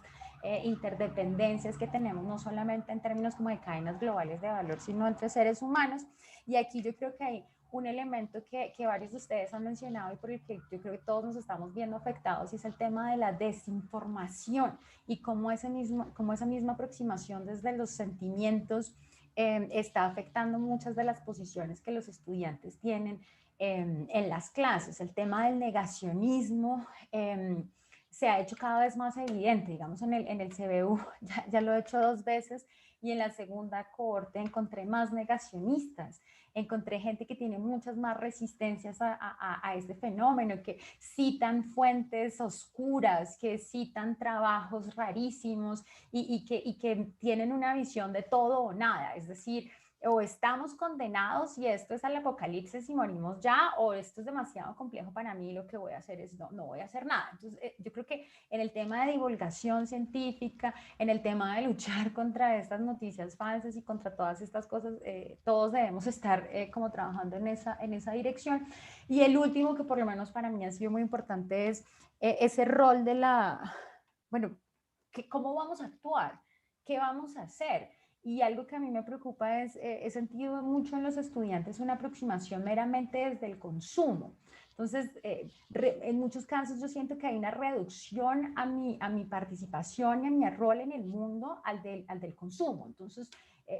S6: interdependencias que tenemos, no solamente en términos como de cadenas globales de valor, sino entre seres humanos. Y aquí yo creo que hay un elemento que varios de ustedes han mencionado y por el que yo creo que todos nos estamos viendo afectados, y es el tema de la desinformación y cómo esa misma aproximación desde los sentimientos está afectando muchas de las posiciones que los estudiantes tienen en las clases. El tema del negacionismo se ha hecho cada vez más evidente. Digamos, en el CBU ya lo he hecho 2 veces, y en la segunda cohorte encontré más negacionistas, encontré gente que tiene muchas más resistencias a este fenómeno, que citan fuentes oscuras, que citan trabajos rarísimos y que tienen una visión de todo o nada, es decir, o estamos condenados y esto es al apocalipsis y morimos ya, o esto es demasiado complejo para mí, lo que voy a hacer es no voy a hacer nada. Entonces, yo creo que en el tema de divulgación científica, en el tema de luchar contra estas noticias falsas y contra todas estas cosas, todos debemos estar como trabajando en esa dirección. Y el último, que por lo menos para mí ha sido muy importante, es ese rol de ¿cómo vamos a actuar? ¿Qué vamos a hacer? Y algo que a mí me preocupa es, he sentido mucho en los estudiantes una aproximación meramente desde el consumo. Entonces, en muchos casos yo siento que hay una reducción a mi participación y a mi rol en el mundo al del consumo. Entonces,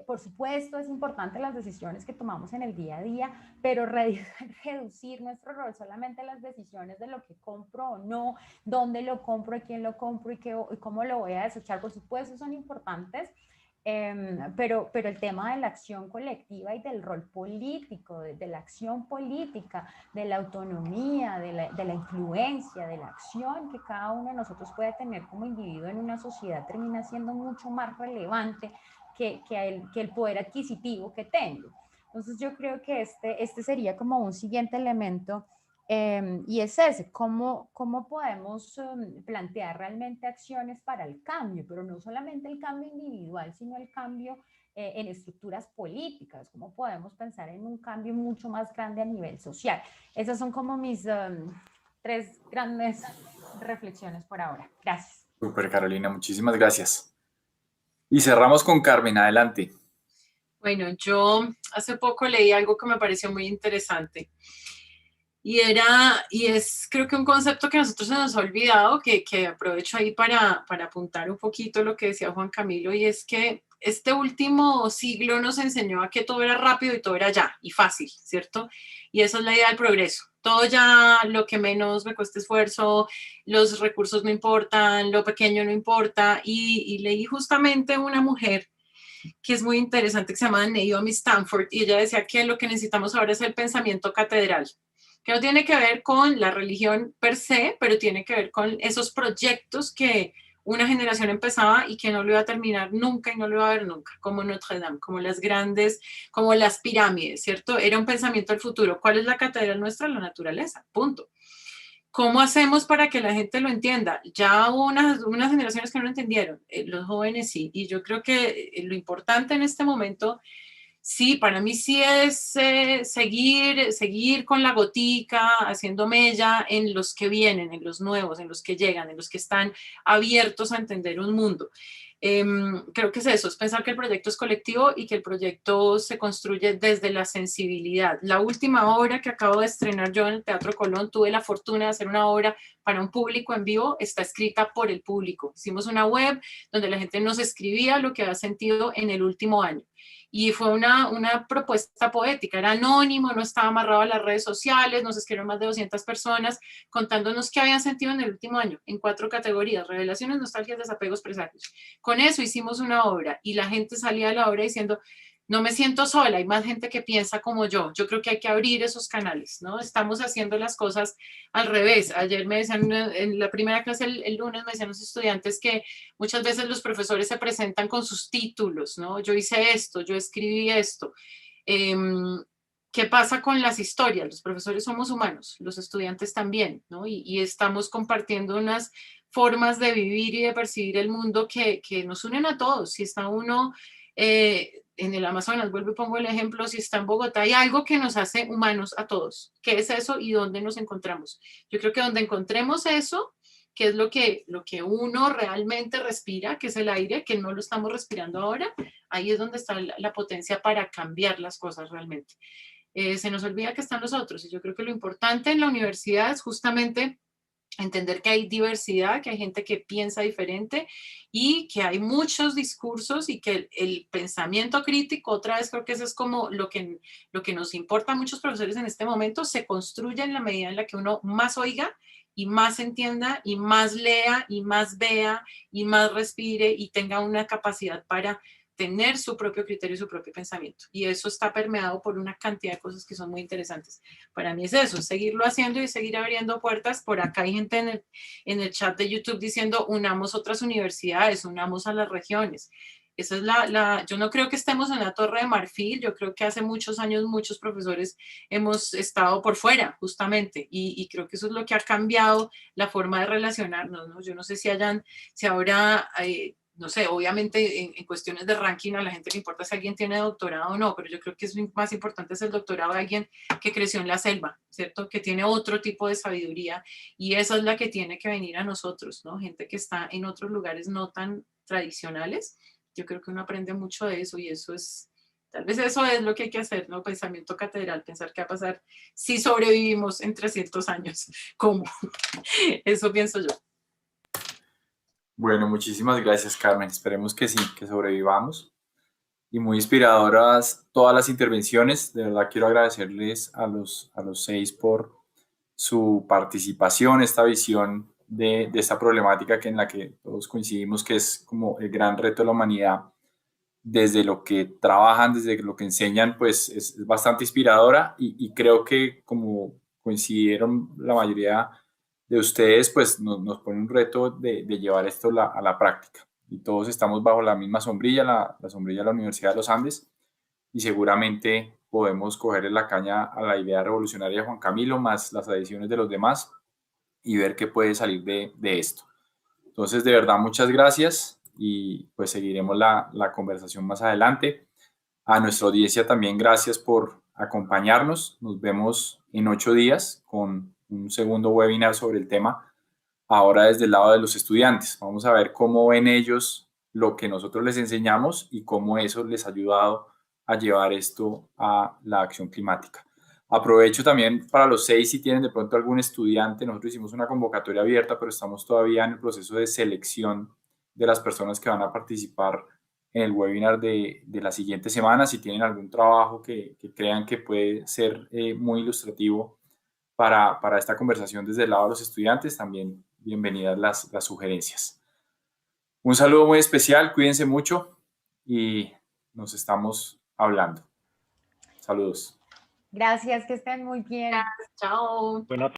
S6: por supuesto, es importante las decisiones que tomamos en el día a día, pero reducir nuestro rol solamente a las decisiones de lo que compro o no, dónde lo compro, a quién lo compro y cómo lo voy a desechar, por supuesto, son importantes. Pero el tema de la acción colectiva y del rol político, de la acción política, de la autonomía, de la influencia, de la acción que cada uno de nosotros puede tener como individuo en una sociedad, termina siendo mucho más relevante que el poder adquisitivo que tengo. Entonces yo creo que este sería como un siguiente elemento. Y es ese, cómo podemos plantear realmente acciones para el cambio, pero no solamente el cambio individual, sino el cambio en estructuras políticas, cómo podemos pensar en un cambio mucho más grande a nivel social. Esas son como mis 3 grandes reflexiones por ahora. Gracias.
S2: Súper, Carolina, muchísimas gracias. Y cerramos con Carmen, adelante.
S8: Bueno, yo hace poco leí algo que me pareció muy interesante. Creo que un concepto que a nosotros se nos ha olvidado, que aprovecho ahí para apuntar un poquito lo que decía Juan Camilo, y es que este último siglo nos enseñó a que todo era rápido y todo era ya y fácil, ¿cierto? Y esa es la idea del progreso. Todo ya, lo que menos me cuesta esfuerzo, los recursos no importan, lo pequeño no importa. Y leí justamente una mujer que es muy interesante, que se llama Naomi Stanford, y ella decía que lo que necesitamos ahora es el pensamiento catedral, que no tiene que ver con la religión per se, pero tiene que ver con esos proyectos que una generación empezaba y que no lo iba a terminar nunca y no lo iba a ver nunca, como Notre Dame, como las grandes, como las pirámides, ¿cierto? Era un pensamiento del futuro. ¿Cuál es la catedral nuestra? La naturaleza, punto. ¿Cómo hacemos para que la gente lo entienda? Ya hubo unas generaciones que no lo entendieron, los jóvenes sí, y yo creo que lo importante en este momento, sí, para mí sí es seguir con la gotica, haciendo mella en los que vienen, en los nuevos, en los que llegan, en los que están abiertos a entender un mundo. Creo que es eso, es pensar que el proyecto es colectivo y que el proyecto se construye desde la sensibilidad. La última obra que acabo de estrenar yo en el Teatro Colón, tuve la fortuna de hacer una obra para un público en vivo, está escrita por el público. Hicimos una web donde la gente nos escribía lo que había sentido en el último año. Y fue una propuesta poética, era anónimo, no estaba amarrado a las redes sociales, nos escribieron más de 200 personas contándonos qué habían sentido en el último año, en 4 categorías: revelaciones, nostalgias, desapegos, presagios. Con eso hicimos una obra y la gente salía de la obra diciendo, no me siento sola, hay más gente que piensa como yo creo que hay que abrir esos canales, ¿no? Estamos haciendo las cosas al revés. Ayer me decían en la primera clase, el lunes, me decían los estudiantes que muchas veces los profesores se presentan con sus títulos, ¿no? Yo hice esto, yo escribí esto. ¿Qué pasa con las historias? Los profesores somos humanos, los estudiantes también, ¿no? Y estamos compartiendo unas formas de vivir y de percibir el mundo que nos unen a todos. Si está uno en el Amazonas, vuelvo y pongo el ejemplo, si está en Bogotá, hay algo que nos hace humanos a todos. ¿Qué es eso y dónde nos encontramos? Yo creo que donde encontremos eso, que es lo que uno realmente respira, que es el aire, que no lo estamos respirando ahora, ahí es donde está la potencia para cambiar las cosas realmente. Se nos olvida que están los otros, y yo creo que lo importante en la universidad es justamente entender que hay diversidad, que hay gente que piensa diferente y que hay muchos discursos, y que el pensamiento crítico, otra vez creo que eso es como lo que nos importa a muchos profesores en este momento, se construye en la medida en la que uno más oiga y más entienda y más lea y más vea y más respire y tenga una capacidad para tener su propio criterio y su propio pensamiento. Y eso está permeado por una cantidad de cosas que son muy interesantes. Para mí es eso, seguirlo haciendo y seguir abriendo puertas. Por acá hay gente en el chat de YouTube diciendo, unamos otras universidades, unamos a las regiones. Esa es yo no creo que estemos en la Torre de Marfil, yo creo que hace muchos años muchos profesores hemos estado por fuera, justamente, y creo que eso es lo que ha cambiado la forma de relacionarnos, ¿no? Yo no sé si ahora no sé, obviamente en cuestiones de ranking a la gente le importa si alguien tiene doctorado o no, pero yo creo que es más importante es el doctorado de alguien que creció en la selva, ¿cierto? Que tiene otro tipo de sabiduría, y esa es la que tiene que venir a nosotros, ¿no? Gente que está en otros lugares no tan tradicionales. Yo creo que uno aprende mucho de eso, y eso es, tal vez eso es lo que hay que hacer, ¿no? Pensamiento catedral, pensar qué va a pasar si sobrevivimos en 300 años. ¿Cómo? Eso pienso yo.
S2: Bueno, muchísimas gracias, Carmen. Esperemos que sí, que sobrevivamos. Y muy inspiradoras todas las intervenciones. De verdad quiero agradecerles a los 6 por su participación, esta visión de esta problemática en la que todos coincidimos que es como el gran reto de la humanidad. Desde lo que trabajan, desde lo que enseñan, pues es bastante inspiradora, y creo que como coincidieron la mayoría de ustedes, pues nos pone un reto de llevar esto a la práctica. Y todos estamos bajo la misma sombrilla, la sombrilla de la Universidad de los Andes, y seguramente podemos cogerle la caña a la idea revolucionaria de Juan Camilo, más las adiciones de los demás, y ver qué puede salir de esto. Entonces, de verdad, muchas gracias, y pues seguiremos la conversación más adelante. A nuestra audiencia también gracias por acompañarnos. Nos vemos en 8 días con un segundo webinar sobre el tema, ahora desde el lado de los estudiantes. Vamos a ver cómo ven ellos lo que nosotros les enseñamos y cómo eso les ha ayudado a llevar esto a la acción climática. Aprovecho también para los 6, si tienen de pronto algún estudiante. Nosotros hicimos una convocatoria abierta, pero estamos todavía en el proceso de selección de las personas que van a participar en el webinar de la siguiente semana. Si tienen algún trabajo que crean que puede ser muy ilustrativo para esta conversación desde el lado de los estudiantes, también bienvenidas las sugerencias. Un saludo muy especial, cuídense mucho y nos estamos hablando. Saludos.
S6: Gracias, que estén muy bien.
S8: Chao.
S5: Bueno,